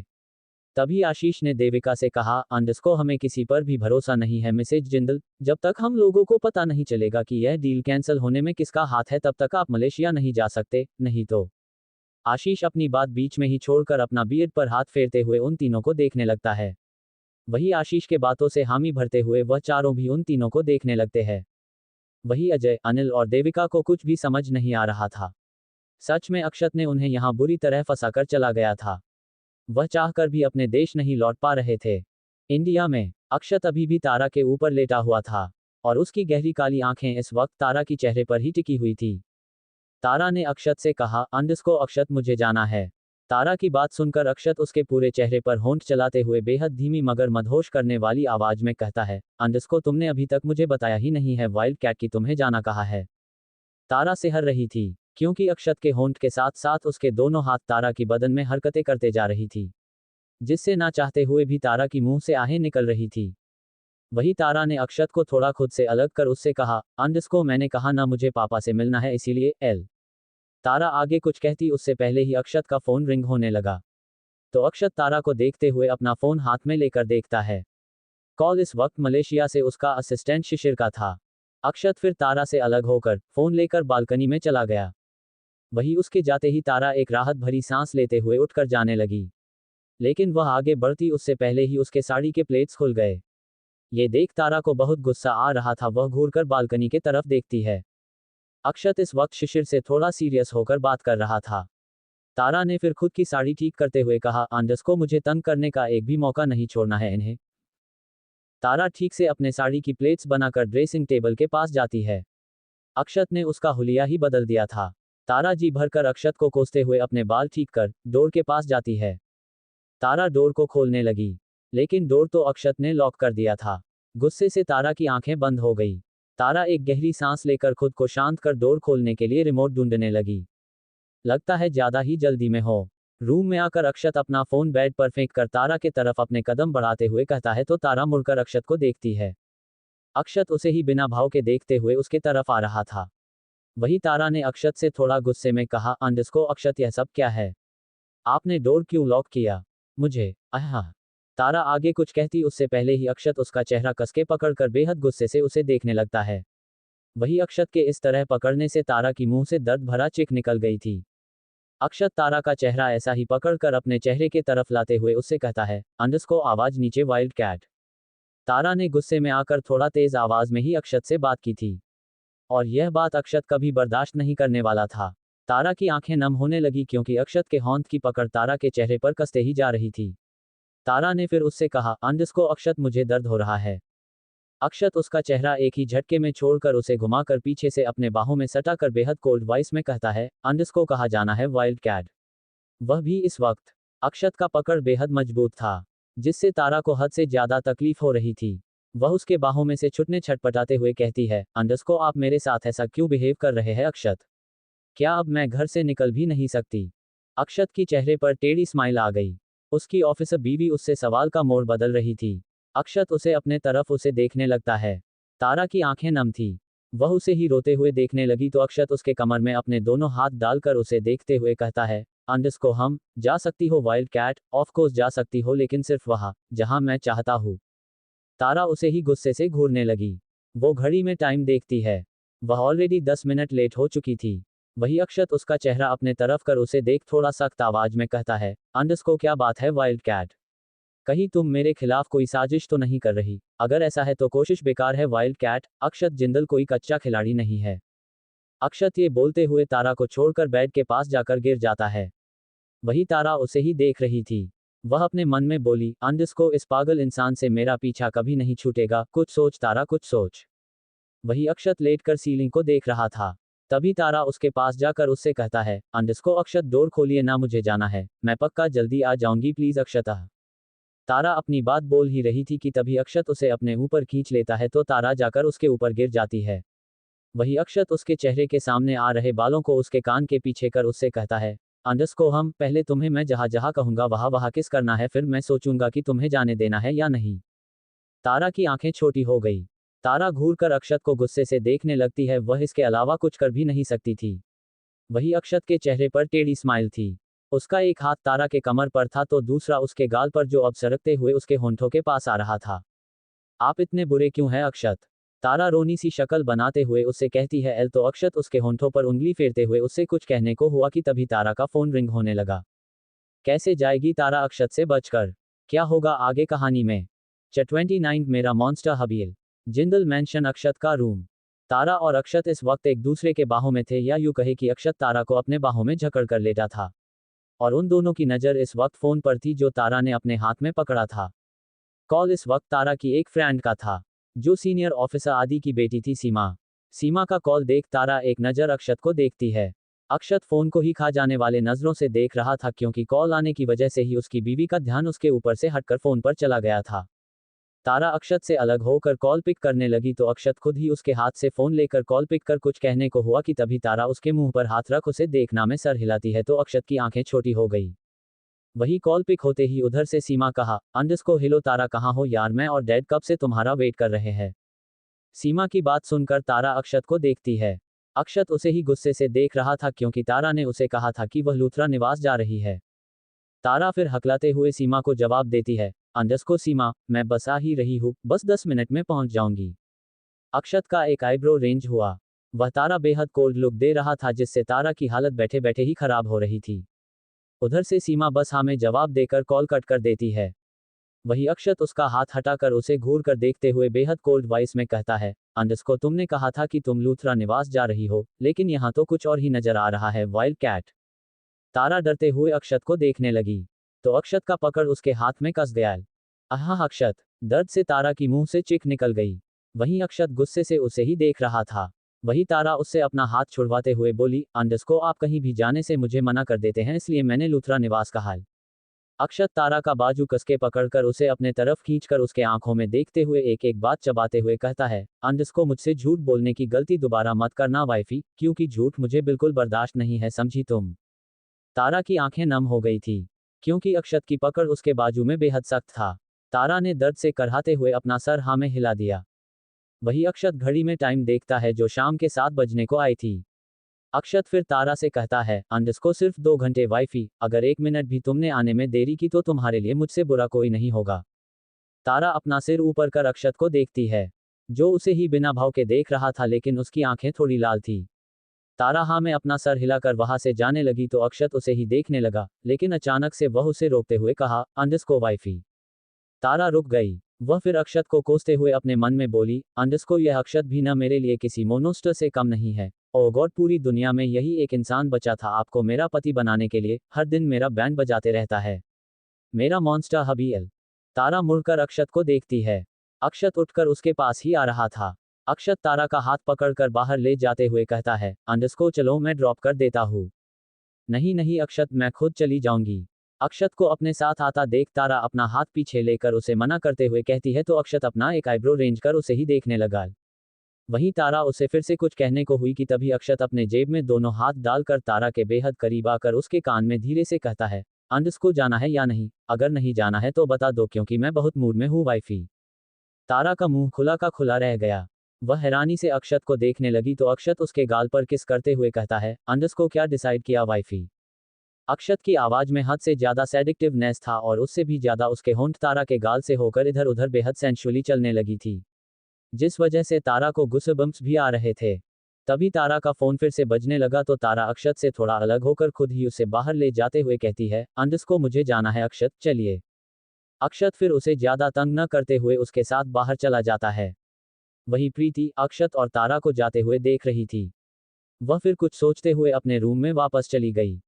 तभी आशीष ने देविका से कहा, अंडस्को हमें किसी पर भी भरोसा नहीं है मिसेज जिंदल, जब तक हम लोगों को पता नहीं चलेगा कि यह डील कैंसिल होने में किसका हाथ है, तब तक आप मलेशिया नहीं जा सकते, नहीं तो। आशीष अपनी बात बीच में ही छोड़कर अपना बियर्ड पर हाथ फेरते हुए उन तीनों को देखने लगता है। वही आशीष के बातों से हामी भरते हुए वह चारों भी उन तीनों को देखने लगते हैं। वही अजय, अनिल और देविका को कुछ भी समझ नहीं आ रहा था। सच में अक्षत ने उन्हें यहाँ बुरी तरह फंसाकर चला गया था। वह चाहकर भी अपने देश नहीं लौट पा रहे थे। इंडिया में अक्षत अभी भी तारा के ऊपर लेटा हुआ था और उसकी गहरी काली आंखें इस वक्त तारा की चेहरे पर ही टिकी हुई थी। तारा ने अक्षत से कहा, अंडस्को अक्षत, मुझे जाना है। तारा की बात सुनकर अक्षत उसके पूरे चेहरे पर होंठ चलाते हुए बेहद धीमी मगर मदहोश करने वाली आवाज में कहता है, अंडस्को, तुमने अभी तक मुझे बताया ही नहीं है वाइल्ड कैट की तुम्हें जाना कहा है। तारा सिहर रही थी क्योंकि अक्षत के होंठ के साथ साथ उसके दोनों हाथ तारा की बदन में हरकतें करते जा रही थी, जिससे ना चाहते हुए भी तारा की मुंह से आहें निकल रही थी। वही तारा ने अक्षत को थोड़ा खुद से अलग कर उससे कहा, अंडस्को, मैंने कहा ना मुझे पापा से मिलना है, इसीलिए एल। तारा आगे कुछ कहती उससे पहले ही अक्षत का फोन रिंग होने लगा। तो अक्षत तारा को देखते हुए अपना फोन हाथ में लेकर देखता है। कॉल इस वक्त मलेशिया से उसका असिस्टेंट शिशिर का था। अक्षत फिर तारा से अलग होकर फोन लेकर बालकनी में चला गया। वही उसके जाते ही तारा एक राहत भरी सांस लेते हुए उठकर जाने लगी, लेकिन वह आगे बढ़ती उससे पहले ही उसके साड़ी के प्लेट्स खुल गए। ये देख तारा को बहुत गुस्सा आ रहा था। वह घूरकर बालकनी के तरफ देखती है। अक्षत इस वक्त शिशिर से थोड़ा सीरियस होकर बात कर रहा था। तारा ने फिर खुद की साड़ी ठीक करते हुए कहा, अंडस्को, मुझे तंग करने का एक भी मौका नहीं छोड़ना है इन्हें। तारा ठीक से अपने साड़ी की प्लेट्स बनाकर ड्रेसिंग टेबल के पास जाती है। अक्षत ने उसका हुलिया ही बदल दिया था। तारा जी भरकर अक्षत को कोसते हुए अपने बाल ठीक कर डोर के पास जाती है। तारा डोर को खोलने लगी, लेकिन डोर तो अक्षत ने लॉक कर दिया था। गुस्से से तारा की आंखें बंद हो गई। तारा एक गहरी सांस लेकर खुद को शांत कर डोर खोलने के लिए रिमोट ढूंढने लगी। लगता है ज्यादा ही जल्दी में हो। रूम में आकर अक्षत अपना फोन बेड पर फेंक कर तारा के तरफ अपने कदम बढ़ाते हुए कहता है, तो तारा मुड़कर अक्षत को देखती है। अक्षत उसे ही बिना भाव के देखते हुए उसके तरफ आ रहा था। वही तारा ने अक्षत से थोड़ा गुस्से में कहा, अंडस्को अक्षत, यह सब क्या है? आपने डोर क्यों लॉक किया? मुझे तारा आगे कुछ कहती उससे पहले ही अक्षत उसका चेहरा कसके पकड़कर बेहद गुस्से से उसे देखने लगता है। वही अक्षत के इस तरह पकड़ने से तारा की मुंह से दर्द भरा चिक निकल गई थी। अक्षत तारा का चेहरा ऐसा ही पकड़कर अपने चेहरे के तरफ लाते हुए उससे कहता है, अंडस्को आवाज नीचे वाइल्ड कैट। तारा ने गुस्से में आकर थोड़ा तेज आवाज में ही अक्षत से बात की थी, और यह बात अक्षत कभी बर्दाश्त नहीं करने वाला था। तारा की आंखें नम होने लगी क्योंकि अक्षत के होंठ की पकड़ तारा के चेहरे पर कसते ही जा रही थी। तारा ने फिर उससे कहा, अंडस्को अक्षत, मुझे दर्द हो रहा है। अक्षत उसका चेहरा एक ही झटके में छोड़कर उसे घुमाकर पीछे से अपने बाहों में सटाकर बेहद कोल्ड वॉइस में कहता है, अंडस्को, कहा जाना है वाइल्ड कैट। वह भी इस वक्त। अक्षत का पकड़ बेहद मजबूत था, जिससे तारा को हद से ज्यादा तकलीफ हो रही थी। वह उसके बाहों में से छुटने छटपटाते हुए कहती है, अंडस्को, आप मेरे साथ ऐसा क्यों बिहेव कर रहे हैं अक्षत? क्या अब मैं घर से निकल भी नहीं सकती? अक्षत की चेहरे पर टेढ़ी स्माइल आ गई। उसकी ऑफिसर बीवी उससे सवाल का मोड़ बदल रही थी। अक्षत उसे अपने तरफ उसे देखने लगता है। तारा की आंखें नम थी। वह उसे ही रोते हुए देखने लगी तो अक्षत उसके कमर में अपने दोनों हाथ डालकर उसे देखते हुए कहता है, अंडस्को, हम जा सकती हो वाइल्ड कैट, ऑफ कोर्स जा सकती हो, लेकिन सिर्फ वहां जहां मैं चाहता हूँ। तारा उसे ही गुस्से से घूरने लगी। वो घड़ी में टाइम देखती है। वह ऑलरेडी 10 मिनट लेट हो चुकी थी। वही अक्षत उसका चेहरा अपने तरफ कर उसे देख थोड़ा सख्त आवाज में कहता है, अंडस्को, क्या बात है वाइल्ड कैट? कहीं तुम मेरे खिलाफ कोई साजिश तो नहीं कर रही? अगर ऐसा है तो कोशिश बेकार है वाइल्ड कैट। अक्षत जिंदल कोई कच्चा खिलाड़ी नहीं है। अक्षत ये बोलते हुए तारा को छोड़कर बेड के पास जाकर गिर जाता है। वही तारा उसे ही देख रही थी। वह अपने मन में बोली, अंडस्को, इस पागल इंसान से मेरा पीछा कभी नहीं छूटेगा। कुछ सोच तारा, कुछ सोच। वही अक्षत लेटकर सीलिंग को देख रहा था। तभी तारा उसके पास जाकर उससे कहता है, अंडस्को अक्षत, डोर खोलिए ना, मुझे जाना है। मैं पक्का जल्दी आ जाऊंगी, प्लीज अक्षत। तारा अपनी बात बोल ही रही थी कि तभी अक्षत उसे अपने ऊपर खींच लेता है तो तारा जाकर उसके ऊपर गिर जाती है। वही अक्षत उसके चेहरे के सामने आ रहे बालों को उसके कान के पीछे कर उससे कहता है, अंडस्को, हम पहले तुम्हें मैं जहां जहां कहूंगा वहां वहां किस करना है, फिर मैं सोचूंगा कि तुम्हें जाने देना है या नहीं। तारा की आंखें छोटी हो गई। तारा घूरकर अक्षत को गुस्से से देखने लगती है। वह इसके अलावा कुछ कर भी नहीं सकती थी। वही अक्षत के चेहरे पर टेढ़ी स्माइल थी। उसका एक हाथ तारा के कमर पर था तो दूसरा उसके गाल पर, जो अब सरकते हुए उसके होंठों के पास आ रहा था। आप इतने बुरे क्यों हैं अक्षत? तारा रोनी सी शक्ल बनाते हुए उससे कहती है, एल। तो अक्षत उसके होंठों पर उंगली फेरते हुए उससे कुछ कहने को हुआ कि तभी तारा का फोन रिंग होने लगा। कैसे जाएगी तारा अक्षत से बचकर? क्या होगा आगे कहानी में? 29 मेरा मॉन्स्टर हबील। जिंदल मेंशन अक्षत का रूम। तारा और अक्षत इस वक्त एक दूसरे के बाहों में थे, या यूं कहे कि अक्षत तारा को अपने बाहों में जकड़ कर लेटा था और उन दोनों की नज़र इस वक्त फोन पर थी जो तारा ने अपने हाथ में पकड़ा था। कॉल इस वक्त तारा की एक फ्रेंड का था जो सीनियर ऑफिसर आदि की बेटी थी, सीमा। सीमा का कॉल देख तारा एक नज़र अक्षत को देखती है। अक्षत फोन को ही खा जाने वाले नजरों से देख रहा था, क्योंकि कॉल आने की वजह से ही उसकी बीवी का ध्यान उसके ऊपर से हटकर फोन पर चला गया था। तारा अक्षत से अलग होकर कॉल पिक करने लगी तो अक्षत खुद ही उसके हाथ से फोन लेकर कॉल पिक कर कुछ कहने को हुआ कि तभी तारा उसके मुंह पर हाथ रख उसे देखना में सर हिलाती है तो अक्षत की आंखें छोटी हो गई। वही कॉल पिक होते ही उधर से सीमा कहा, अंडस्को हिलो तारा कहाँ हो यार, मैं और डैड कब से तुम्हारा वेट कर रहे हैं। सीमा की बात सुनकर तारा अक्षत को देखती है। अक्षत उसे ही गुस्से से देख रहा था क्योंकि तारा ने उसे कहा था कि वह लूथरा निवास जा रही है। तारा फिर हकलाते हुए सीमा को जवाब देती है, अंडस्को सीमा, मैं बस आ ही रही हूँ, बस 10 मिनट में पहुंच जाऊंगी। अक्षत का एक आईब्रो रेंज हुआ। वह तारा बेहद कोल्ड लुक दे रहा था जिससे तारा की हालत बैठे बैठे ही खराब हो रही थी। उधर से सीमा बस हाँ में जवाब देकर कॉल कट कर देती है। वही अक्षत उसका हाथ हटाकर उसे घूर कर देखते हुए बेहद कोल्ड वॉइस में कहता है, अंडस्को तुमने कहा था कि तुम लूथरा निवास जा रही हो, लेकिन यहाँ तो कुछ और ही नजर आ रहा है, वाइल्ड कैट। तारा डरते हुए अक्षत को देखने लगी तो अक्षत का पकड़ उसके हाथ में कस गया। आहा अक्षत! दर्द से तारा की मुंह से चिक निकल गई। वहीं अक्षत गुस्से से उसे ही देख रहा था। वही तारा उससे अपना हाथ छुड़वाते हुए बोली, अंडस्को आप कहीं भी जाने से मुझे मना कर देते हैं, इसलिए मैंने लूथरा निवास कहा। अक्षत तारा का बाजू कसके पकड़कर उसे अपने तरफ खींचकर उसके आंखों में देखते हुए एक एक बात चबाते हुए कहता है, अंडस्को मुझसे झूठ बोलने की गलती दोबारा मत करना वाइफी, क्योंकि झूठ मुझे बिल्कुल बर्दाश्त नहीं है, समझी तुम। तारा की आंखें नम हो गई थी क्योंकि अक्षत की पकड़ उसके बाजू में बेहद सख्त था। तारा ने दर्द से करहाते हुए अपना सर हाँ में हिला दिया। वही अक्षत घड़ी में टाइम देखता है जो शाम के 7 बजने को आई थी। अक्षत फिर तारा से कहता है, अंडस्को सिर्फ 2 घंटे वाइफी, अगर 1 मिनट भी तुमने आने में देरी की तो तुम्हारे लिए मुझसे बुरा कोई नहीं होगा। तारा अपना सिर ऊपर कर अक्षत को देखती है जो उसे ही बिना भाव के देख रहा था, लेकिन उसकी आंखें थोड़ी लाल थी। तारा हाँ में अपना सर हिलाकर वहां से जाने लगी तो अक्षत उसे ही देखने लगा, लेकिन अचानक से वह उसे रोकते हुए कहा, अंडस्को वाइफी। तारा रुक गई। वह फिर अक्षत को कोसते हुए अपने मन में बोली, अंडस्को यह अक्षत भी न मेरे लिए किसी मोनोस्टर से कम नहीं है। ओ गॉड, पूरी दुनिया में यही एक इंसान बचा था आपको मेरा पति बनाने के लिए, हर दिन मेरा बैंड बजाते रहता है, मेरा मॉन्स्टर हबील। तारा मुड़कर अक्षत को देखती है। अक्षत उठकर उसके पास ही आ रहा था। अक्षत तारा का हाथ पकड़कर बाहर ले जाते हुए कहता है, अंडस्को चलो मैं ड्रॉप कर देता हूँ। नहीं नहीं अक्षत, मैं खुद चली जाऊंगी। अक्षत को अपने साथ आता देख तारा अपना हाथ पीछे लेकर उसे मना करते हुए कहती है तो अक्षत अपना एक आईब्रो रेंज कर उसे ही देखने लगा। वहीं तारा उसे फिर से कुछ कहने को हुई कि तभी अक्षत अपने जेब में दोनों हाथ डालकर तारा के बेहद करीब आकर उसके कान में धीरे से कहता है, अंडस्को जाना है या नहीं, अगर नहीं जाना है तो बता दो क्योंकि मैं बहुत मूड में हूँ वाइफी। तारा का मुंह खुला का खुला रह गया। वह हैरानी से अक्षत को देखने लगी तो अक्षत उसके गाल पर किस करते हुए कहता है, अंडस्को क्या डिसाइड किया वाइफी। अक्षत की आवाज में हद से ज्यादा सेडिक्टिवनेस था और उससे भी ज्यादा उसके होंठ तारा के गाल से होकर इधर उधर बेहद सेंशुअली चलने लगी थी, जिस वजह से तारा को गुस्सेबम्प्स भी आ रहे थे। तभी तारा का फोन फिर से बजने लगा तो तारा अक्षत से थोड़ा अलग होकर खुद ही उसे बाहर ले जाते हुए कहती है, अंडस्को मुझे जाना है अक्षत, चलिए। अक्षत फिर उसे ज्यादा तंग न करते हुए उसके साथ बाहर चला जाता है। वही प्रीति अक्षत और तारा को जाते हुए देख रही थी। वह फिर कुछ सोचते हुए अपने रूम में वापस चली गई।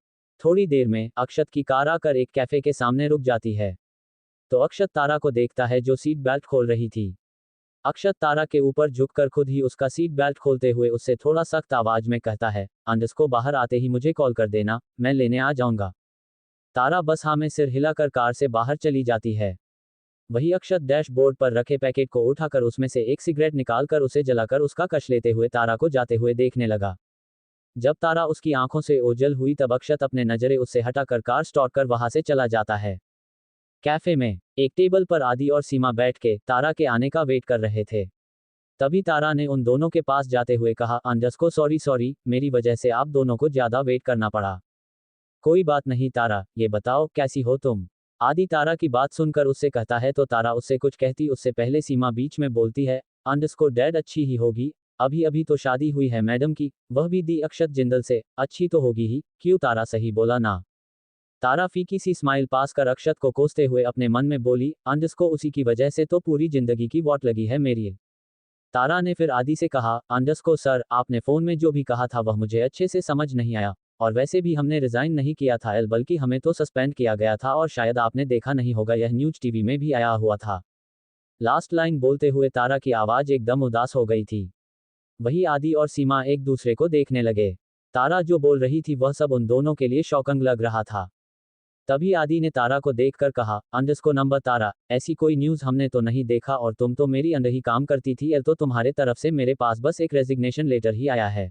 थोड़ी देर में अक्षत की कार आकर एक कैफे के सामने रुक जाती है तो अक्षत तारा को देखता है जो सीट बेल्ट खोल रही थी। अक्षत तारा के ऊपर झुककर खुद ही उसका सीट बेल्ट खोलते हुए उससे थोड़ा सख्त आवाज में कहता है, अंडस्को बाहर आते ही मुझे कॉल कर देना, मैं लेने आ जाऊंगा। तारा बस हाँ में सिर हिलाकर कार से बाहर चली जाती है। वही अक्षत डैशबोर्ड पर रखे पैकेट को उठाकर उसमें से एक सिगरेट निकालकर उसे जलाकर उसका कश लेते हुए तारा को जाते हुए देखने लगा। जब तारा उसकी आंखों से ओझल हुई तब अक्षत अपने नजरें उससे हटाकर कार स्टार्ट कर वहां से चला जाता है। कैफे में एक टेबल पर आदि और सीमा बैठ के तारा के आने का वेट कर रहे थे। तभी तारा ने उन दोनों के पास जाते हुए कहा, अंडस्को सॉरी, मेरी वजह से आप दोनों को ज्यादा वेट करना पड़ा। कोई बात नहीं तारा, ये बताओ कैसी हो तुम। आदि तारा की बात सुनकर उससे कहता है तो तारा उससे कुछ कहती उससे पहले सीमा बीच में बोलती है, अंडस्को डैड अच्छी ही होगी, अभी अभी तो शादी हुई है मैडम की, वह भी दी अक्षत जिंदल से, अच्छी तो होगी ही, क्यों तारा सही बोला ना। तारा फीकी सी स्माइल पास कर अक्षत को कोसते हुए अपने मन में बोली, अंडस्को उसी की वजह से तो पूरी जिंदगी की वॉट लगी है मेरी। तारा ने फिर आदि से कहा, अंडस्को सर, आपने फोन में जो भी कहा था वह मुझे अच्छे से समझ नहीं आया, और वैसे भी हमने रिजाइन नहीं किया था एल, बल्कि हमें तो सस्पेंड किया गया था, और शायद आपने देखा नहीं होगा, यह न्यूज टीवी में भी आया हुआ था। लास्ट लाइन बोलते हुए तारा की आवाज एकदम उदास हो गई थी। वही आदि और सीमा एक दूसरे को देखने लगे। तारा जो बोल रही थी वह सब उन दोनों के लिए शॉकिंग लग रहा था। तभी आदि ने तारा को देखकर कहा, अंडस्को नंबर तारा, ऐसी कोई न्यूज़ हमने तो नहीं देखा, और तुम तो मेरी अंडर ही काम करती थी एल, तो तुम्हारे तरफ से मेरे पास बस एक रेजिग्नेशन लेटर ही आया है।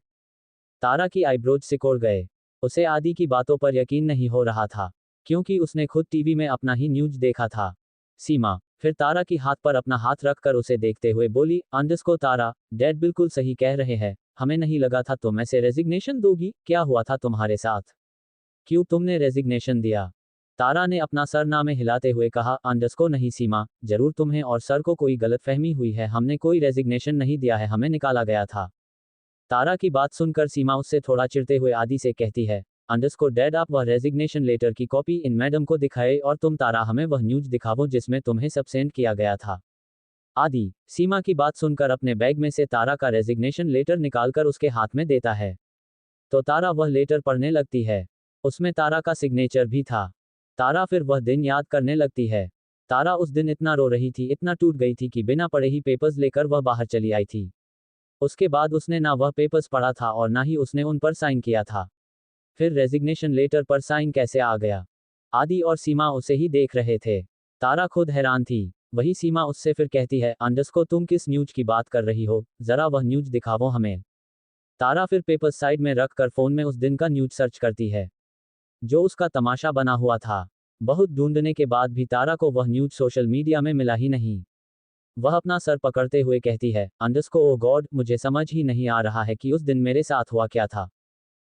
तारा की आईब्रोज सिकोड़ गए। उसे आदि की बातों पर यकीन नहीं हो रहा था, क्योंकि उसने खुद टीवी में अपना ही न्यूज देखा था। सीमा फिर तारा की हाथ पर अपना हाथ रखकर उसे देखते हुए बोली, अंडस्को तारा, डैड बिल्कुल सही कह रहे हैं, हमें नहीं लगा था तुम ऐसे रेजिग्नेशन दोगी, क्या हुआ था तुम्हारे साथ? क्यों तुमने रेजिग्नेशन दिया? तारा ने अपना सरनामे हिलाते हुए कहा, अंडस्को नहीं सीमा, जरूर तुम्हें और सर को कोई गलतफहमी हुई है, हमने कोई रेजिग्नेशन नहीं दिया है, हमें निकाला गया था। तारा की बात सुनकर सीमा उससे थोड़ा चिढ़ते हुए आदि से कहती है, अंडस्को डैड, आप वह रेजिग्नेशन लेटर की कॉपी इन मैडम को दिखाए, और तुम तारा हमें वह न्यूज दिखाओ जिसमें तुम्हें सस्पेंड किया गया था। आदि सीमा की बात सुनकर अपने बैग में से तारा का रेजिग्नेशन लेटर निकालकर उसके हाथ में देता है। तो तारा वह लेटर पढ़ने लगती है। उसमें तारा का सिग्नेचर भी था। तारा फिर वह दिन याद करने लगती है। तारा उस दिन इतना रो रही थी, इतना टूट गई थी कि बिना पढ़े ही पेपर्स लेकर वह बाहर चली आई थी। उसके बाद उसने ना वह पेपर्स पढ़ा था और ना ही उसने उन पर साइन किया था। फिर रेजिग्नेशन लेटर पर साइन कैसे आ गया? आदि और सीमा उसे ही देख रहे थे। तारा खुद हैरान थी। वही सीमा उससे फिर कहती है, अंडस्को तुम किस न्यूज की बात कर रही हो, जरा वह न्यूज दिखाओ हमें। तारा फिर पेपर्स साइड में रख कर फोन में उस दिन का न्यूज सर्च करती है, जो उसका तमाशा बना हुआ था। बहुत ढूंढने के बाद भी तारा को वह न्यूज सोशल मीडिया में मिला ही नहीं। वह अपना सर पकड़ते हुए कहती है, अंडस्को ओ गॉड, मुझे समझ ही नहीं आ रहा है कि उस दिन मेरे साथ हुआ क्या था।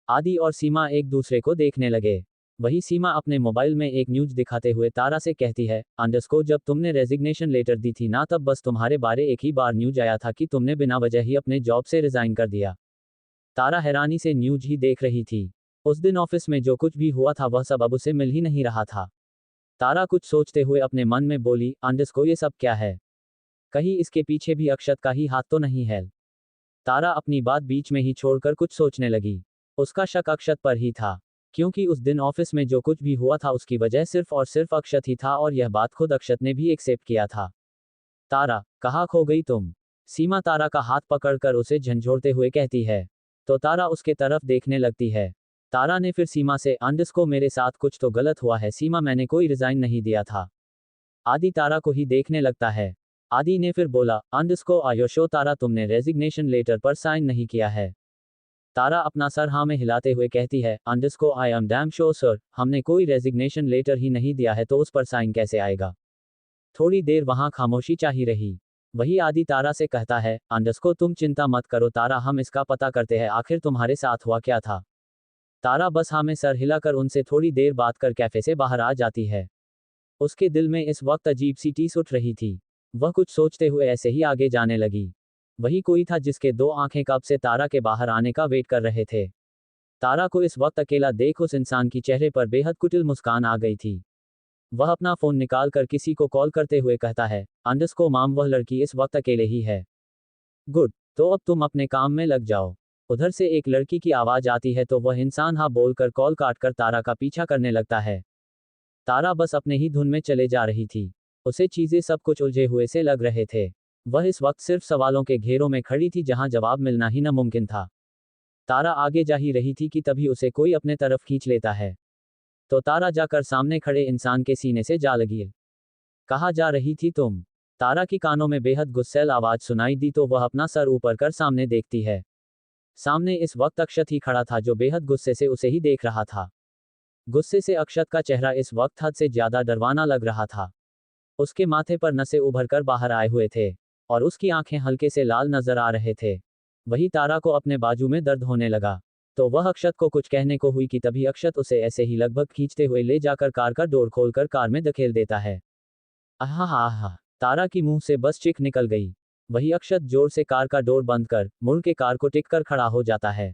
आदि और सीमा एक दूसरे को देखने लगे। वही सीमा अपने मोबाइल में एक न्यूज दिखाते हुए तारा से कहती है, अंडस्को जब तुमने रेजिग्नेशन लेटर दी थी ना, तब बस तुम्हारे बारे एक ही बार न्यूज आया था कि तुमने बिना वजह ही अपने जॉब से रिजाइन कर दिया। तारा हैरानी से न्यूज ही देख रही थी। उस दिन ऑफिस में जो कुछ भी हुआ था वह सब अब उसे मिल ही नहीं रहा था। तारा कुछ सोचते हुए अपने मन में बोली, अंडस्को ये सब क्या है? कहीं इसके पीछे भी अक्षत का ही हाथ तो नहीं है? तारा अपनी बात बीच में ही छोड़कर कुछ सोचने लगी। उसका शक अक्षत पर ही था, क्योंकि उस दिन ऑफिस में जो कुछ भी हुआ था उसकी वजह सिर्फ और सिर्फ अक्षत ही था, और यह बात खुद अक्षत ने भी एक्सेप्ट किया था। तारा, कहाँ खो गई तुम? सीमा तारा का हाथ पकड़कर उसे झंझोड़ते हुए कहती है। तो तारा उसके तरफ देखने लगती है। तारा ने फिर सीमा से, अंडस्को मेरे साथ कुछ तो गलत हुआ है सीमा, मैंने कोई रिजाइन नहीं दिया था। आदि तारा को ही देखने लगता है। आदि ने फिर बोला, अंडस्को आयोशो तारा, तुमने रेजिग्नेशन लेटर पर साइन नहीं किया है? तारा अपना सर हाँ में हिलाते हुए कहती है, अंडस्को I am damn sure sir, हमने कोई रेजिग्नेशन लेटर ही नहीं दिया है, तो उस पर साइन कैसे आएगा? थोड़ी देर वहां खामोशी चाही रही। वही आदि तारा से कहता है, अंडस्को तुम चिंता मत करो तारा, हम इसका पता करते हैं आखिर तुम्हारे साथ हुआ क्या था। तारा बस हाँ में सर हिलाकर उनसे थोड़ी देर बात कर कैफे से बाहर आ जाती है। उसके दिल में इस वक्त अजीब सी टीस उठ रही थी। वह कुछ सोचते हुए ऐसे ही आगे जाने लगी। वही कोई था जिसके दो आंखें कब से तारा के बाहर आने का वेट कर रहे थे। तारा को इस वक्त अकेला देख उस इंसान की चेहरे पर बेहद कुटिल मुस्कान आ गई थी। वह अपना फोन निकालकर किसी को कॉल करते हुए कहता है, अंडस्को माम, वह लड़की इस वक्त अकेले ही है। गुड, तो अब तुम अपने काम में लग जाओ। उधर से एक लड़की की आवाज आती है, तो वह इंसान हाँ बोलकर कॉल काटकर तारा का पीछा करने लगता है। तारा बस अपने ही धुन में चले जा रही थी। उसे चीजें सब कुछ उलझे हुए से लग रहे थे। वह इस वक्त सिर्फ सवालों के घेरों में खड़ी थी जहां जवाब मिलना ही नामुमकिन था। तारा आगे जा ही रही थी कि तभी उसे कोई अपने तरफ खींच लेता है। तो तारा जाकर सामने खड़े इंसान के सीने से जा लगी। कहाँ जा रही थी तुम? तारा की कानों में बेहद गुस्सैल आवाज सुनाई दी, तो वह अपना सर ऊपर कर सामने देखती है। सामने इस वक्त अक्षत ही खड़ा था, जो बेहद गुस्से से उसे ही देख रहा था। गुस्से से अक्षत का चेहरा इस वक्त हद से ज्यादा डरवाना लग रहा था। उसके माथे पर नसें उभर कर बाहर आए हुए थे, और उसकी आंखें हल्के से लाल नजर आ रहे थे। वही तारा को अपने बाजू में दर्द होने लगा। तो वह अक्षत को कुछ कहने को हुई कि तभी अक्षत उसे ऐसे ही लगभग खींचते हुए ले जाकर कार का डोर खोलकर कार में धकेल देता है। आहा हा हा, तारा की मुंह से बस चिक निकल गई। वही अक्षत जोर से कार का डोर बंद कर मुड़ के कार को टिक कर खड़ा हो जाता है।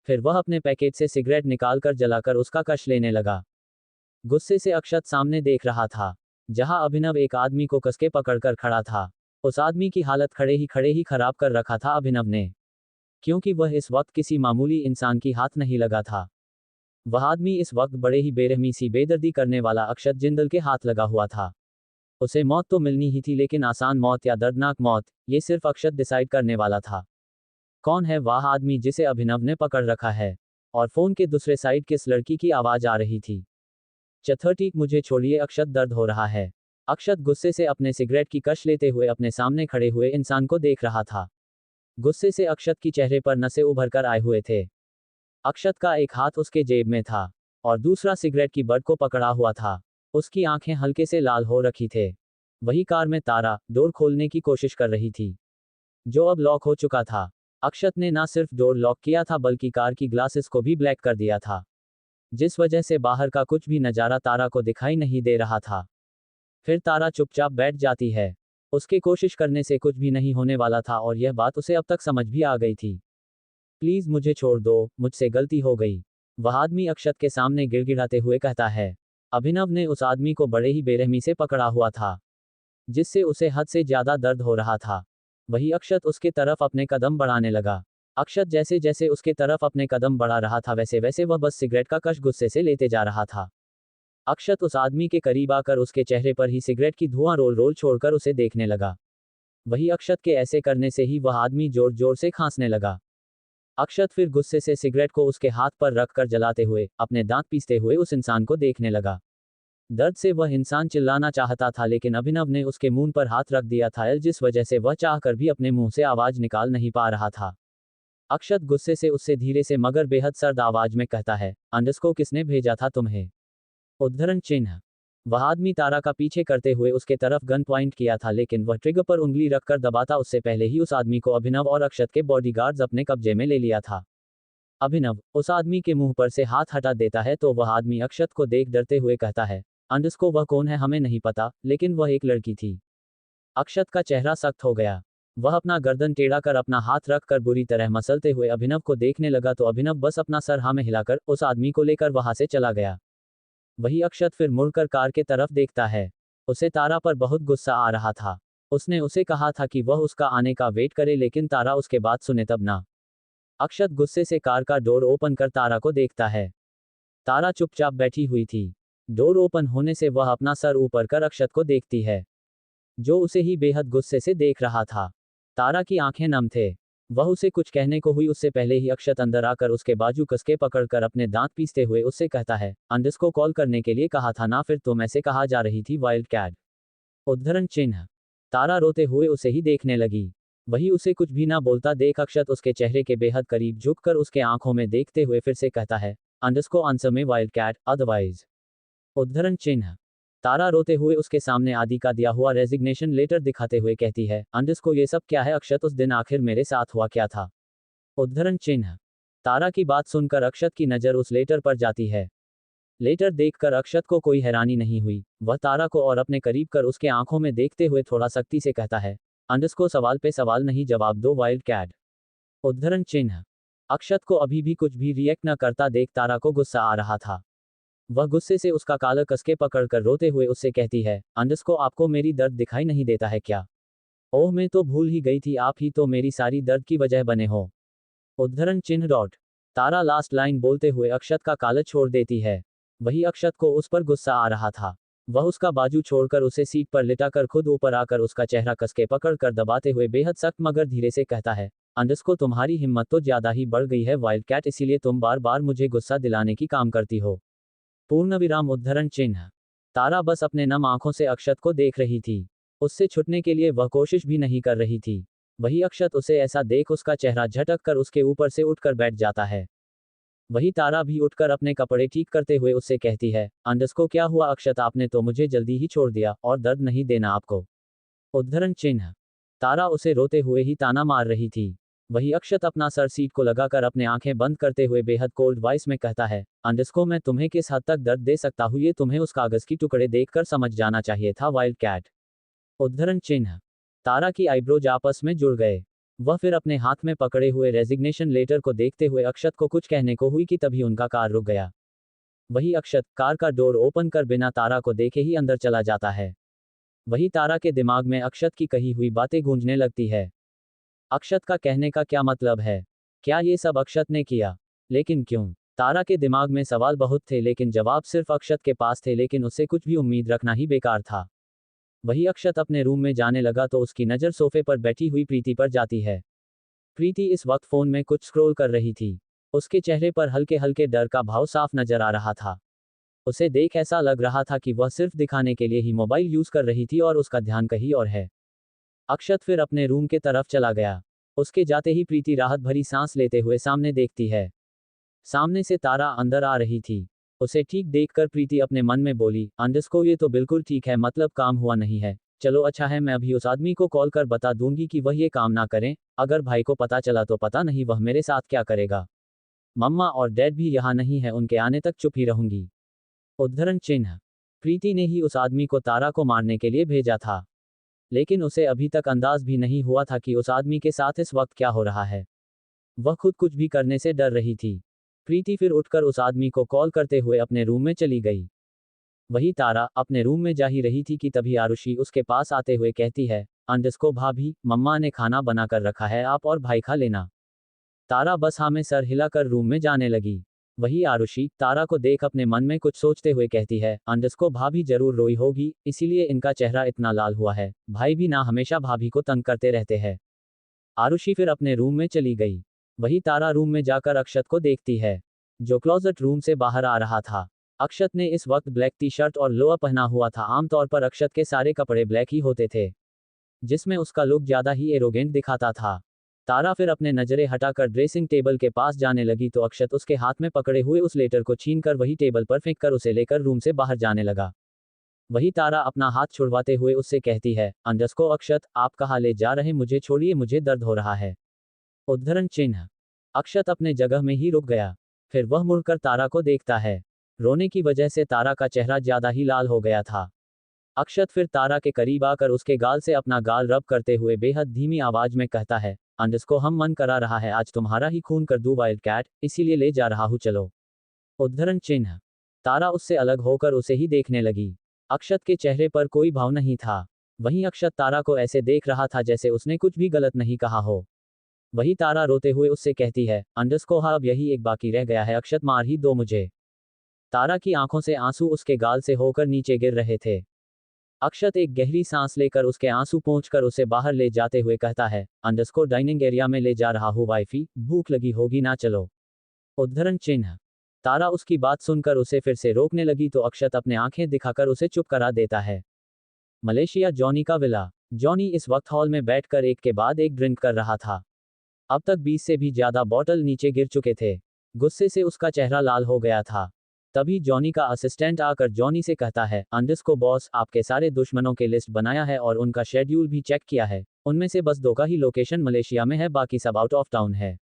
फिर वह अपने पैकेट से सिगरेट निकालकर जलाकर उसका कश लेने लगा। गुस्से से अक्षत सामने देख रहा था, जहां अभिनव एक आदमी को कसके पकड़कर खड़ा था। उस आदमी की हालत खड़े ही खराब कर रखा था अभिनव ने, क्योंकि वह इस वक्त किसी मामूली इंसान की हाथ नहीं लगा था। वह आदमी इस वक्त बड़े ही बेरहमी सी बेदर्दी करने वाला अक्षत जिंदल के हाथ लगा हुआ था। उसे मौत तो मिलनी ही थी, लेकिन आसान मौत या दर्दनाक मौत, ये सिर्फ अक्षत डिसाइड करने वाला था। कौन है वह आदमी जिसे अभिनव ने पकड़ रखा है? और फोन के दूसरे साइड किस लड़की की आवाज आ रही थी? चथर्टी, मुझे छोड़िए अक्षत, दर्द हो रहा है। अक्षत गुस्से से अपने सिगरेट की कश लेते हुए अपने सामने खड़े हुए इंसान को देख रहा था। गुस्से से अक्षत की चेहरे पर नसें उभर कर आए हुए थे। अक्षत का एक हाथ उसके जेब में था और दूसरा सिगरेट की बट को पकड़ा हुआ था। उसकी आंखें हल्के से लाल हो रखी थे। वही कार में तारा डोर खोलने की कोशिश कर रही थी, जो अब लॉक हो चुका था। अक्षत ने ना सिर्फ डोर लॉक किया था, बल्कि कार की ग्लासेस को भी ब्लैक कर दिया था, जिस वजह से बाहर का कुछ भी नजारा तारा को दिखाई नहीं दे रहा था। फिर तारा चुपचाप बैठ जाती है। उसके कोशिश करने से कुछ भी नहीं होने वाला था, और यह बात उसे अब तक समझ भी आ गई थी। प्लीज मुझे छोड़ दो, मुझसे गलती हो गई, वह आदमी अक्षत के सामने गिड़गिड़ाते हुए कहता है। अभिनव ने उस आदमी को बड़े ही बेरहमी से पकड़ा हुआ था, जिससे उसे हद से ज्यादा दर्द हो रहा था। वही अक्षत उसके तरफ अपने कदम बढ़ाने लगा। अक्षत जैसे जैसे उसके तरफ अपने कदम बढ़ा रहा था, वैसे वैसे वह बस सिगरेट का कश गुस्से से लेते जा रहा था। अक्षत उस आदमी के करीब आकर उसके चेहरे पर ही सिगरेट की धुआं रोल रोल छोड़कर उसे देखने लगा। वही अक्षत के ऐसे करने से ही वह आदमी जोर जोर से खांसने लगा। अक्षत फिर गुस्से से सिगरेट को उसके हाथ पर रखकर जलाते हुए, अपने दांत पीसते हुए उस इंसान को देखने लगा। दर्द से वह इंसान चिल्लाना चाहता था, लेकिन अभिनव ने उसके मुंह पर हाथ रख दिया था, जिस वजह से वह चाहकर भी अपने मुंह से आवाज निकाल नहीं पा रहा था। अक्षत गुस्से से उससे धीरे से मगर बेहद सर्द आवाज में कहता है, अंडरस्को किसने भेजा था तुम्हें? उद्धरण चिन्ह। वह आदमी तारा का पीछे करते हुए उसके तरफ गन पॉइंट किया था, लेकिन वह ट्रिगर पर उंगली रखकर दबाता उससे पहले ही उस आदमी को अभिनव और अक्षत के बॉडीगार्ड्स अपने कब्जे में ले लिया था। अभिनव उस आदमी के मुंह पर से हाथ हटा देता है तो वह आदमी अक्षत को देख डरते हुए कहता है, अंडरस्को वह कौन है हमें नहीं पता, लेकिन वह एक लड़की थी। अक्षत का चेहरा सख्त हो गया। वह अपना गर्दन टेढ़ा कर अपना हाथ रख कर बुरी तरह मसलते हुए अभिनव को देखने लगा, तो अभिनव बस अपना सर हाँ में हिलाकर उस आदमी को लेकर वहां से चला गया। वही अक्षत फिर मुड़कर कार के तरफ देखता है। उसे तारा पर बहुत गुस्सा आ रहा था। उसने उसे कहा था कि वह उसका आने का वेट करे, लेकिन तारा उसके बात सुने तब ना। अक्षत गुस्से से कार का डोर ओपन कर तारा को देखता है। तारा चुपचाप बैठी हुई थी। डोर ओपन होने से वह अपना सर ऊपर कर अक्षत को देखती है, जो उसे ही बेहद गुस्से से देख रहा था। तारा की आंखें नम थे। वह उसे कुछ कहने को हुई उससे पहले ही अक्षत अंदर आकर उसके बाजू कसके पकड़कर अपने दांत पीसते हुए उससे कहता है, अंडरस्को कॉल करने के लिए कहा था ना, फिर तुम ऐसे कहा जा रही थी वाइल्ड कैट। उद्धरण चिन्ह। तारा रोते हुए उसे ही देखने लगी। वही उसे कुछ भी ना बोलता देख अक्षत उसके चेहरे के बेहद करीब झुककर उसके आंखों में देखते हुए फिर से कहता है, अंडरस्को आंसर में वाइल्ड कैट, अदरवाइज। उद्धरण चिन्ह। तारा रोते हुए उसके सामने आदि का दिया हुआ रेजिग्नेशन लेटर दिखाते हुए कहती है, अंडरस्को ये सब क्या है अक्षत, उस दिन आखिर मेरे साथ हुआ क्या था? उद्धरण चिन्ह। तारा की बात सुनकर अक्षत की नजर उस लेटर पर जाती है। लेटर देखकर अक्षत को कोई हैरानी नहीं हुई। वह तारा को और अपने करीब कर उसके आंखों में देखते हुए थोड़ा सख्ती से कहता है, अंडरस्को सवाल पे सवाल नहीं जवाब दो वाइल्ड कैट। उद्धरण चिन्ह। अक्षत को अभी भी कुछ भी रिएक्ट न करता देख तारा को गुस्सा आ रहा था। वह गुस्से से उसका कालर कसके पकड़कर रोते हुए उससे कहती है, अंडरस्को आपको मेरी दर्द दिखाई नहीं देता है क्या? ओह मैं तो भूल ही गई थी, आप ही तो मेरी सारी दर्द की वजह बने हो। उद्धरण चिन्ह डॉट। तारा लास्ट लाइन बोलते हुए अक्षत का कालर छोड़ देती है। वही अक्षत को उस पर गुस्सा आ रहा था। वह उसका बाजू छोड़कर उसे सीट पर लिटाकर खुद ऊपर आकर उसका चेहरा कसके पकड़कर दबाते हुए बेहद सख्त मगर धीरे से कहता है, अंडरस्को तुम्हारी हिम्मत तो ज्यादा ही बढ़ गई है वाइल्ड कैट, इसीलिए तुम बार बार मुझे गुस्सा दिलाने की काम करती हो। पूर्णविराम उद्धरण चिन्ह। तारा बस अपने नम आंखों से अक्षत को देख रही थी। उससे छुटने के लिए वह कोशिश भी नहीं कर रही थी। वही अक्षत उसे ऐसा देख उसका चेहरा झटक कर उसके ऊपर से उठकर बैठ जाता है। वही तारा भी उठकर अपने कपड़े ठीक करते हुए उससे कहती है, अंडरस्को क्या हुआ अक्षत, आपने तो मुझे जल्दी ही छोड़ दिया, और दर्द नहीं देना आपको? उद्धरण चिन्ह। तारा उसे रोते हुए ही ताना मार रही थी। वही अक्षत अपना सर सीट को लगाकर अपने आंखें बंद करते हुए बेहद कोल्ड वॉइस में कहता है, अंडरस्को मैं तुम्हें किस हद तक दर्द दे सकता हूँ ये तुम्हें उस कागज की टुकड़े देखकर समझ जाना चाहिए था वाइल्ड कैट। उद्धरण चिन्ह। तारा की आईब्रोज आपस में जुड़ गए। वह फिर अपने हाथ में पकड़े हुए रेजिग्नेशन लेटर को देखते हुए अक्षत को कुछ कहने को हुई कि तभी उनका कार रुक गया। वही अक्षत कार का डोर ओपन कर बिना तारा को देखे ही अंदर चला जाता है। वही तारा के दिमाग में अक्षत की कही हुई बातें गूंजने लगती है। अक्षत का कहने का क्या मतलब है? क्या ये सब अक्षत ने किया? लेकिन क्यों? तारा के दिमाग में सवाल बहुत थे लेकिन जवाब सिर्फ अक्षत के पास थे, लेकिन उससे कुछ भी उम्मीद रखना ही बेकार था। वही अक्षत अपने रूम में जाने लगा तो उसकी नज़र सोफे पर बैठी हुई प्रीति पर जाती है। प्रीति इस वक्त फोन में कुछ स्क्रॉल कर रही थी। उसके चेहरे पर हल्के हल्के डर का भाव साफ नजर आ रहा था। उसे देख ऐसा लग रहा था कि वह सिर्फ दिखाने के लिए ही मोबाइल यूज कर रही थी और उसका ध्यान कहीं और है। अक्षत फिर अपने रूम के तरफ चला गया। उसके जाते ही प्रीति राहत भरी सांस लेते हुए सामने देखती है। सामने से तारा अंदर आ रही थी। उसे ठीक देखकर प्रीति अपने मन में बोली, अंडरस्को ये तो बिल्कुल ठीक है, मतलब काम हुआ नहीं है। चलो अच्छा है, मैं अभी उस आदमी को कॉल कर बता दूंगी कि वह ये काम ना करें। अगर भाई को पता चला तो पता नहीं वह मेरे साथ क्या करेगा। मम्मा और डैड भी यहाँ नहीं है, उनके आने तक चुप ही रहूंगी। उद्धरण चिन्ह। प्रीति ने ही उस आदमी को तारा को मारने के लिए भेजा था, लेकिन उसे अभी तक अंदाज भी नहीं हुआ था कि उस आदमी के साथ इस वक्त क्या हो रहा है। वह खुद कुछ भी करने से डर रही थी। प्रीति फिर उठकर उस आदमी को कॉल करते हुए अपने रूम में चली गई। वही तारा अपने रूम में जा ही रही थी कि तभी आरुषि उसके पास आते हुए कहती है, अंडस्को भाभी, मम्मा ने खाना बना कर रखा है, आप और भाई खा लेना। तारा बस हाँ में सर हिलाकर रूम में जाने लगी। वही आरुषि तारा को देख अपने मन में कुछ सोचते हुए कहती है, अंडस्को भाभी जरूर रोई होगी, इसीलिए इनका चेहरा इतना लाल हुआ है। भाई भी ना हमेशा भाभी को तंग करते रहते हैं। आरुषि फिर अपने रूम में चली गई। वही तारा रूम में जाकर अक्षत को देखती है, जो क्लोजेट रूम से बाहर आ रहा था। अक्षत ने इस वक्त ब्लैक टी शर्ट और लोअर पहना हुआ था। आमतौर पर अक्षत के सारे कपड़े ब्लैक ही होते थे, जिसमें उसका लुक ज्यादा ही एरोगेंट दिखाता था। तारा फिर अपने नजरें हटाकर ड्रेसिंग टेबल के पास जाने लगी तो अक्षत उसके हाथ में पकड़े हुए उस लेटर को छीनकर वही टेबल पर फेंककर उसे लेकर रूम से बाहर जाने लगा। वही तारा अपना हाथ छुड़वाते हुए उससे कहती है, अंडस्को अक्षत, आप कहाँ ले जा रहे? मुझे छोड़िए, मुझे दर्द हो रहा है। उद्धरण चिन्ह। अक्षत अपने जगह में ही रुक गया। फिर वह मुड़कर तारा को देखता है। रोने की वजह से तारा का चेहरा ज्यादा ही लाल हो गया था। अक्षत फिर तारा के करीब आकर उसके गाल से अपना गाल रब करते हुए बेहद धीमी आवाज में कहता है, अंडस्को हम मन करा रहा है आज तुम्हारा ही खून कर दूं वाइल्ड कैट, इसीलिए ले जा रहा हूं, चलो। उद्धरण चिन्ह। तारा उससे अलग होकर उसे ही देखने लगी। अक्षत के चेहरे पर कोई भाव नहीं था। वहीं अक्षत तारा को ऐसे देख रहा था जैसे उसने कुछ भी गलत नहीं कहा हो। वही तारा रोते हुए उससे कहती है, अंडस्को हाँ अब यही एक बाकी रह गया है, अक्षत मार ही दो मुझे। तारा की आंखों से आंसू उसके गाल से होकर नीचे गिर रहे थे। अक्षत एक गहरी सांस लेकर उसके आंसू पोंछकर उसे बाहर ले जाते हुए कहता है, अंडस्को डाइनिंग एरिया में ले जा रहा हूँ वाइफी, भूख लगी होगी ना, चलो। उद्धरण चिन्ह। तारा उसकी बात सुनकर उसे फिर से रोकने लगी तो अक्षत अपने आंखें दिखाकर उसे चुप करा देता है। मलेशिया जॉनी का विला। जॉनी इस वक्त हॉल में बैठकर एक के बाद एक ड्रिंक कर रहा था। अब तक 20 से भी ज्यादा बॉटल नीचे गिर चुके थे। गुस्से से उसका चेहरा लाल हो गया था। तभी जॉनी का असिस्टेंट आकर जॉनी से कहता है, अंडस्को बॉस, आपके सारे दुश्मनों के लिस्ट बनाया है और उनका शेड्यूल भी चेक किया है। उनमें से बस 2 का ही लोकेशन मलेशिया में है, बाकी सब आउट ऑफ टाउन है।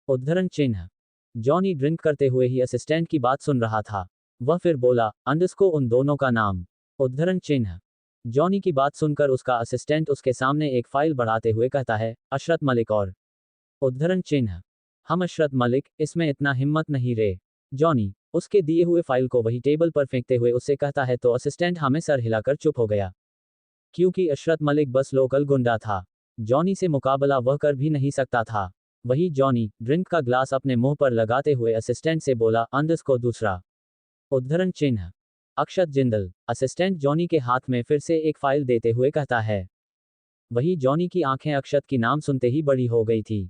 उद्धरण चिन्ह। जॉनी ड्रिंक करते हुए ही असिस्टेंट की बात सुन रहा था। वह फिर बोला, अंडस्को उन दोनों का नाम। उद्धरण चिन्ह। जॉनी की बात सुनकर उसका असिस्टेंट उसके सामने एक फाइल बढ़ाते हुए कहता है, अशरत मलिक और। उद्धरण चिन्ह। हम अशरत मलिक, इसमें इतना हिम्मत नहीं रे। जॉनी उसके दिए हुए फाइल को वही टेबल पर फेंकते हुए उससे कहता है तो असिस्टेंट हमें सर हिलाकर चुप हो गया, क्योंकि अशरत मलिक बस लोकल गुंडा था। जॉनी से मुकाबला वह कर भी नहीं सकता था। वही जॉनी ड्रिंक का ग्लास अपने मुंह पर लगाते हुए असिस्टेंट से बोला, अंडस्को दूसरा। उद्धरण चिन्ह। अक्षत जिंदल। असिस्टेंट जॉनी के हाथ में फिर से एक फाइल देते हुए कहता है। वही जॉनी की आंखें अक्षत की नाम सुनते ही बड़ी हो गई थी।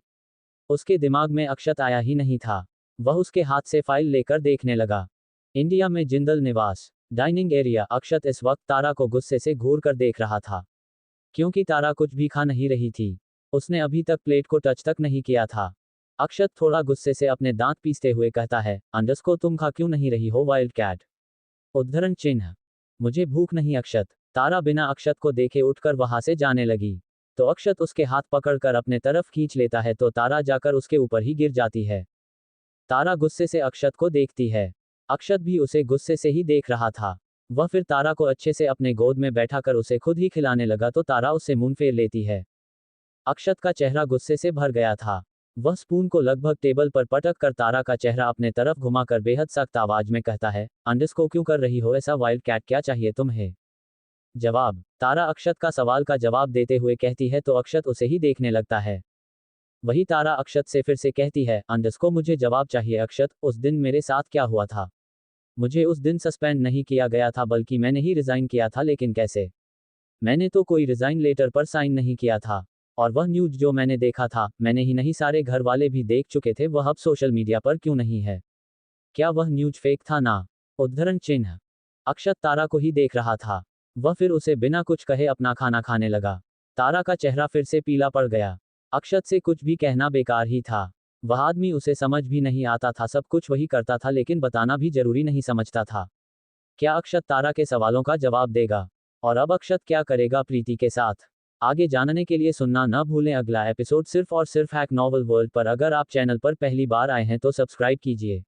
उसके दिमाग में अक्षत आया ही नहीं था। वह उसके हाथ से फाइल लेकर देखने लगा। इंडिया में जिंदल निवास, डाइनिंग एरिया। अक्षत इस वक्त तारा को गुस्से से घूर कर देख रहा था, क्योंकि तारा कुछ भी खा नहीं रही थी। उसने अभी तक प्लेट को टच तक नहीं किया था। अक्षत थोड़ा गुस्से से अपने दांत पीसते हुए कहता है, अंडस्को तुम खा क्यों नहीं रही हो वाइल्ड कैट। उद्धरण चिन्ह। मुझे भूख नहीं अक्षत। तारा बिना अक्षत को देखे उठकर वहां से जाने लगी तो अक्षत उसके हाथ पकड़कर अपने तरफ खींच लेता है तो तारा जाकर उसके ऊपर ही गिर जाती है। तारा गुस्से से अक्षत को देखती है। अक्षत भी उसे गुस्से से ही देख रहा था। वह फिर तारा को अच्छे से अपने गोद में बैठाकर उसे खुद ही खिलाने लगा तो तारा उससे मुंह फेर लेती है। अक्षत का चेहरा गुस्से से भर गया था। वह स्पून को लगभग टेबल पर पटक कर तारा का चेहरा अपने तरफ घुमाकर बेहद सख्त आवाज में कहता है, अंडरस्को क्यों कर रही हो ऐसा, वाइल्ड कैट क्या चाहिए तुम्हें? जवाब, तारा अक्षत का सवाल का जवाब देते हुए कहती है तो अक्षत उसे ही देखने लगता है। वही तारा अक्षत से फिर से कहती है, अंडरस्को मुझे जवाब चाहिए अक्षत, उस दिन मेरे साथ क्या हुआ था? मुझे उस दिन सस्पेंड नहीं किया गया था बल्कि मैंने ही रिजाइन किया था, लेकिन कैसे? मैंने तो कोई रिजाइन लेटर पर साइन नहीं किया था। और वह न्यूज जो मैंने देखा था, मैंने ही नहीं सारे घर वाले भी देख चुके थे, वह अब सोशल मीडिया पर क्यों नहीं है? क्या वह न्यूज फेक था ना? उद्धरण चिन्ह। अक्षत तारा को ही देख रहा था। वह फिर उसे बिना कुछ कहे अपना खाना खाने लगा। तारा का चेहरा फिर से पीला पड़ गया। अक्षत से कुछ भी कहना बेकार ही था। वह आदमी उसे समझ भी नहीं आता था, सब कुछ वही करता था लेकिन बताना भी जरूरी नहीं समझता था। क्या अक्षत तारा के सवालों का जवाब देगा? और अब अक्षत क्या करेगा प्रीति के साथ? आगे जानने के लिए सुनना न भूलें अगला एपिसोड सिर्फ और सिर्फ हैक नॉवल वर्ल्ड पर। अगर आप चैनल पर पहली बार आए हैं तो सब्सक्राइब कीजिए।